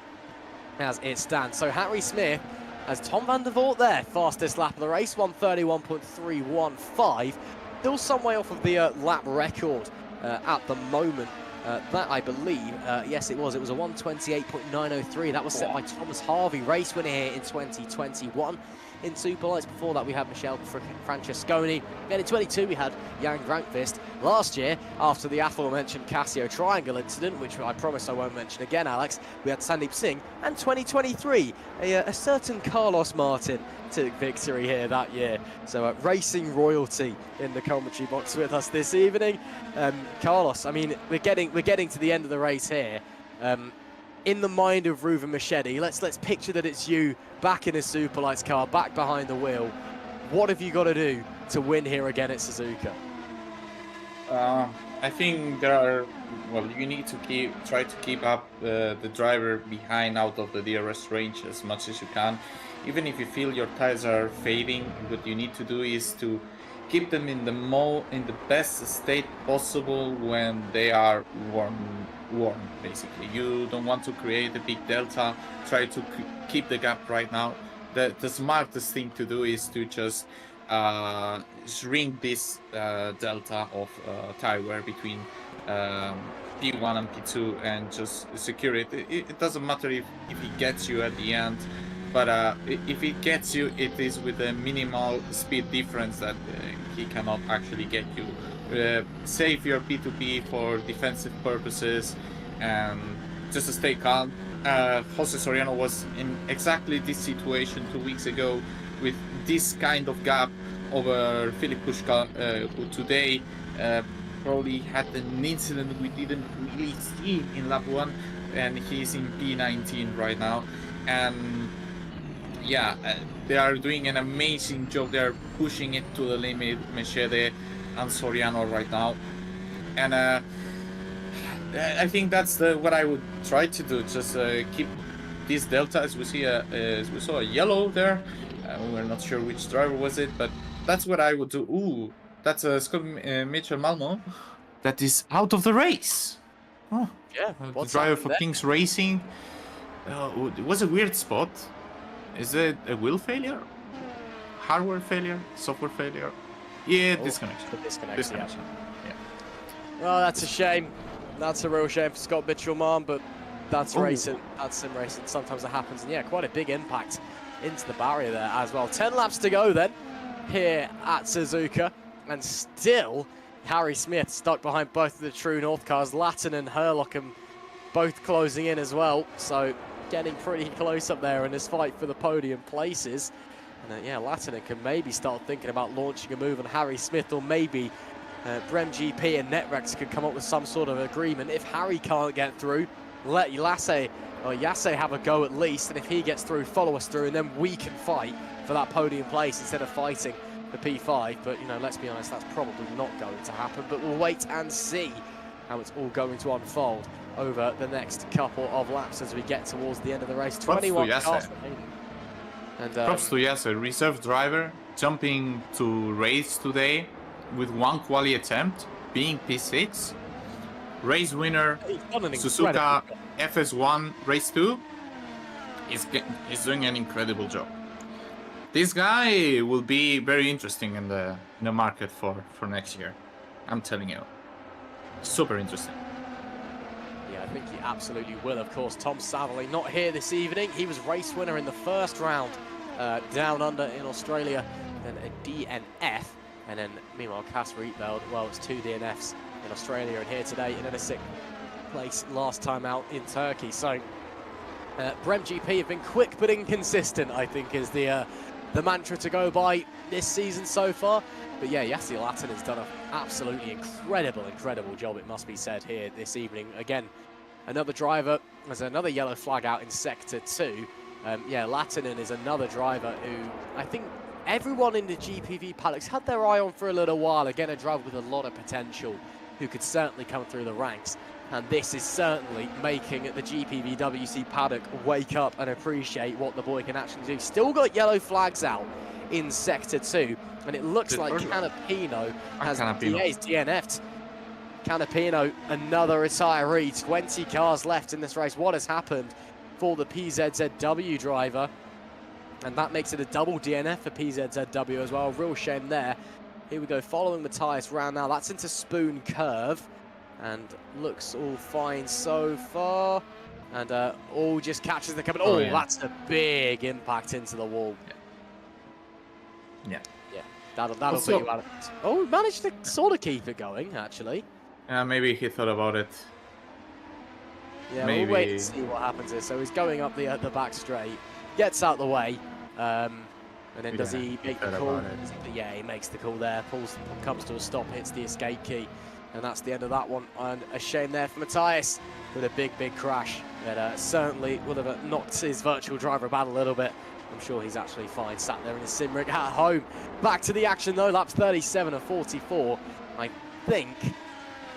as it stands. So Harry Smith as Tom van der Voort there, fastest lap of the race, 1:31.315. Still some way off of the lap record at the moment. That, I believe, yes, it was a 1:28.903. That was set by Thomas Harvey, race winner here in 2021. In Superlights before that, we had Michelle Francesconi. Then in 22, we had Jan Grankvist. Last year, after the aforementioned Casio Triangle incident, which I promise I won't mention again, Alex, we had Sandeep Singh. And 2023, a certain Carlos Martin took victory here that year. So racing royalty in the commentary box with us this evening. Carlos, I mean, we're getting to the end of the race here. In the mind of Ruven Machedi, let's picture that it's you back in a Superlights car, back behind the wheel. What have you got to do to win here again at Suzuka? I think you need to try to keep up the driver behind out of the DRS range as much as you can. Even if you feel your tires are fading, what you need to do is to keep them in the best state possible when they are warm, basically. You don't want to create a big delta. Try to keep the gap right now. The smartest thing to do is to just shrink this delta of tire wear between P1 and P2 and just secure it. It doesn't matter if it gets you at the end, but if it gets you, it is with a minimal speed difference that he cannot actually get you. Save your P2P for defensive purposes and just to stay calm. Jose Soriano was in exactly this situation 2 weeks ago with this kind of gap over Filip Puška, who today probably had an incident we didn't really see in lap 1, and he's in P19 right now. And yeah, they are doing an amazing job. They are pushing it to the limit, Machedi and Soriano right now. And I think that's what I would try to do. Just keep this delta. As we see, as we saw a yellow there. We're not sure which driver was it, but that's what I would do. Ooh, that's Scott Mitchell Malmo. That is out of the race. Oh, yeah, the driver for Kings Racing. It was a weird spot. Is it a wheel failure? Hardware failure? Software failure? Yeah, disconnection. Disconnection. Yeah. Well, that's a shame. That's a real shame for Scott Mitchell-Mann, but that's racing. That's sim racing. Sometimes it happens. And yeah, quite a big impact into the barrier there as well. 10 laps to go then here at Suzuka. And still, Harry Smith stuck behind both of the True North cars. Latin and Herlock both closing in as well. So getting pretty close up there in this fight for the podium places. And yeah, Lattinen can maybe start thinking about launching a move on Harry Smith, or maybe Brem GP and Netrex could come up with some sort of agreement. If Harry can't get through, let Yasse have a go at least, and if he gets through, follow us through, and then we can fight for that podium place instead of fighting the P5. But, you know, let's be honest, that's probably not going to happen. But we'll wait and see how it's all going to unfold over the next couple of laps as we get towards the end of the race. 21 cars remaining. And props to Yasse, reserve driver, jumping to race today with one quali attempt, being P6. Race winner, Suzuka FS1 race 2. He's doing an incredible job. This guy will be very interesting in the market for next year. I'm telling you, super interesting. Yeah, I think he absolutely will. Of course, Tom Savelli not here this evening. He was race winner in the first round down under in Australia, then a DNF, and then meanwhile Casper Eatveld, well, it's 2 DNFs in Australia and here today in a 6th place last time out in Turkey. So Brem GP have been quick but inconsistent, I think, is the mantra to go by this season so far. But yeah, Yasse Lattinen has done an absolutely incredible job, it must be said, here this evening. Again, another driver, there's another yellow flag out in Sector 2. Yeah, Lattinen is another driver who I think everyone in the GPV paddocks had their eye on for a little while. Again, a driver with a lot of potential who could certainly come through the ranks. And this is certainly making the GPVWC paddock wake up and appreciate what the boy can actually do. Still got yellow flags out in Sector 2, and it looks like Canapino has DNF'd. Canapino, another retiree, 20 cars left in this race. What has happened for the PZZW driver? And that makes it a double DNF for PZZW as well. Real shame there. Here we go, following Matthias round now. That's into Spoon Curve. And looks all fine so far. And all just catches the coming. Oh, yeah. That's a big impact into the wall. Yeah. Yeah, that'll put you out of it. Oh, managed to sort of keep it going, actually. Maybe he thought about it. Yeah, maybe. We'll wait and see what happens here. So he's going up the back straight, gets out the way, and then does he make the call? Yeah, he makes the call there, comes to a stop, hits the escape key. And that's the end of that one. And a shame there for Matthias with a big crash that certainly would have knocked his virtual driver about a little bit. I'm sure he's actually fine, sat there in his sim rig at home. Back to the action though, laps 37 of 44. I think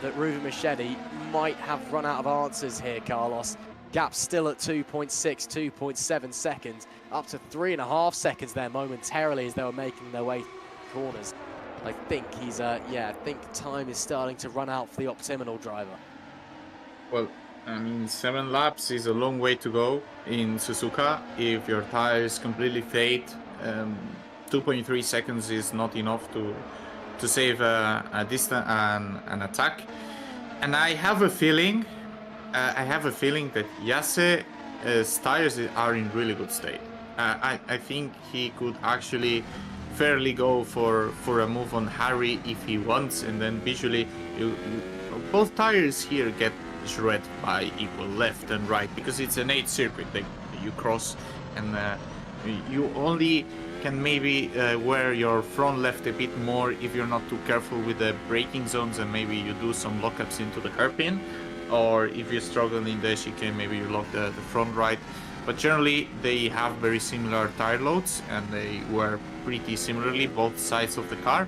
that Ruben Machete might have run out of answers here, Carlos. Gap's still at 2.6, 2.7 seconds, up to 3.5 seconds there momentarily as they were making their way corners. I think he's, I think time is starting to run out for the Optimal driver. Well, I mean, 7 laps is a long way to go in Suzuka. If your tires completely fade, 2.3 seconds is not enough to save a distance and an attack. And I have a feeling, that Yasse's tires are in really good state. I think he could actually fairly go for a move on Harry if he wants, and then visually both tires here get shredded by equal left and right because it's an 8 circuit that you cross, and you only can maybe wear your front left a bit more if you're not too careful with the braking zones, and maybe you do some lockups into the hairpin, or if you struggle in the chicane, maybe you lock the front right. But generally they have very similar tire loads and they wear pretty similarly both sides of the car.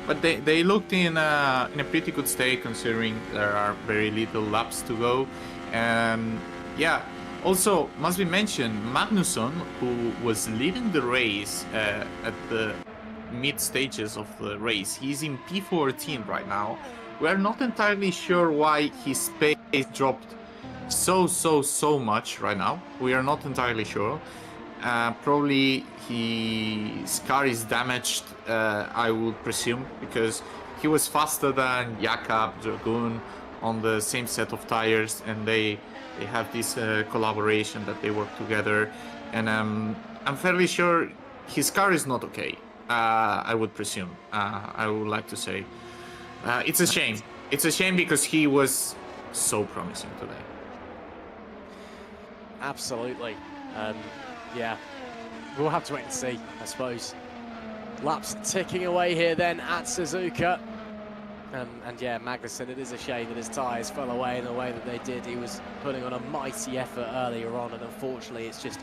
But they looked in a pretty good state considering there are very little laps to go. And yeah, also must be mentioned, Magnusson, who was leading the race at the mid stages of the race, he's in P14 right now. We're not entirely sure why his pace dropped so much right now. We are not entirely sure. Probably his car is damaged, I would presume, because he was faster than Jakob Dragoon on the same set of tires, and they have this collaboration that they work together. And I'm fairly sure his car is not okay. I would presume. I would like to say it's a shame. It's a shame because he was so promising today. Absolutely. Yeah, we'll have to wait and see, I suppose. Laps ticking away here then at Suzuka. And yeah, Magnussen, it is a shame that his tyres fell away in the way that they did. He was putting on a mighty effort earlier on, and unfortunately it's just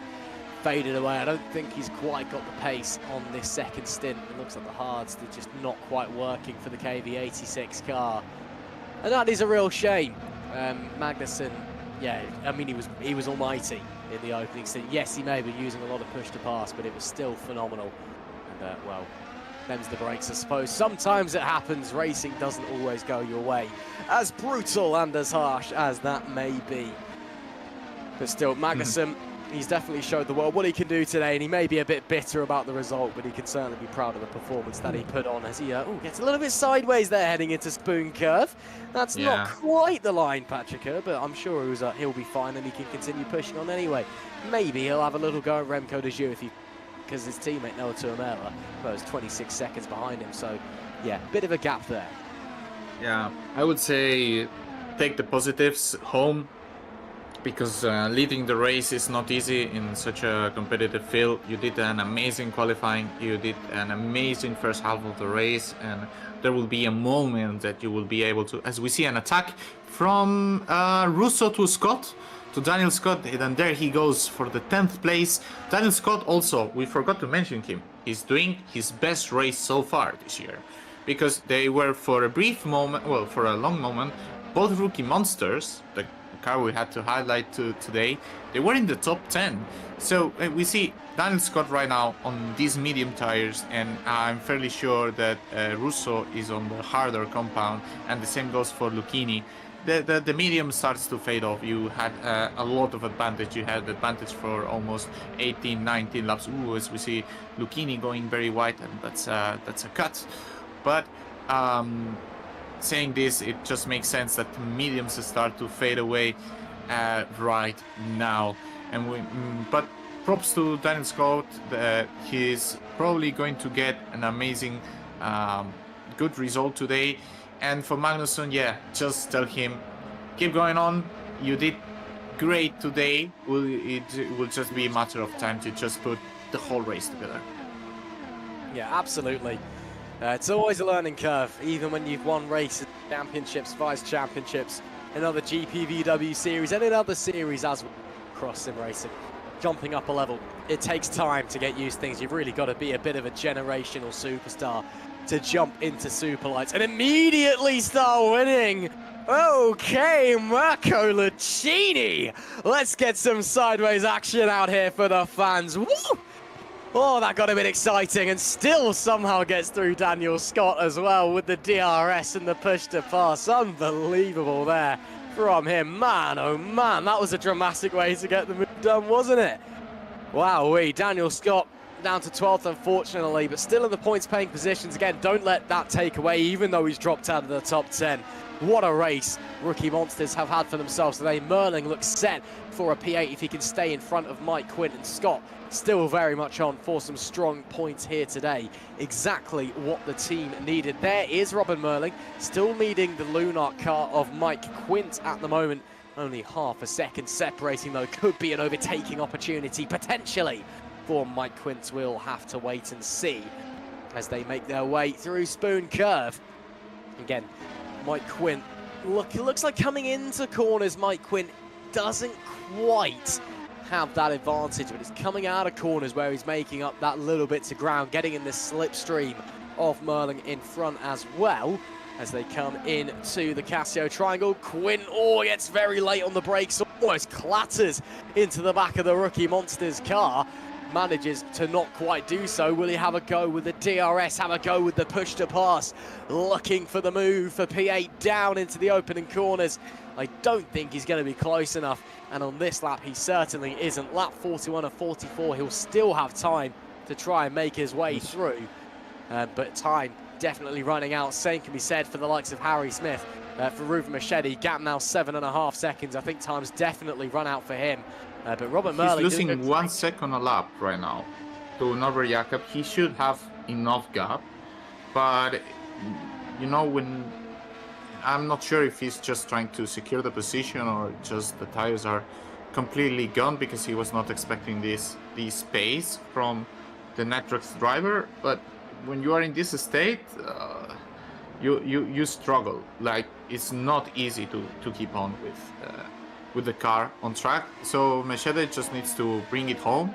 faded away. I don't think he's quite got the pace on this second stint. It looks like the hards, they're just not quite working for the KV86 car. And that is a real shame. Magnussen, yeah, I mean, he was almighty in the opening stint. Yes, he may be using a lot of push to pass, but it was still phenomenal. And well, them's the brakes, I suppose. Sometimes it happens. Racing doesn't always go your way, as brutal and as harsh as that may be. But still, Magnussen, he's definitely showed the world what he can do today, and he may be a bit bitter about the result, but he can certainly be proud of the performance that he put on as he gets a little bit sideways there heading into Spoon Curve. That's not quite the line, Patrick, but I'm sure he'll be fine and he can continue pushing on anyway. Maybe he'll have a little go at Remco de Jeux because his teammate Noah Tuamela was 26 seconds behind him, so yeah, bit of a gap there. Yeah, I would say take the positives home, because leading the race is not easy in such a competitive field. You did an amazing qualifying, you did an amazing first half of the race, and there will be a moment that you will be able to, as we see an attack from Russo to Scott, to Daniel Scott, and there he goes for the 10th place. Daniel Scott also, we forgot to mention him, he's doing his best race so far this year, because they were for a brief moment, well, for a long moment, both rookie monsters, the car we had to highlight today, they were in the top 10. So we see Daniel Scott right now on these medium tires, and I'm fairly sure that Russo is on the harder compound, and the same goes for Lucchini. The medium starts to fade off. You had a lot of advantage. You had advantage for almost 18, 19 laps. Ooh, as we see Lucchini going very wide, and that's a cut. But saying this, it just makes sense that the mediums start to fade away right now. And but props to Daniel Scott. He's probably going to get an amazing, good result today. And for Magnussen, yeah, just tell him, keep going on. You did great today. It will just be a matter of time to just put the whole race together. Yeah, absolutely. It's always a learning curve, even when you've won races, championships, vice championships, in other GPVW series, and in other series as well, across sim racing. Jumping up a level, it takes time to get used to things. You've really got to be a bit of a generational superstar to jump into Superlights and immediately start winning. Okay, Marco Lucchini. Let's get some sideways action out here for the fans. Woo! Oh, that got a bit exciting, and still somehow gets through Daniel Scott as well with the DRS and the push to pass. Unbelievable there from him. Man, oh man, that was a dramatic way to get the move done, wasn't it? Wowee, Daniel Scott down to 12th, unfortunately, but still in the points-paying positions. Again, don't let that take away, even though he's dropped out of the top 10. What a race rookie monsters have had for themselves today. Merling looks set for a P8 if he can stay in front of Mike Quint, and Scott still very much on for some strong points here today. Exactly what the team needed. There is Robin Merling, still leading the Lunark car of Mike Quint at the moment. Only half a second separating, though. Could be an overtaking opportunity, potentially, for Mike Quint. We'll have to wait and see as they make their way through Spoon Curve. Again, Mike Quint, look, it looks like coming into corners, Mike Quint doesn't quite have that advantage, but it's coming out of corners where he's making up that little bit to ground, getting in this slipstream of Merling in front as well as they come into the Casio Triangle. Quint, gets very late on the brakes, almost clatters into the back of the rookie monsters car. Manages to not quite do so. Will he have a go with the DRS, have a go with the push to pass? Looking for the move for P8 down into the opening corners. I don't think he's going to be close enough, and on this lap he certainly isn't. Lap 41 of 44, he'll still have time to try and make his way through, but time definitely running out. Same can be said for the likes of Harry Smith. For Ruben Machete, gap now 7.5 seconds. I think time's definitely run out for him. But Robert Merling, he's losing 1 second a lap right now to Norbert Jakob. He should have enough gap, but you know, when I'm not sure if he's just trying to secure the position or just the tires are completely gone because he was not expecting this pace from the Nitrox driver. But when you are in this state, you struggle. Like, it's not easy to keep on with the car on track. So Mercedes just needs to bring it home.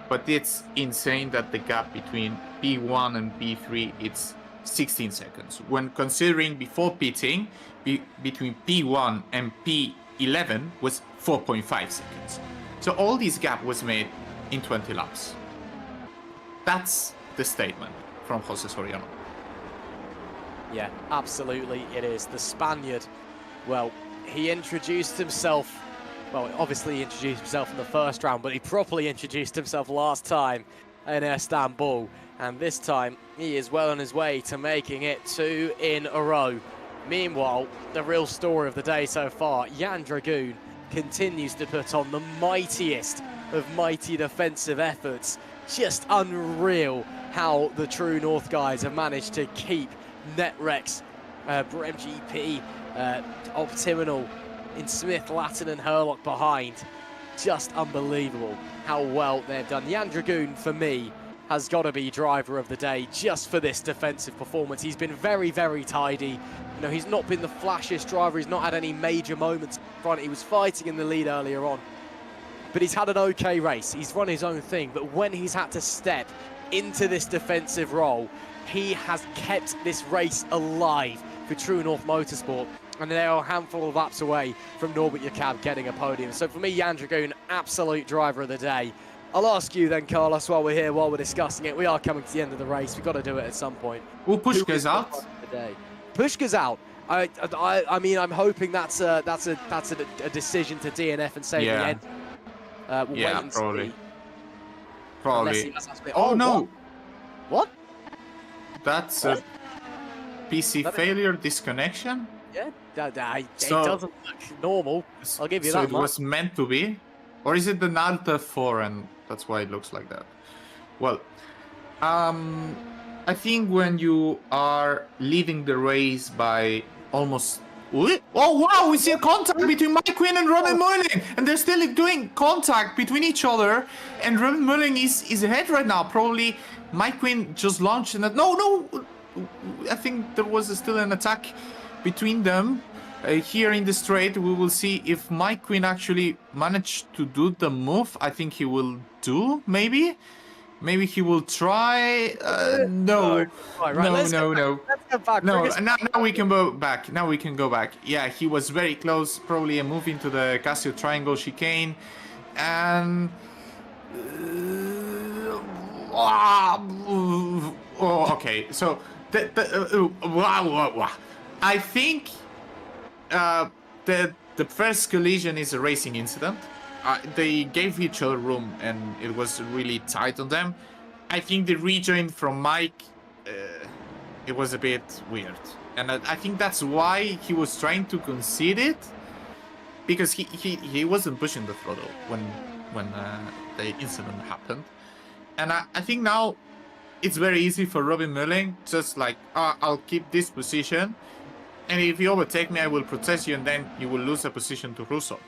But it's insane that the gap between P1 and P3 it's 16 seconds. When considering before pitting, between P1 and P11 was 4.5 seconds. So all this gap was made in 20 laps. That's the statement from Jose Soriano. Yeah, absolutely it is. The Spaniard, well, he introduced himself. Well, obviously he introduced himself in the first round, but he properly introduced himself last time in Istanbul. And this time, he is well on his way to making it 2 in a row. Meanwhile, the real story of the day so far, Jan Dragoon continues to put on the mightiest of mighty defensive efforts. Just unreal how the True North guys have managed to keep Netrex, Brem GP, Optiminal, in Smith, Latin and Herlock behind. Just unbelievable how well they've done. Jan Dragoon, for me, has got to be driver of the day just for this defensive performance. He's been very, very tidy. You know, he's not been the flashiest driver. He's not had any major moments in front. He was fighting in the lead earlier on. But he's had an okay race. He's run his own thing. But when he's had to step into this defensive role, he has kept this race alive for True North Motorsport. And they are a handful of laps away from Norbert Jakob getting a podium. So for me, Jan Dragoon, absolute driver of the day. I'll ask you then, Carlos, while we're here, while we're discussing it. We are coming to the end of the race. We've got to do it at some point. Well, Pushka's out. Pushka's out. I mean, I'm hoping that's a decision to DNF and save the end. We'll wait and probably. see. Probably. Oh, no. What? That's a PC failure disconnection. Yeah, it doesn't look normal. I'll give you that So it was meant to be? Or is it the Nalta 4 and that's why it looks like that? Well, I think when you are leading the race by almost... Oh wow, we see a contact between Mike Quinn and Robin Mulling, and they're still doing contact between each other, and Robin Mulling is ahead right now. Probably Mike Quinn just launched and no, I think there was still an attack between them. Here in the straight, we will see if Mike Quinn actually managed to do the move. I think he will do, maybe he will try. No. Let's go back. No, now we can go back. Now we can go back. Yeah, he was very close. Probably a move into the Casio Triangle chicane. And... okay. So, I think the first collision is a racing incident. They gave each other room and it was really tight on them. I think the rejoin from Mike, it was a bit weird. And I think that's why he was trying to concede it, because he wasn't pushing the throttle when the incident happened. And I think now it's very easy for Robin Mulling, just like, I'll keep this position, and if you overtake me, I will protest you, and then you will lose a position to Russo.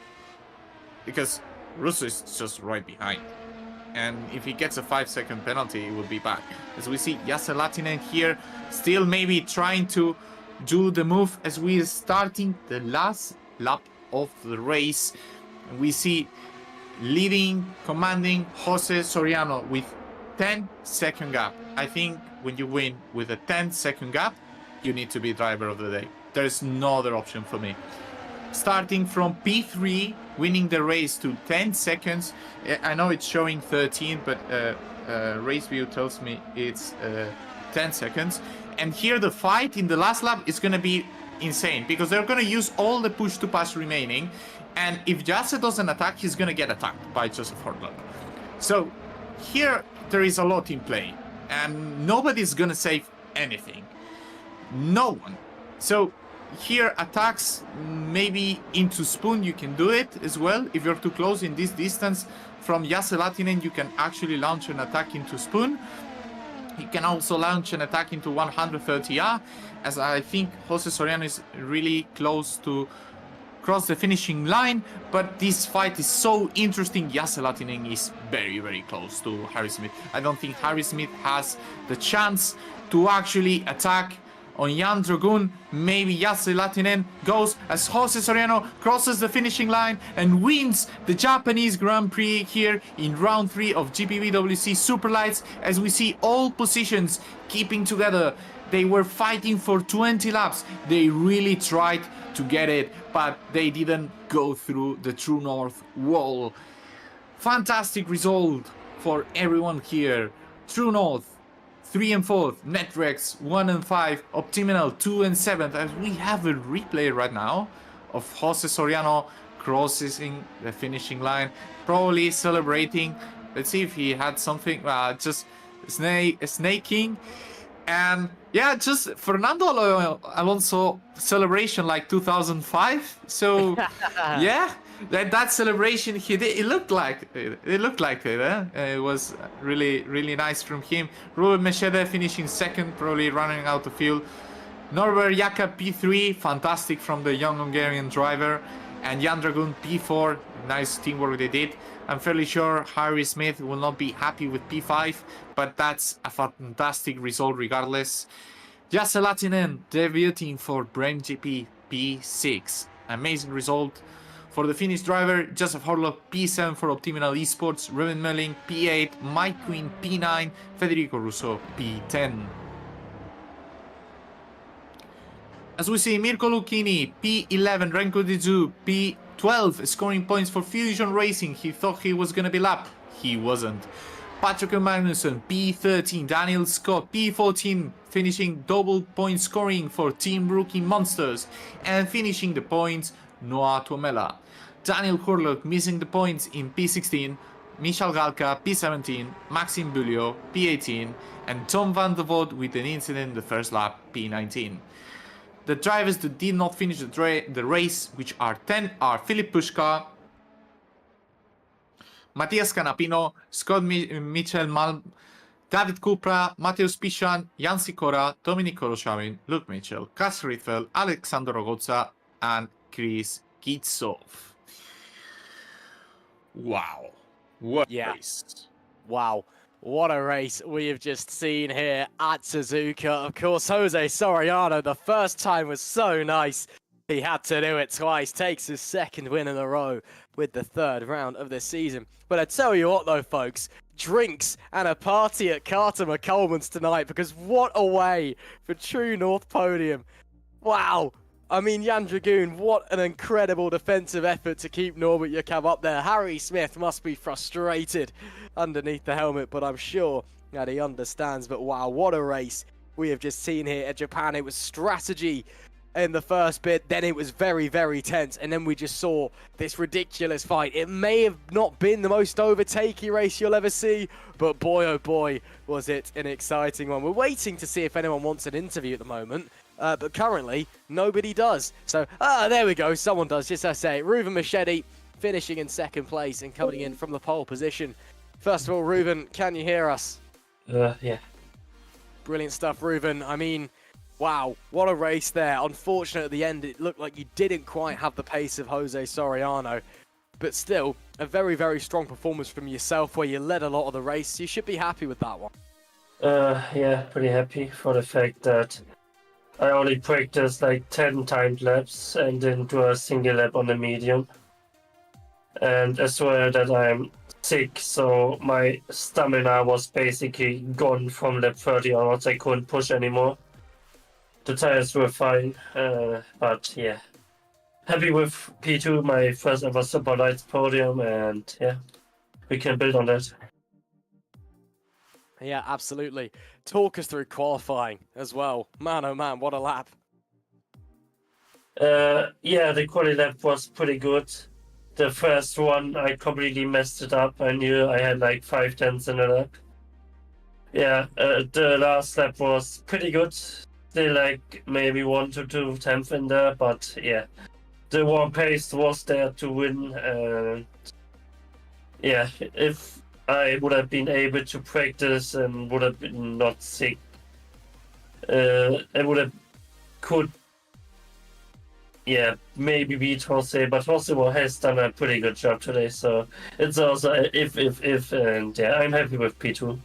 Because Russo is just right behind. And if he gets a 5-second penalty, he will be back. As we see Jase Latinen here, still maybe trying to do the move as we are starting the last lap of the race. And we see leading, commanding Jose Soriano with 10-second gap. I think when you win with a 10-second gap, you need to be driver of the day. There's no other option for me. Starting from P3, winning the race to 10 seconds. I know it's showing 13, but race view tells me it's 10 seconds. And here the fight in the last lap is going to be insane, because they're going to use all the push to pass remaining. And if Jase doesn't attack, he's going to get attacked by Joseph Hortlock. So here there is a lot in play, and nobody's going to save anything. No one. So here attacks, maybe into Spoon, you can do it as well. If you're too close in this distance from Jase Latinen, you can actually launch an attack into Spoon. He can also launch an attack into 130R, as I think Jose Soriano is really close to cross the finishing line, but this fight is so interesting. Jesse Latinen is very, very close to Harry Smith. I don't think Harry Smith has the chance to actually attack on Jan Dragoon. Maybe Jesse Latinen goes as Jose Soriano crosses the finishing line and wins the Japanese Grand Prix here in round 3 of GPVWC Superlights, as we see all positions keeping together. They were fighting for 20 laps. They really tried to get it, but they didn't go through the True North wall. Fantastic result for everyone here. True North 3 and 4th, Netrex 1 and 5, Optiminal 2 and 7th, as we have a replay right now of Jose Soriano crossing the finishing line, probably celebrating. Let's see if he had something, just snaking. And yeah, just Fernando Alonso celebration like 2005. So yeah, that celebration he did, it looked like it. It was really nice from him. Ruben Mechede finishing second, probably running out of fuel. Norbert Jaka P3, fantastic from the young Hungarian driver. And Jan Dragoon P4, nice teamwork they did. I'm fairly sure Harry Smith will not be happy with P5, but that's a fantastic result regardless. Jesse Latinen debuting for Brem GP P6. Amazing result for the Finnish driver. Joseph Horlock P7 for Optiminal Esports. Ruben Melling P8. Mike Quinn P9. Federico Russo P10. As we see, Mirko Lucchini P11. Renko Dizu P12 scoring points for Fusion Racing. He thought he was going to be lapped. He wasn't. Patrick Magnusson P13. Daniel Scott P14 finishing double point scoring for Team Rookie Monsters, and finishing the points Noah Tuomela. Daniel Horlock missing the points in P16, Michal Galka P17, Maxime Bulliot P18, and Tom van der Voort with an incident in the first lap P19. The drivers that did not finish the race, which are 10, are Filip Puška, Matthias Canapino, Scott Mitchell Malm, David Kupra, Mateusz Pishan, Jan Sikora, Dominik Koroshawin, Luke Mitchell, Kas Rietveld, Alexander Rogozza, and Chris Kitsov. Wow. What a race. Wow. What a race we have just seen here at Suzuka. Of course, Jose Soriano, the first time was so nice. He had to do it twice. Takes his second win in a row with the third round of the season. But I tell you what though, folks, drinks and a party at Carter McColeman's tonight, because what a way for True North Podium. Wow. I mean, Jan Dragoon, what an incredible defensive effort to keep Norbert Jakob up there. Harry Smith must be frustrated underneath the helmet, but I'm sure that he understands. But wow, what a race we have just seen here at Japan. It was strategy in the first bit, then it was very tense, and then we just saw this ridiculous fight. It may have not been the most overtakey race you'll ever see, but boy oh boy was it an exciting one. We're waiting to see if anyone wants an interview at the moment, but currently nobody does. So there we go, someone does. Just as I say, Ruben Machete finishing in second place and coming in from the pole position. First of all, Ruben, can you hear us? Yeah. Brilliant stuff, Ruben. I mean, wow, what a race there. Unfortunate at the end, it looked like you didn't quite have the pace of Jose Soriano. But still, a very strong performance from yourself where you led a lot of the race. You should be happy with that one. Yeah, pretty happy for the fact that I only practiced like 10 timed laps and didn't do a single lap on the medium. And as well that I'm sick, so my stamina was basically gone from lap 30 onwards. I couldn't push anymore. The tires were fine, but yeah. Happy with P2, my first ever Superlights podium, and yeah, we can build on that. Yeah, absolutely. Talk us through qualifying as well. Man, oh man, what a lap. Yeah, the quali lap was pretty good. The first one, I completely messed it up. I knew I had like 5 tenths in the lap. Yeah, the last lap was pretty good. Still like maybe 1 to 2 tenths in there, but yeah. The warm pace was there to win. And yeah, if I would have been able to practice and would have been not sick, I would have could yeah, maybe beat Jose, but Jose has done a pretty good job today. So it's also if, and yeah, I'm happy with P2.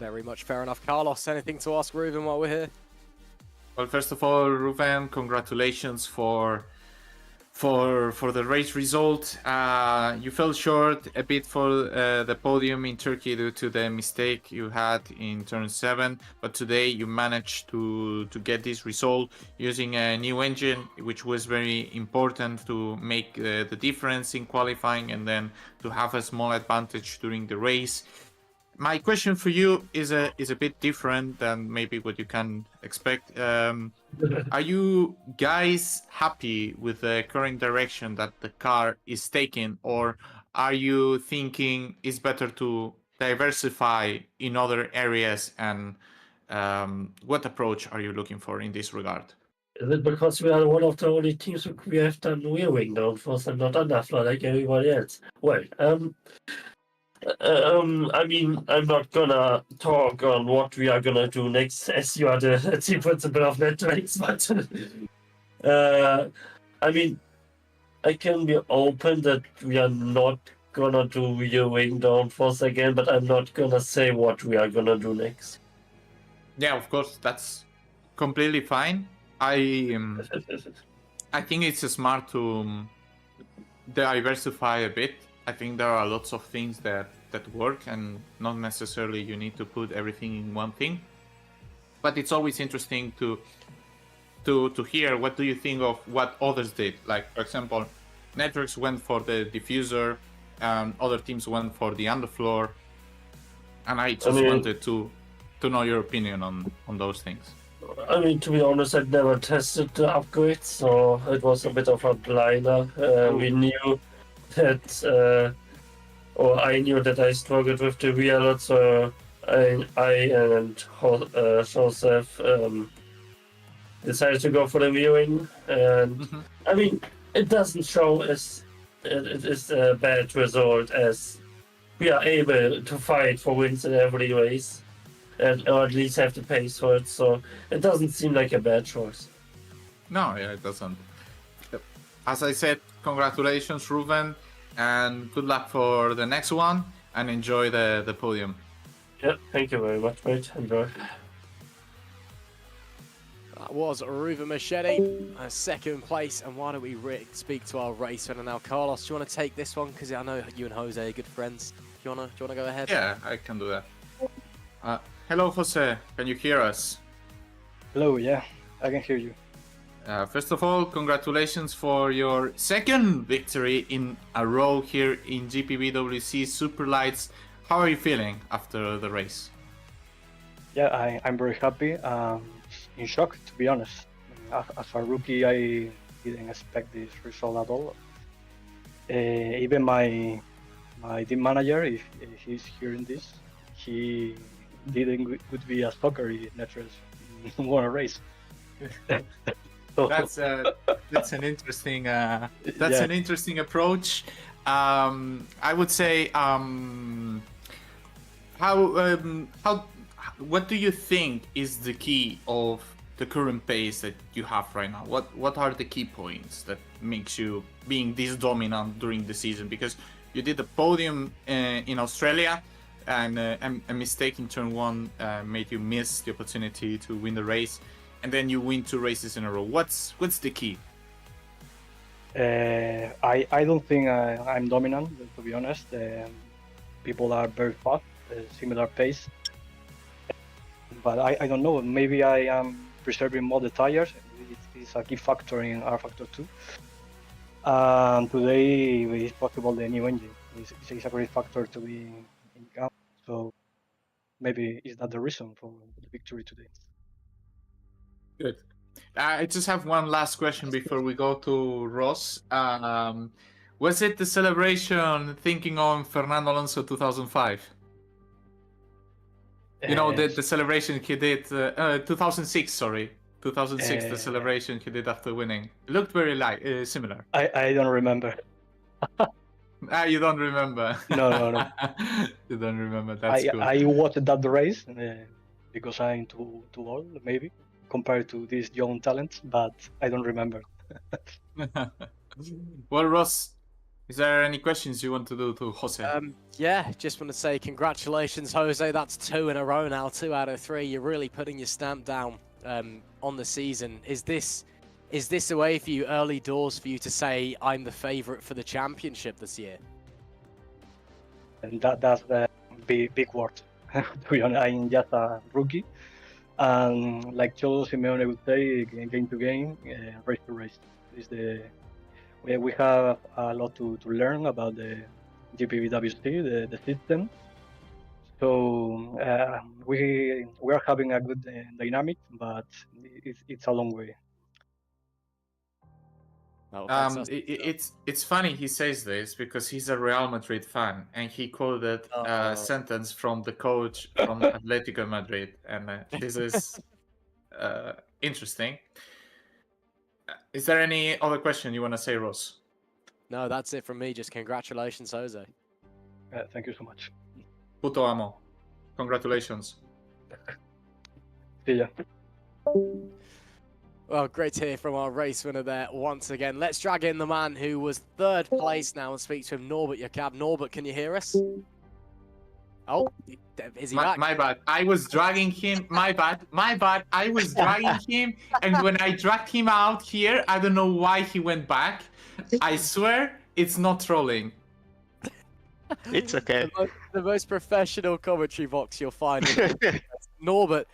Very much fair enough. Carlos, anything to ask Ruben while we're here? Well, first of all, Ruben, congratulations for the race result. You fell short a bit for the podium in Turkey due to the mistake you had in turn 7, but today you managed to get this result using a new engine, which was very important to make the difference in qualifying and then to have a small advantage during the race. My question for you is a bit different than maybe what you can expect. Are you guys happy with the current direction that the car is taking, or are you thinking it's better to diversify in other areas, and what approach are you looking for in this regard? Is it because we are one of the only teams we have done rear wing downforce and not underfloor like everybody else? Well, I mean, I'm not gonna talk on what we are gonna do next, as you are the team principal of Netflix, but I mean, I can be open that we are not gonna do rear wing downforce again, but I'm not gonna say what we are gonna do next. Yeah, of course, that's completely fine. I think it's smart to diversify a bit. I think there are lots of things that work, and not necessarily you need to put everything in one thing. But it's always interesting to hear what do you think of what others did. Like, for example, Networks went for the diffuser, other teams went for the underfloor, and I just wanted to know your opinion on those things. I mean, to be honest, I've never tested the upgrades, so it was a bit of a blinder. We knew that, or I knew that I struggled with the rear a lot, so I and Joseph decided to go for the rear wing. And I mean, it doesn't show as it is a bad result, as we are able to fight for wins in every race, or at least have the pace for it. So it doesn't seem like a bad choice. No, yeah, it doesn't. As I said, congratulations, Ruben, and good luck for the next one, and enjoy the podium. Yeah, thank you very much, mate. Enjoy. That was Ruben Machete, second place. And why don't we speak to our race winner now? Carlos, do you want to take this one? Because I know you and Jose are good friends. Do you want to go ahead? Yeah, I can do that. Hello, Jose. Can you hear us? Hello, yeah, I can hear you. First of all, congratulations for your second victory in a row here in GPVWC Superlights. How are you feeling after the race? Yeah, I'm very happy. In shock, to be honest. As a rookie, I didn't expect this result at all. Even my team manager, if he's hearing this, he didn't would be a stalker if Netflix won a race. That's an interesting an interesting approach. I would say what do you think is the key of the current pace that you have right now? What are the key points that makes you being this dominant during the season? Because you did the podium in Australia, and a mistake in turn 1 made you miss the opportunity to win the race, and then you win 2 races in a row. What's the key? I don't think I'm dominant, to be honest. People are very fast, similar pace. But I don't know, maybe I am preserving more the tires. It's a key factor in R Factor 2. Today it's possible the new engine. It's a great factor to be in camp. So maybe is that the reason for the victory today? Good. I just have one last question before we go to Ross. Was it the celebration thinking on Fernando Alonso 2005? You know, the celebration he did, 2006, sorry. 2006, the celebration he did after winning. It looked very similar. I don't remember. You don't remember? No. You don't remember, that's good. I watched that race because I'm too old, maybe, compared to these young talents, but I don't remember. Well, Ross, is there any questions you want to do to Jose? Yeah, just want to say congratulations, Jose. That's 2 in a row now, 2 out of 3. You're really putting your stamp down on the season. Is this a way for you, early doors, for you to say I'm the favourite for the championship this year? And that's a big word. To be honest, I'm just a rookie. And like Cholo Simeone would say, game to game, race to race. We have a lot to learn about the GPVWC, the system. So we are having a good dynamic, but it's a long way. Oh, it's funny he says this because he's a Real Madrid fan and he quoted a sentence from the coach from Atletico Madrid, and this is interesting. Is there any other question you want to say, Ross? No, that's it from me. Just congratulations, Jose. Thank you so much. Puto amo. Congratulations. See ya. Well, great to hear from our race winner there once again. Let's drag in the man who was 3rd place now and speak to him, Norbert Jakab. Norbert, can you hear us? Oh, is he back? My bad. I was dragging him. My bad. I was dragging him, and when I dragged him out here, I don't know why he went back. I swear it's not trolling. It's okay. The most professional commentary box you'll find. Norbert,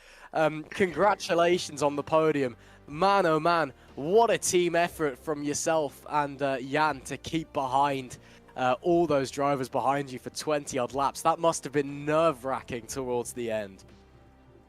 congratulations on the podium. Man, oh man, what a team effort from yourself and Jan to keep behind all those drivers behind you for 20-odd laps. That must have been nerve-wracking towards the end.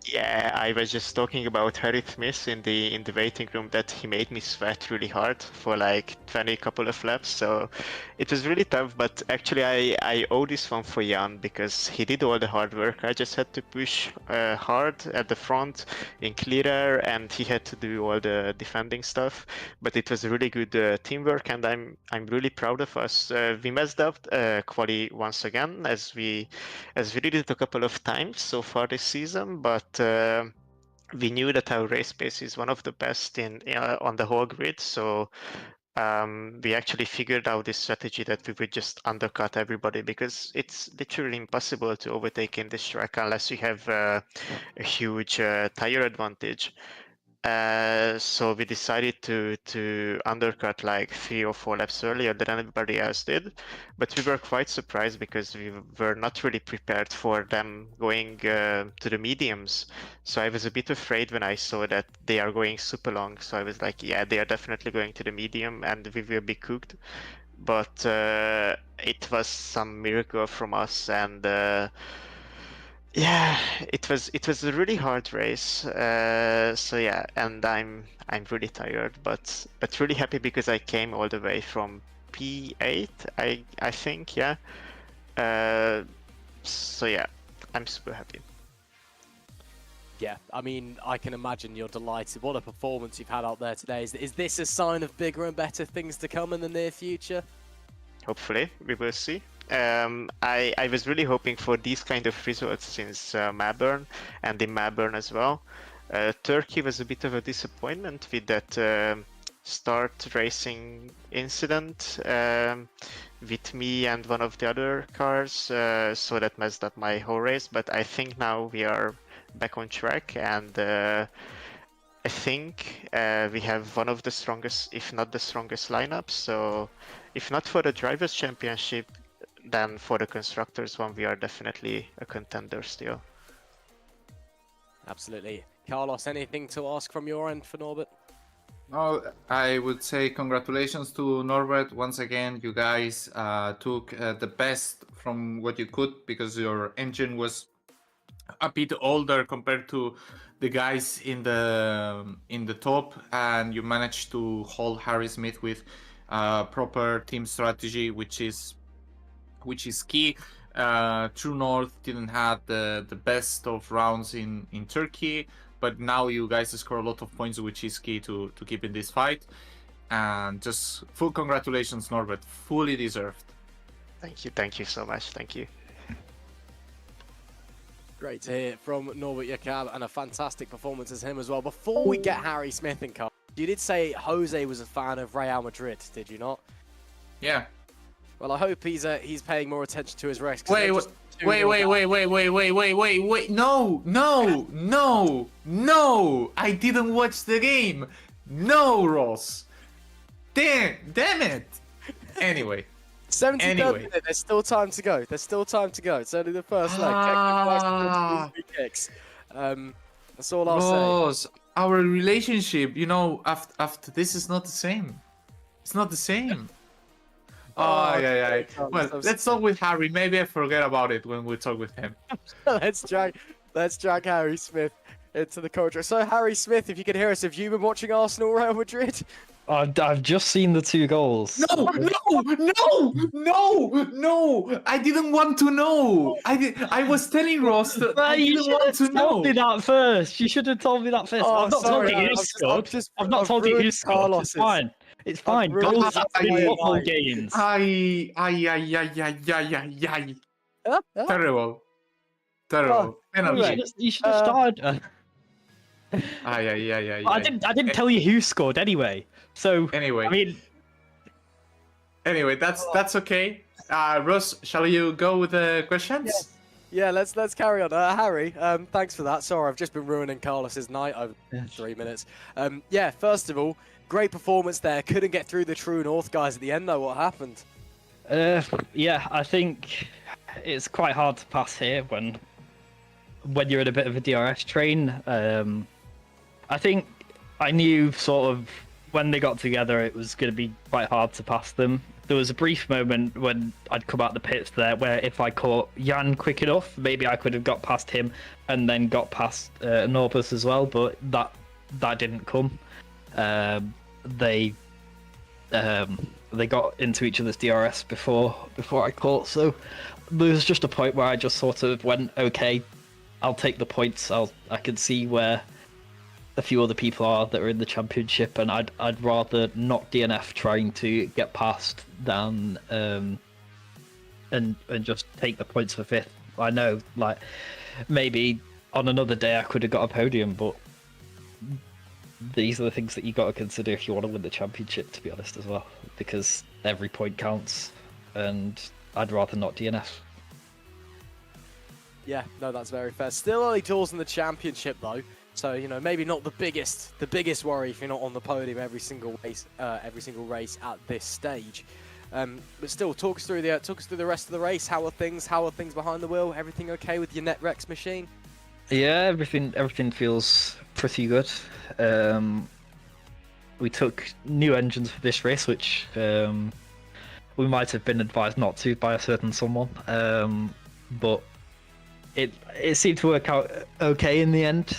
Yeah, I was just talking about Harry Smith in the waiting room that he made me sweat really hard for like 20 couple of laps. So it was really tough, but actually I owe this one for Jan because he did all the hard work. I just had to push hard at the front in clear air, and he had to do all the defending stuff. But it was really good teamwork, and I'm really proud of us. We messed up quali once again, as we did it a couple of times so far this season, but we knew that our race pace is one of the best on the whole grid, so we actually figured out this strategy that we would just undercut everybody, because it's literally impossible to overtake in this track unless you have a huge tire advantage. So we decided to undercut like 3 or 4 laps earlier than everybody else did, but we were quite surprised because we were not really prepared for them going to the mediums. So I was a bit afraid when I saw that they are going super long. So I was like, yeah, they are definitely going to the medium and we will be cooked. But it was some miracle from us, and yeah, it was a really hard race. So yeah, and I'm really tired, but really happy because I came all the way from P8, I think, yeah. So yeah, I'm super happy. Yeah, I mean, I can imagine you're delighted. What a performance you've had out there today. Is this a sign of bigger and better things to come in the near future? Hopefully, we will see. I was really hoping for these kind of results since Melbourne, and in Melbourne as well. Turkey was a bit of a disappointment with that start racing incident with me and one of the other cars, so that messed up my whole race. But I think now we are back on track, and I think we have one of the strongest, if not the strongest lineups. So if not for the Drivers' Championship, then for the Constructors one, we are definitely a contender still. Absolutely. Carlos, anything to ask from your end for Norbert? No, I would say congratulations to Norbert. Once again, you guys took the best from what you could, because your engine was a bit older compared to the guys in the top, and you managed to hold Harry Smith with proper team strategy, which is key. True North didn't have the best of rounds in Turkey, but now you guys score a lot of points, which is key to keep in this fight. And just full congratulations, Norbert, fully deserved. Thank you so much, thank you. Great to hear from Norbert Jakab, and a fantastic performance as him as well. Before we get Harry Smith in, Carl, you did say Jose was a fan of Real Madrid, did you not? Yeah. Well, I hope he's paying more attention to his race. Wait. No. I didn't watch the game. No, Ross. Damn it. Anyway. 73rd minute, there's still time to go. It's only the first leg. Check kicks. That's all I'll say. Ross, our relationship, after this is not the same. It's not the same. Yeah. Well, let's talk with Harry. Maybe I forget about it when we talk with him. let's drag Harry Smith into the culture. So, Harry Smith, if you can hear us, have you been watching Arsenal Real Madrid? I've just seen the 2 goals. No! I didn't want to know. I was telling Ross that I didn't want to know. Told me that first. You should have told me that first. Oh, I've not told you who scored. I've not told you who scored. It's fine. It's fine. Goals are football games. Terrible. Penalty. You should have started. Yeah. I didn't tell you who scored anyway. So anyway, that's okay. Ross, shall you go with the questions? Yeah, let's carry on. Harry, thanks for that. Sorry, I've just been ruining Carlos's night over 3 minutes. First of all, great performance there. Couldn't get through the True North guys at the end though. What happened? I think it's quite hard to pass here when you're in a bit of a DRS train. I think I knew sort of when they got together it was going to be quite hard to pass them. There was a brief moment when I'd come out the pits there where if I caught Jan quick enough, maybe I could have got past him and then got past Norbert as well, but that didn't come. They got into each other's DRS before I caught, so there was just a point where I just sort of went, okay, I'll take the points. I can see where a few other people are that are in the championship, and I'd rather not DNF trying to get past than and just take the points for 5th. I know, like, maybe on another day I could have got a podium, but these are the things that you got to consider if you want to win the championship, to be honest, as well, because every point counts, and I'd rather not DNF. Yeah, no, that's very fair. Still early doors in the championship though. So, maybe not the biggest worry if you're not on the podium every single race at this stage. But still, talk us through the rest of the race. How are things behind the wheel? Everything okay with your NetRex machine? Yeah, everything feels pretty good. We took new engines for this race, which we might have been advised not to by a certain someone, but it seemed to work out okay in the end.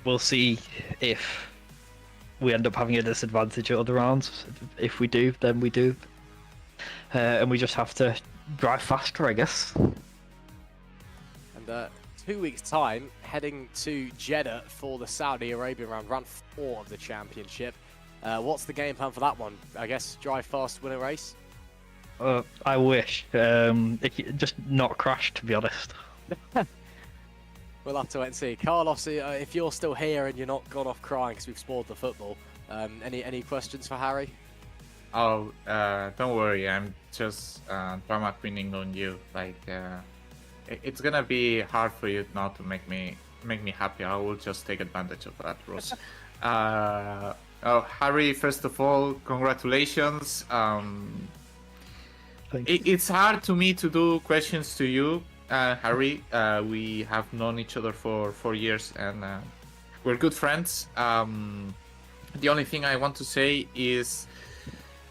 We'll see if we end up having a disadvantage at other rounds. If we do, then we do. And we just have to drive faster, I guess. And 2 weeks' time, heading to Jeddah for the Saudi Arabia round 4 of the championship. What's the game plan for that one? I guess drive fast, win a race? I wish. If you just not crash, to be honest. We'll have to wait and see. Carlos, if you're still here and you're not gone off crying because we've spoiled the football, any questions for Harry? Oh, don't worry. I'm just drama queening on you. Like, it's gonna be hard for you now to make me happy. I will just take advantage of that, Ross. Harry, first of all, congratulations. It's hard to me to do questions to you, Harry. We have known each other for 4 years, and we're good friends. The only thing I want to say is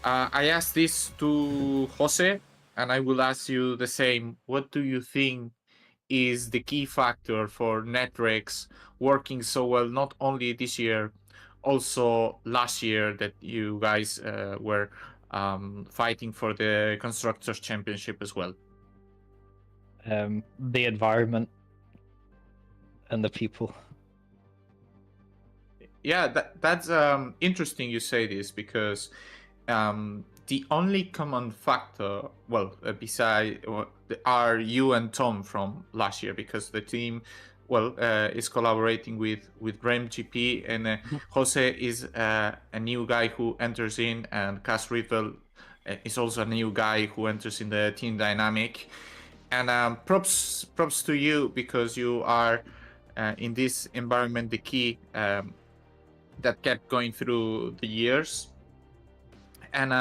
I asked this to Jose, and I will ask you the same. What do you think is the key factor for NetRex working so well, not only this year, also last year that you guys were fighting for the Constructors' Championship as well? The environment and the people. Yeah, that's interesting you say this, because the only common factor, well, beside are you and Tom from last year, because the team, well, is collaborating with Rem GP, and Jose is a new guy who enters in, and Cas Riddle is also a new guy who enters in the team dynamic. And props to you, because you are in this environment the key that kept going through the years. And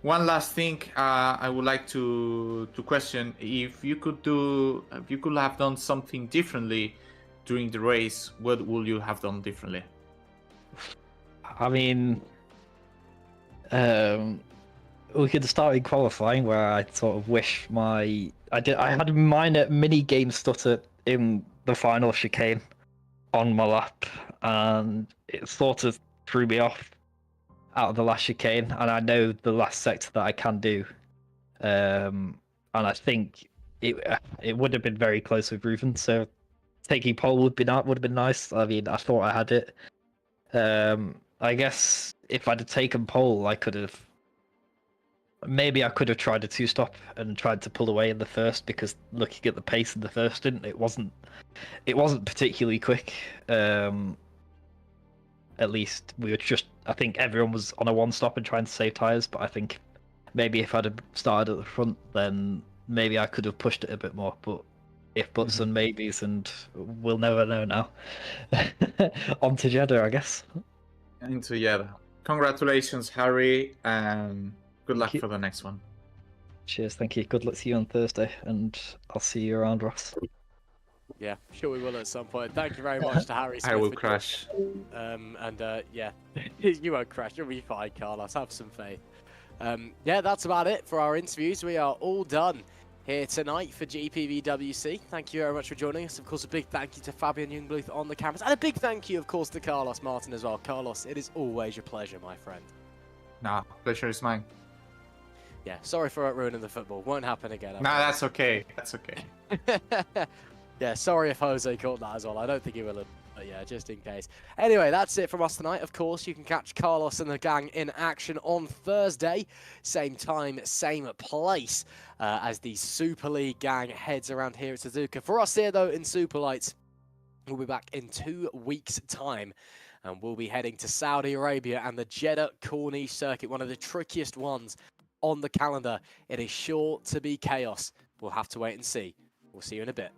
one last thing, I would like to question if you could have done something differently during the race. What would you have done differently? I mean, we could start in qualifying, where I sort of wish I had a minor mini game stutter in the final chicane on my lap, and it sort of threw me off out of the last chicane, and I know the last sector that I can do, and I think it would have been very close with Ruven, so taking pole would have been nice. I mean, I thought I had it. I guess if I'd have taken pole, I could have tried a two-stop and tried to pull away in the first, because looking at the pace in the first stint, it wasn't particularly quick. At least I think everyone was on a one-stop and trying to save tyres, but I think maybe if I'd have started at the front, then maybe I could have pushed it a bit more. But if buts and maybes, and we'll never know now. On to Jeddah, I guess. Into Jeddah. Congratulations, Harry, and good luck for the next one. Cheers, thank you. Good luck to you on Thursday, and I'll see you around, Ross. Yeah, sure we will at some point. Thank you very much to Harry Smith. I will crash. Yeah, you won't crash. You'll be fine, Carlos. Have some faith. Yeah, that's about it for our interviews. We are all done here tonight for GPVWC. Thank you very much for joining us. Of course, a big thank you to Fabian Jungbluth on the cameras, and a big thank you, of course, to Carlos Martin as well. Carlos, it is always your pleasure, my friend. Nah, pleasure is mine. Yeah, sorry for ruining the football. Won't happen again. Nah, that's okay. That's okay. Yeah, sorry if Jose caught that as well. I don't think he will, but yeah, just in case. Anyway, that's it from us tonight. Of course, you can catch Carlos and the gang in action on Thursday. Same time, same place, as the Super League gang heads around here at Suzuka. For us here, though, in Superlights, we'll be back in 2 weeks' time. And we'll be heading to Saudi Arabia and the Jeddah Corniche circuit, one of the trickiest ones on the calendar. It is sure to be chaos. We'll have to wait and see. We'll see you in a bit.